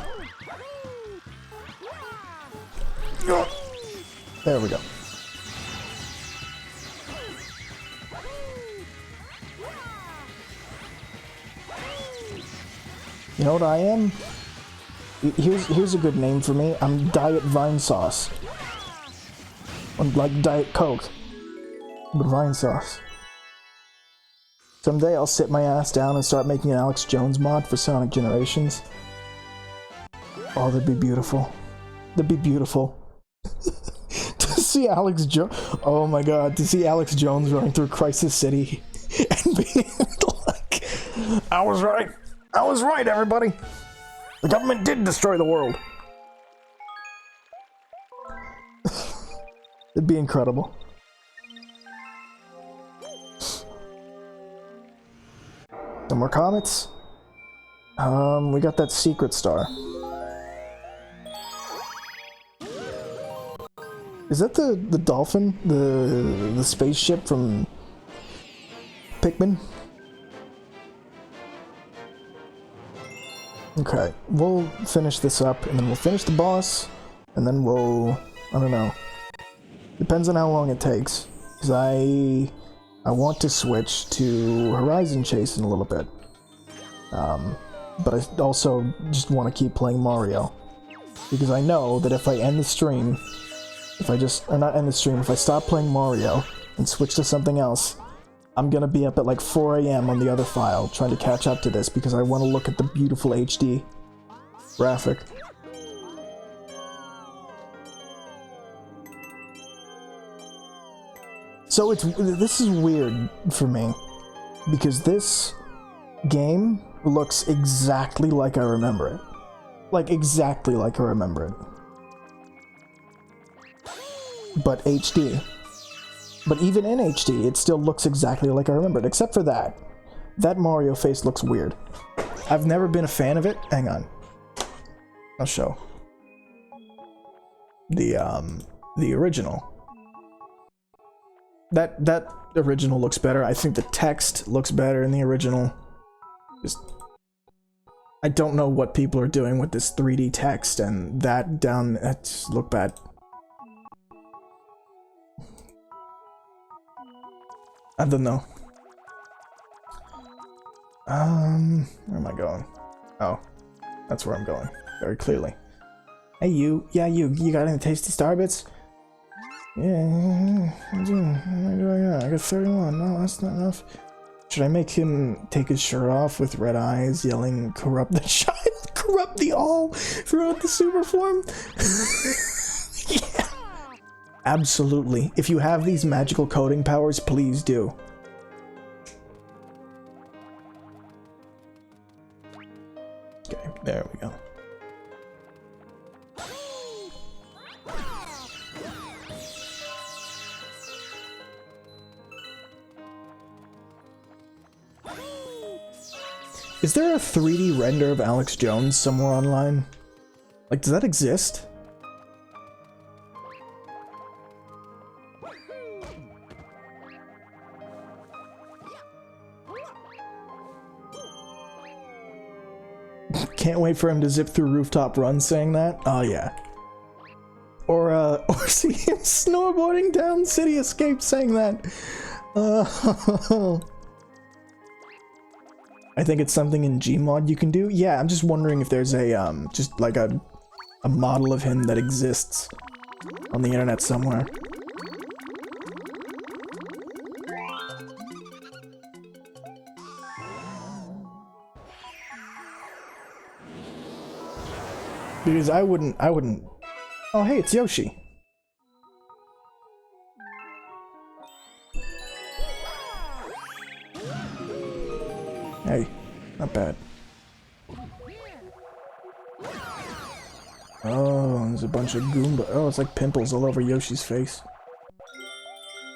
S1: There we go. You know what I am? Here's a good name for me. I'm Diet Vine Sauce. I'm like Diet Coke, but Vine Sauce. Someday I'll sit my ass down and start making an Alex Jones mod for Sonic Generations. Oh, that'd be beautiful. That'd be beautiful. To see Alex Jones. Oh my god, to see Alex Jones running through Crisis City and being like, I was right. I was right, everybody! The government did destroy the world! It'd be incredible. Some more comets? We got that secret star. Is that the dolphin? The spaceship from Pikmin? Okay, we'll finish this up, and then we'll finish the boss, and then we'll... I don't know. Depends on how long it takes, because I want to switch to Horizon Chase in a little bit. But I also just want to keep playing Mario. Because I know that if I end the stream, if I stop playing Mario and switch to something else, I'm gonna be up at like 4 AM on the other file trying to catch up to this because I want to look at the beautiful HD graphic. So this is weird for me because this game looks exactly like I remember it. Like exactly like I remember it. But HD. But even in HD, it still looks exactly like I remembered, except for that. That Mario face looks weird. I've never been a fan of it. Hang on. I'll show. The original. That original looks better. I think the text looks better in the original. Just, I don't know what people are doing with this 3D text and that down. That just look bad. I don't know. Where am I going? Oh, that's where I'm going. Very clearly. Hey, you. Yeah, you got any tasty Starbits? Yeah, I do. I got 31. No, that's not enough. Should I make him take his shirt off with red eyes, yelling, "Corrupt the child, corrupt the all," throughout the super form? Yeah. Absolutely. If you have these magical coding powers, please do. Okay, there we go. Is there a 3D render of Alex Jones somewhere online? Like, does that exist? Can't wait for him to zip through rooftop runs saying that. Oh yeah. Or see him snowboarding down City Escape saying that. I think it's something in Gmod you can do. Yeah, I'm just wondering if there's a just like a model of him that exists on the internet somewhere. Because I wouldn't. Oh, hey, it's Yoshi. Hey, not bad. Oh, there's a bunch of Goomba. Oh, it's like pimples all over Yoshi's face.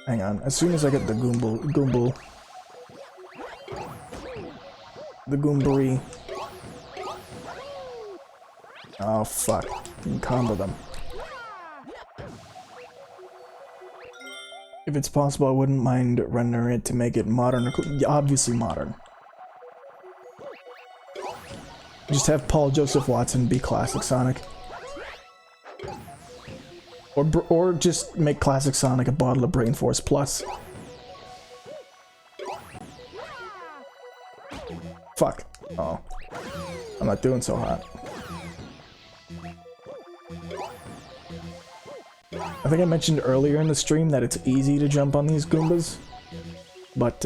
S1: Hang on, as soon as I get the Goomble. The Goomberry. Oh, fuck. You can combo them. If it's possible, I wouldn't mind rendering it to make it modern. Obviously modern. Just have Paul Joseph Watson be classic Sonic. Or just make classic Sonic a bottle of Brain Force Plus. Fuck. Oh. I'm not doing so hot. I think I mentioned earlier in the stream that it's easy to jump on these Goombas, but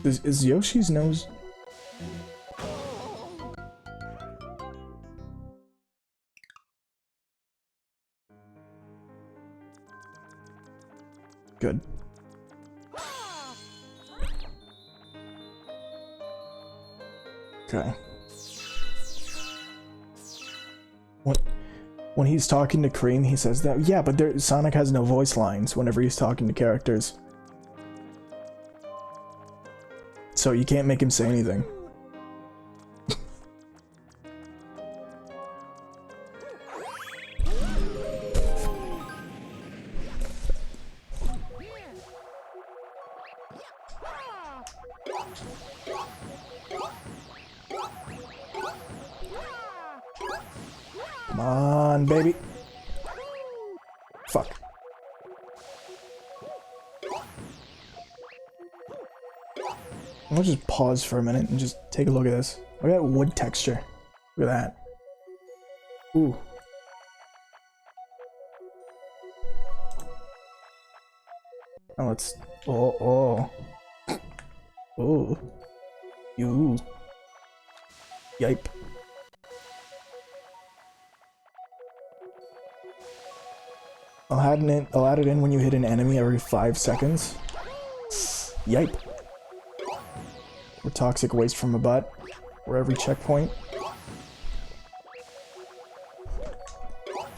S1: is Yoshi's nose? Good. Okay. When he's talking to Cream, he says that. Yeah, but Sonic has no voice lines whenever he's talking to characters. So you can't make him say anything. Come on, baby. Fuck. I'll just pause for a minute and just take a look at this. Look at that wood texture. Look at that. Ooh. Oh, let's... Oh. Oh. You. Yipe. I'll add it in when you hit an enemy every 5 seconds. Yipe. Or toxic waste from a butt. Or every checkpoint.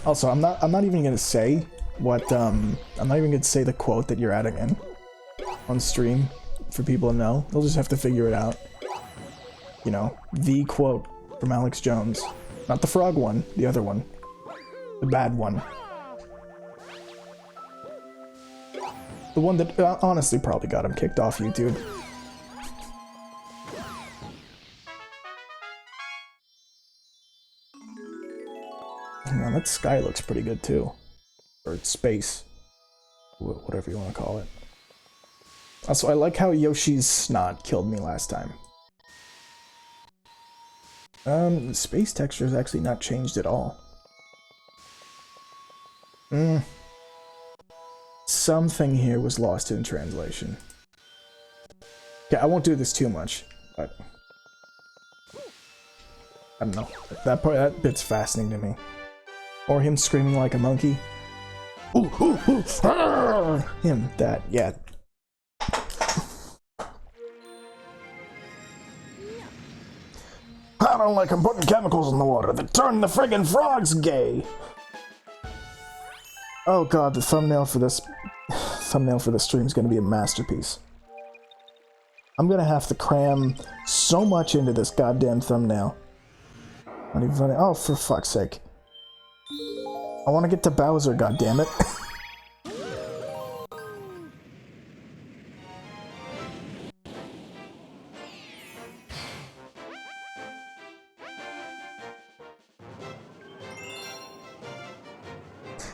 S1: Also, I'm not even gonna say what, I'm not even gonna say the quote that you're adding in on stream for people to know. They'll just have to figure it out. You know, the quote from Alex Jones. Not the frog one, the other one. The bad one. The one that honestly probably got him kicked off YouTube. Now that sky looks pretty good too. Or space. Whatever you want to call it. Also, I like how Yoshi's snot killed me last time. Space texture is actually not changed at all. Something here was lost in translation. Yeah, I won't do this too much, but I don't know. That bit's fascinating to me. Or him screaming like a monkey. Ooh, ooh, ooh, him, that, yeah. I don't like him putting chemicals in the water that turn the friggin' frogs gay. Oh god, the thumbnail for this stream is gonna be a masterpiece. I'm gonna have to cram so much into this goddamn thumbnail. Not even funny. Oh, for fuck's sake. I want to get to Bowser, goddammit.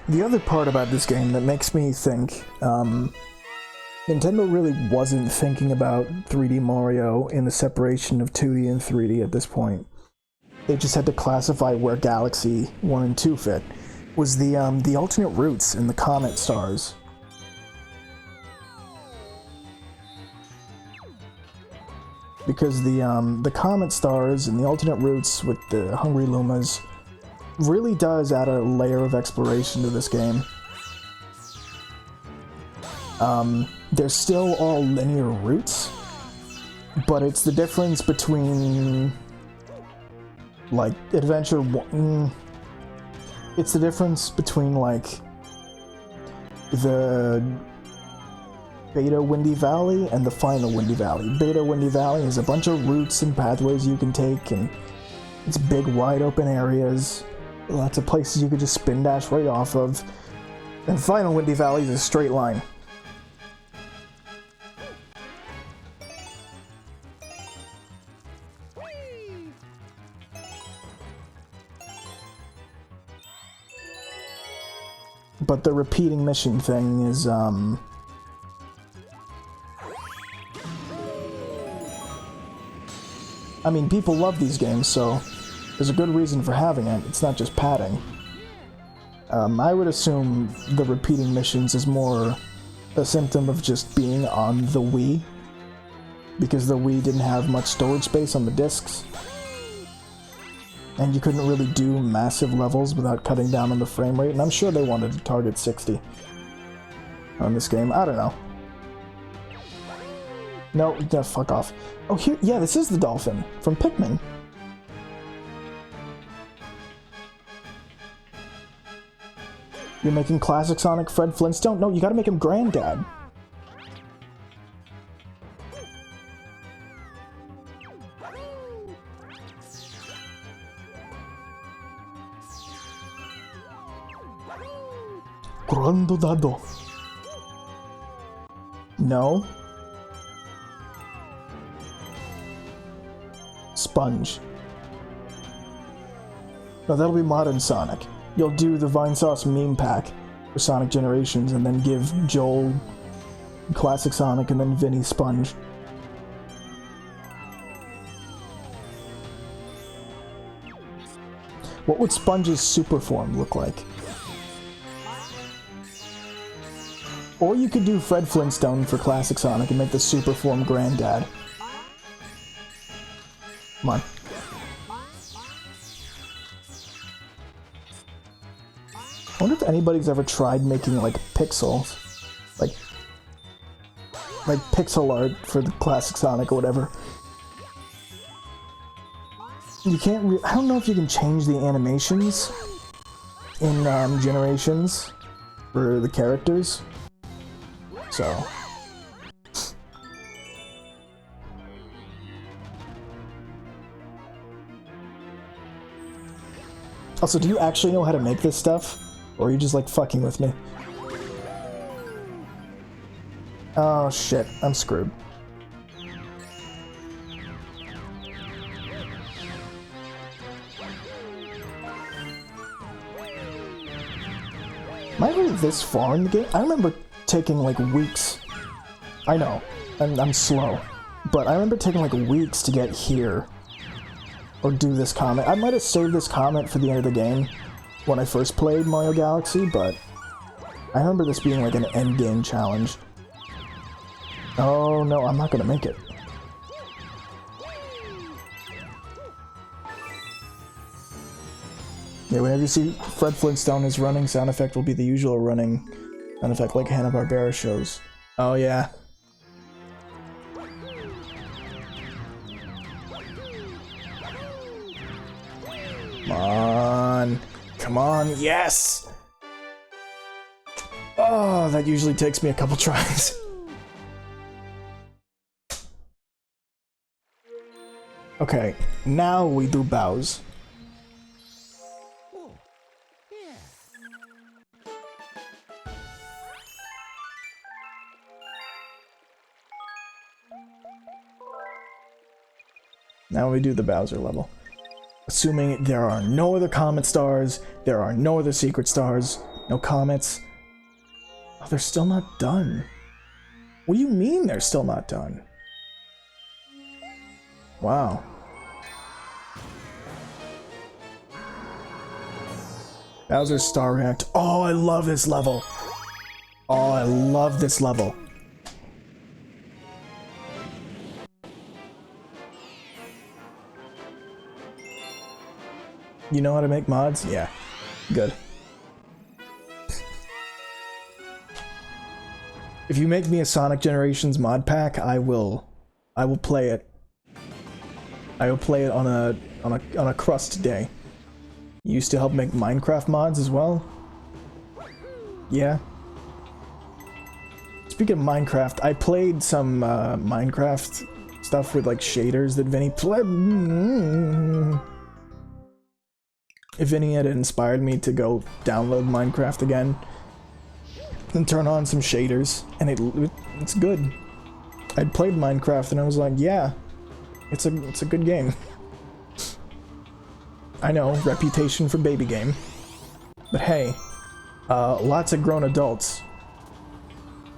S1: The other part about this game that makes me think Nintendo really wasn't thinking about 3D Mario in the separation of 2D and 3D at this point. They just had to classify where Galaxy 1 and 2 fit. Was the alternate routes in the Comet stars. Because the Comet stars and the alternate routes with the Hungry Lumas really does add a layer of exploration to this game. They're still all linear routes, but it's the difference between, like, Adventure 1... It's the difference between, like, the Beta Windy Valley and the final Windy Valley. Beta Windy Valley is a bunch of routes and pathways you can take, and it's big, wide open areas. Lots of places you could just spin dash right off of. And final Windy Valley is a straight line. But the repeating mission thing is, I mean, people love these games, so there's a good reason for having it. It's not just padding. I would assume the repeating missions is more a symptom of just being on the Wii, because the Wii didn't have much storage space on the discs. And you couldn't really do massive levels without cutting down on the frame rate, and I'm sure they wanted to target 60 on this game. I don't know. No, fuck off. Oh, here, yeah, this is the dolphin from Pikmin. You're making classic Sonic Fred Flintstone? No, you gotta make him Granddad. Grando dado. No. Sponge. No, that'll be modern Sonic. You'll do the Vinesauce meme pack for Sonic Generations and then give Joel Classic Sonic and then Vinny Sponge. What would Sponge's super form look like? Or you could do Fred Flintstone for Classic Sonic and make the super form Granddad. Come on. I wonder if anybody's ever tried making, like, pixels. Like pixel art for the Classic Sonic or whatever. You can't I don't know if you can change the animations in generations for the characters. So. Also, do you actually know how to make this stuff? Or are you just like fucking with me? Oh shit, I'm screwed. Am I really this far in the game? I remember taking like weeks. I know, I'm slow. But I remember taking like weeks to get here. Or do this comment. I might have saved this comment for the end of the game when I first played Mario Galaxy, but I remember this being like an end game challenge. Oh no, I'm not gonna make it. Yeah, whenever you see Fred Flintstone is running, sound effect will be the usual running sound effect like Hanna-Barbera shows. Oh yeah. Come on. Come on, yes! Oh, that usually takes me a couple tries. Okay, now we do bows. Now we do the Bowser level. Assuming there are no other comet stars, there are no other secret stars, no comets. Oh, they're still not done. What do you mean they're still not done? Wow. Bowser's Star React. Oh, I love this level. Oh, I love this level. You know how to make mods? Yeah. Good. If you make me a Sonic Generations mod pack, I will play it. I will play it on a crust day. You used to help make Minecraft mods as well? Yeah. Speaking of Minecraft, I played some Minecraft stuff with like shaders that Vinny played. If Vinny had inspired me to go download Minecraft again and turn on some shaders, and it's good. I'd played Minecraft and I was like, yeah, it's a good game. I know, reputation for baby game, but hey, lots of grown adults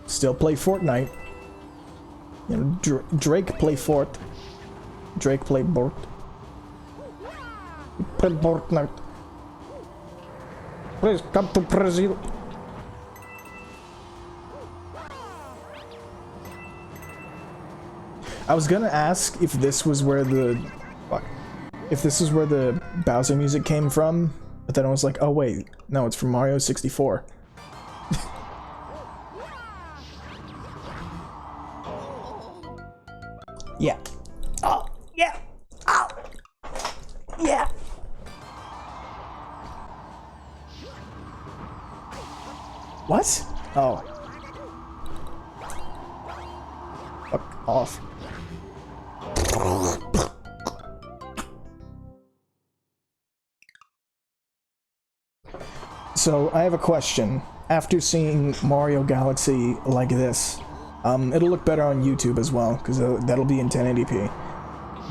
S1: still play Fortnite. You know, Drake play Fort. Drake play Bort. Play Fortnite. Please come to Brazil. I was gonna ask if this was where the Bowser music came from, but then I was like, oh wait, no, it's from Mario 64. Yeah. Oh, yeah. Oh. Yeah. What? Oh. Fuck off. So, I have a question. After seeing Mario Galaxy like this, it'll look better on YouTube as well, because that'll be in 1080p.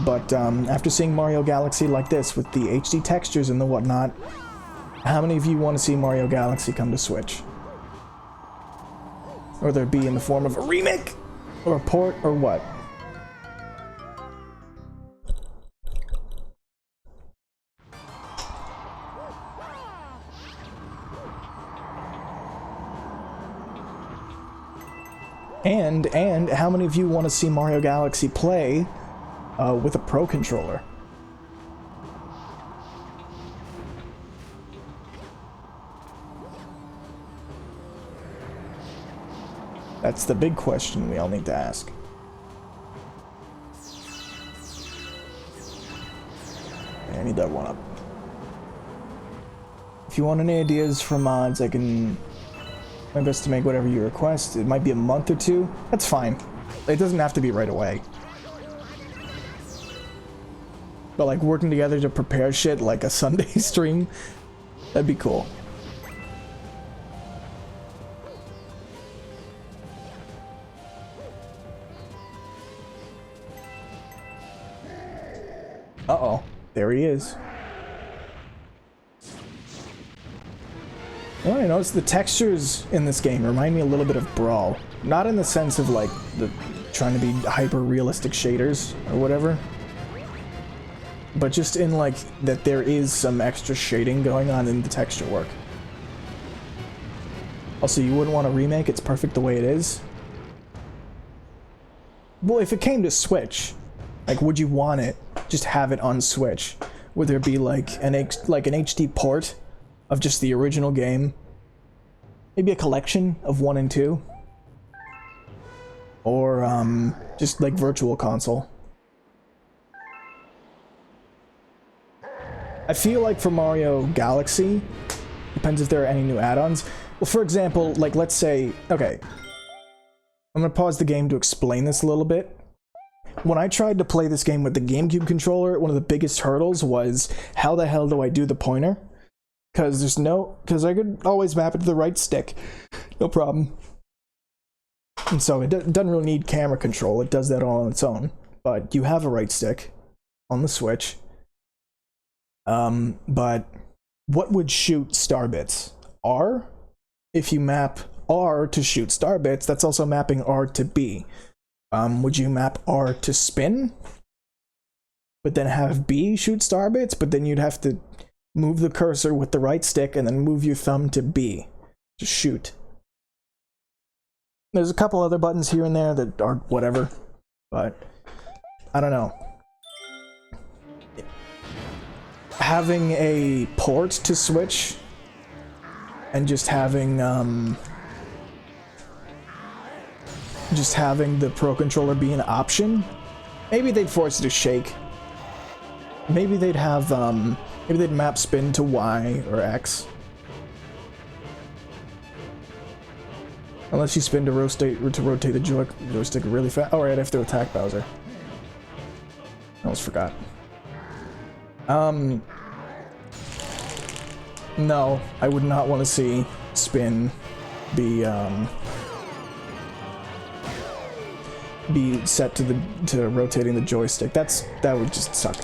S1: But after seeing Mario Galaxy like this, with the HD textures and the whatnot, how many of you want to see Mario Galaxy come to Switch? Or there be in the form of a remake? Or a port, or what? And how many of you want to see Mario Galaxy play with a Pro controller? That's the big question we all need to ask. I need that one up. If you want any ideas for mods, I can my best to make whatever you request. It might be a month or two. That's fine. It doesn't have to be right away. But like working together to prepare shit like a Sunday stream, that'd be cool. Uh-oh. There he is. Oh, I noticed the textures in this game remind me a little bit of Brawl. Not in the sense of like the trying to be hyper-realistic shaders or whatever. But just in like that there is some extra shading going on in the texture work. Also, you wouldn't want to remake, it's perfect the way it is. Well, if it came to Switch, like would you want it? Just have it on Switch. Would there be like an HD port of just the original game? Maybe a collection of 1 and 2? Or just like Virtual Console. I feel like for Mario Galaxy, depends if there are any new add-ons. Well, for example, like let's say, okay, I'm gonna pause the game to explain this a little bit. When I tried to play this game with the GameCube controller, one of the biggest hurdles was, how the hell do I do the pointer? Because I could always map it to the right stick, no problem. And so it doesn't really need camera control, it does that all on its own. But you have a right stick on the Switch. But what would shoot star bits? R? If you map R to shoot star bits, that's also mapping R to B. Would you map R to spin? But then have B shoot star bits, but then you'd have to move the cursor with the right stick and then move your thumb to B to shoot. There's a couple other buttons here and there that are whatever, but I don't know. Having a port to Switch and just having the Pro Controller be an option, maybe they'd force it to shake. Maybe they'd have maybe they'd map spin to Y or X. Unless you spin to rotate the joystick really fast. Oh, right, I have to attack Bowser. I almost forgot. No, I would not want to see spin be set to rotating the joystick. That would just suck.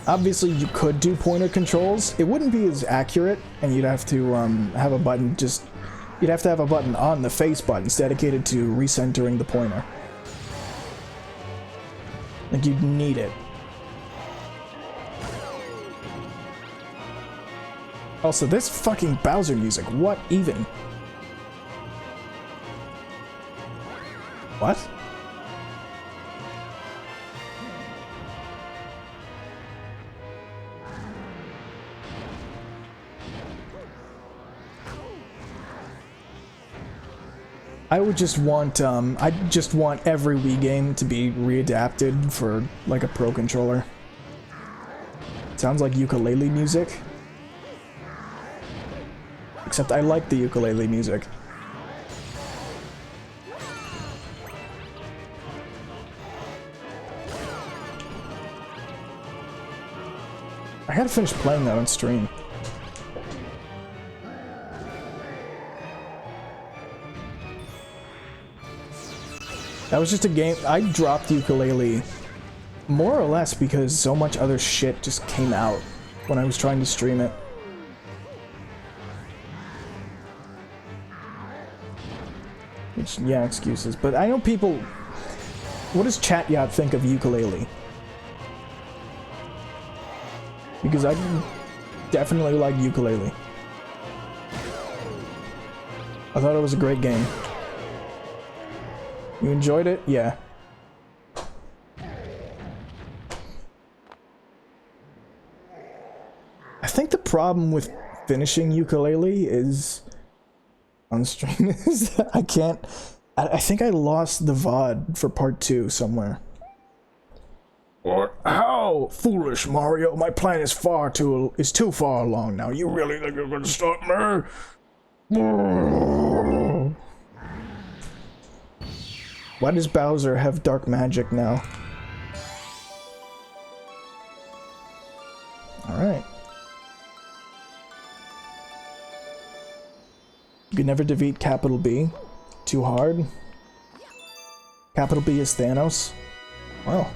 S1: Obviously, you could do pointer controls. It wouldn't be as accurate, and you'd have to have a button you'd have to have a button on the face buttons dedicated to recentering the pointer. Like, you'd need it. Also, this fucking Bowser music, what even? What? I would just want, I just want every Wii game to be readapted for, like, a Pro Controller. Sounds like ukulele music. Except I like the ukulele music. I gotta finish playing that on stream. That was just a game. I dropped ukulele more or less because so much other shit just came out when I was trying to stream it. Which, yeah, excuses. But I know people... What does Chat Yacht think of ukulele? Because I definitely like ukulele. I thought it was a great game. You enjoyed it? Yeah. I think the problem with finishing ukulele is on stream is that I can't. I think I lost the VOD for part 2 somewhere. What? How foolish, Mario! My plan is too far along now. You really think you're gonna stop me? Why does Bowser have dark magic now? Alright. You can never defeat Capital B. Too hard. Capital B is Thanos. Well.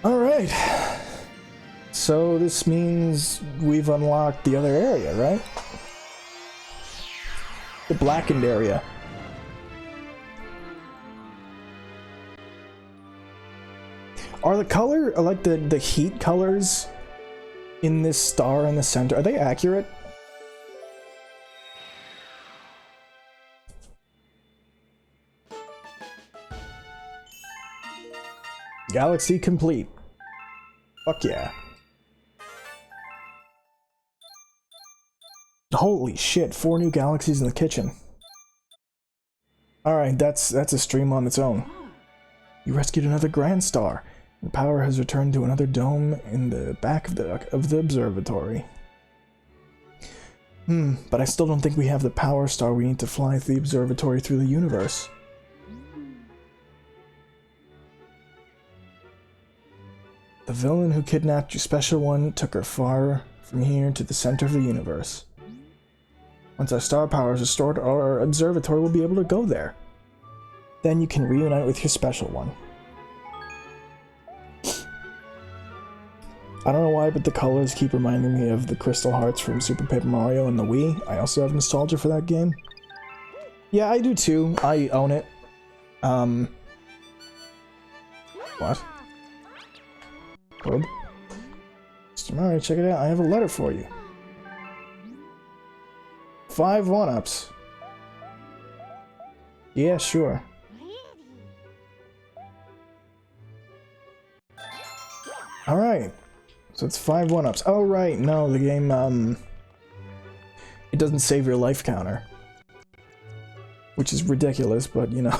S1: Alright. So this means we've unlocked the other area, right? The blackened area. Are the heat colors in this star in the center, are they accurate? Galaxy complete. Fuck yeah. Holy shit, 4 new galaxies in the kitchen. Alright, that's a stream on its own. You rescued another Grand Star, and power has returned to another dome in the back of the observatory. But I still don't think we have the power star we need to fly the observatory through the universe. The villain who kidnapped your special one took her far from here to the center of the universe. Once our star power is restored, our observatory will be able to go there. Then you can reunite with your special one. I don't know why, but the colors keep reminding me of the Crystal Hearts from Super Paper Mario and the Wii. I also have nostalgia for that game. Yeah, I do too. I own it. What? What? Mr. Mario, check it out. I have a letter for you. 5 1-ups. Yeah, sure. Alright. So it's 5 1-ups. Oh, right. No, the game, it doesn't save your life counter. Which is ridiculous, but, you know.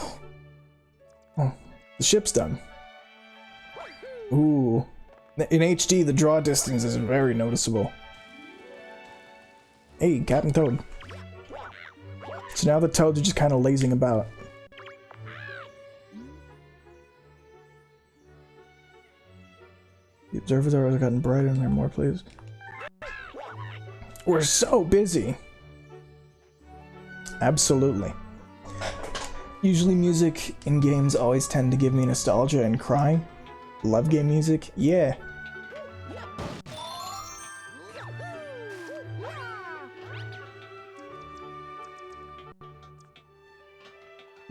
S1: Oh, the ship's done. Ooh. In HD, the draw distance is very noticeable. Hey, Captain Toad. So now the Toads are just kind of lazing about. The observatory has gotten brighter and there are more places. We're so busy. Absolutely. Usually music in games always tend to give me nostalgia and cry. Love game music? Yeah.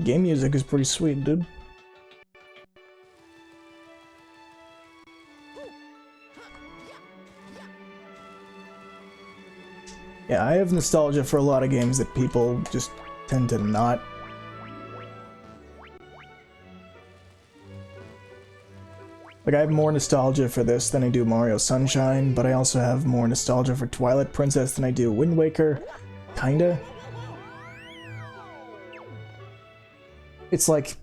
S1: Game music is pretty sweet, dude. Yeah, I have nostalgia for a lot of games that people just tend to not. Like, I have more nostalgia for this than I do Mario Sunshine, but I also have more nostalgia for Twilight Princess than I do Wind Waker. Kinda. It's like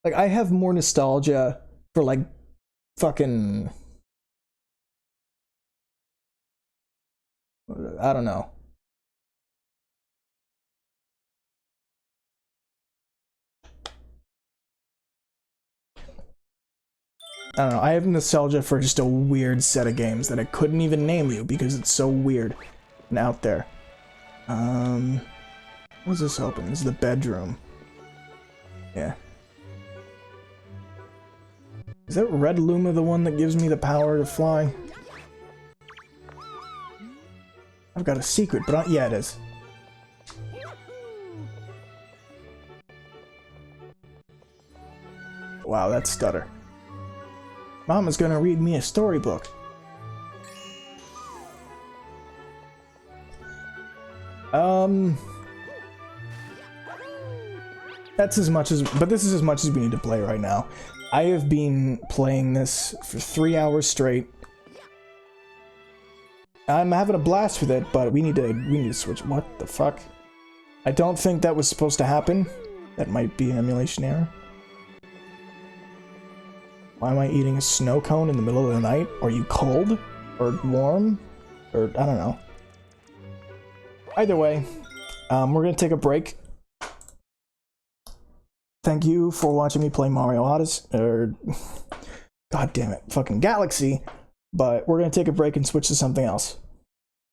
S1: I have more nostalgia for, like, fucking, I don't know. I don't know, I have nostalgia for just a weird set of games that I couldn't even name you because it's so weird and out there. What's this open? This is the bedroom. Yeah. Is that Red Luma the one that gives me the power to fly? I've got a secret, but yeah, it is. Wow, that stutter. Mama's gonna read me a storybook. That's as much as, but this is as much as we need to play right now. I have been playing this for 3 hours straight. I'm having a blast with it, but we need to switch. What the fuck? I don't think that was supposed to happen. That might be an emulation error. Why am I eating a snow cone in the middle of the night? Are you cold? Or warm? Or, I don't know. Either way, we're gonna take a break. Thank you for watching me play Mario Odyssey, god damn it, fucking Galaxy. But we're gonna take a break and switch to something else.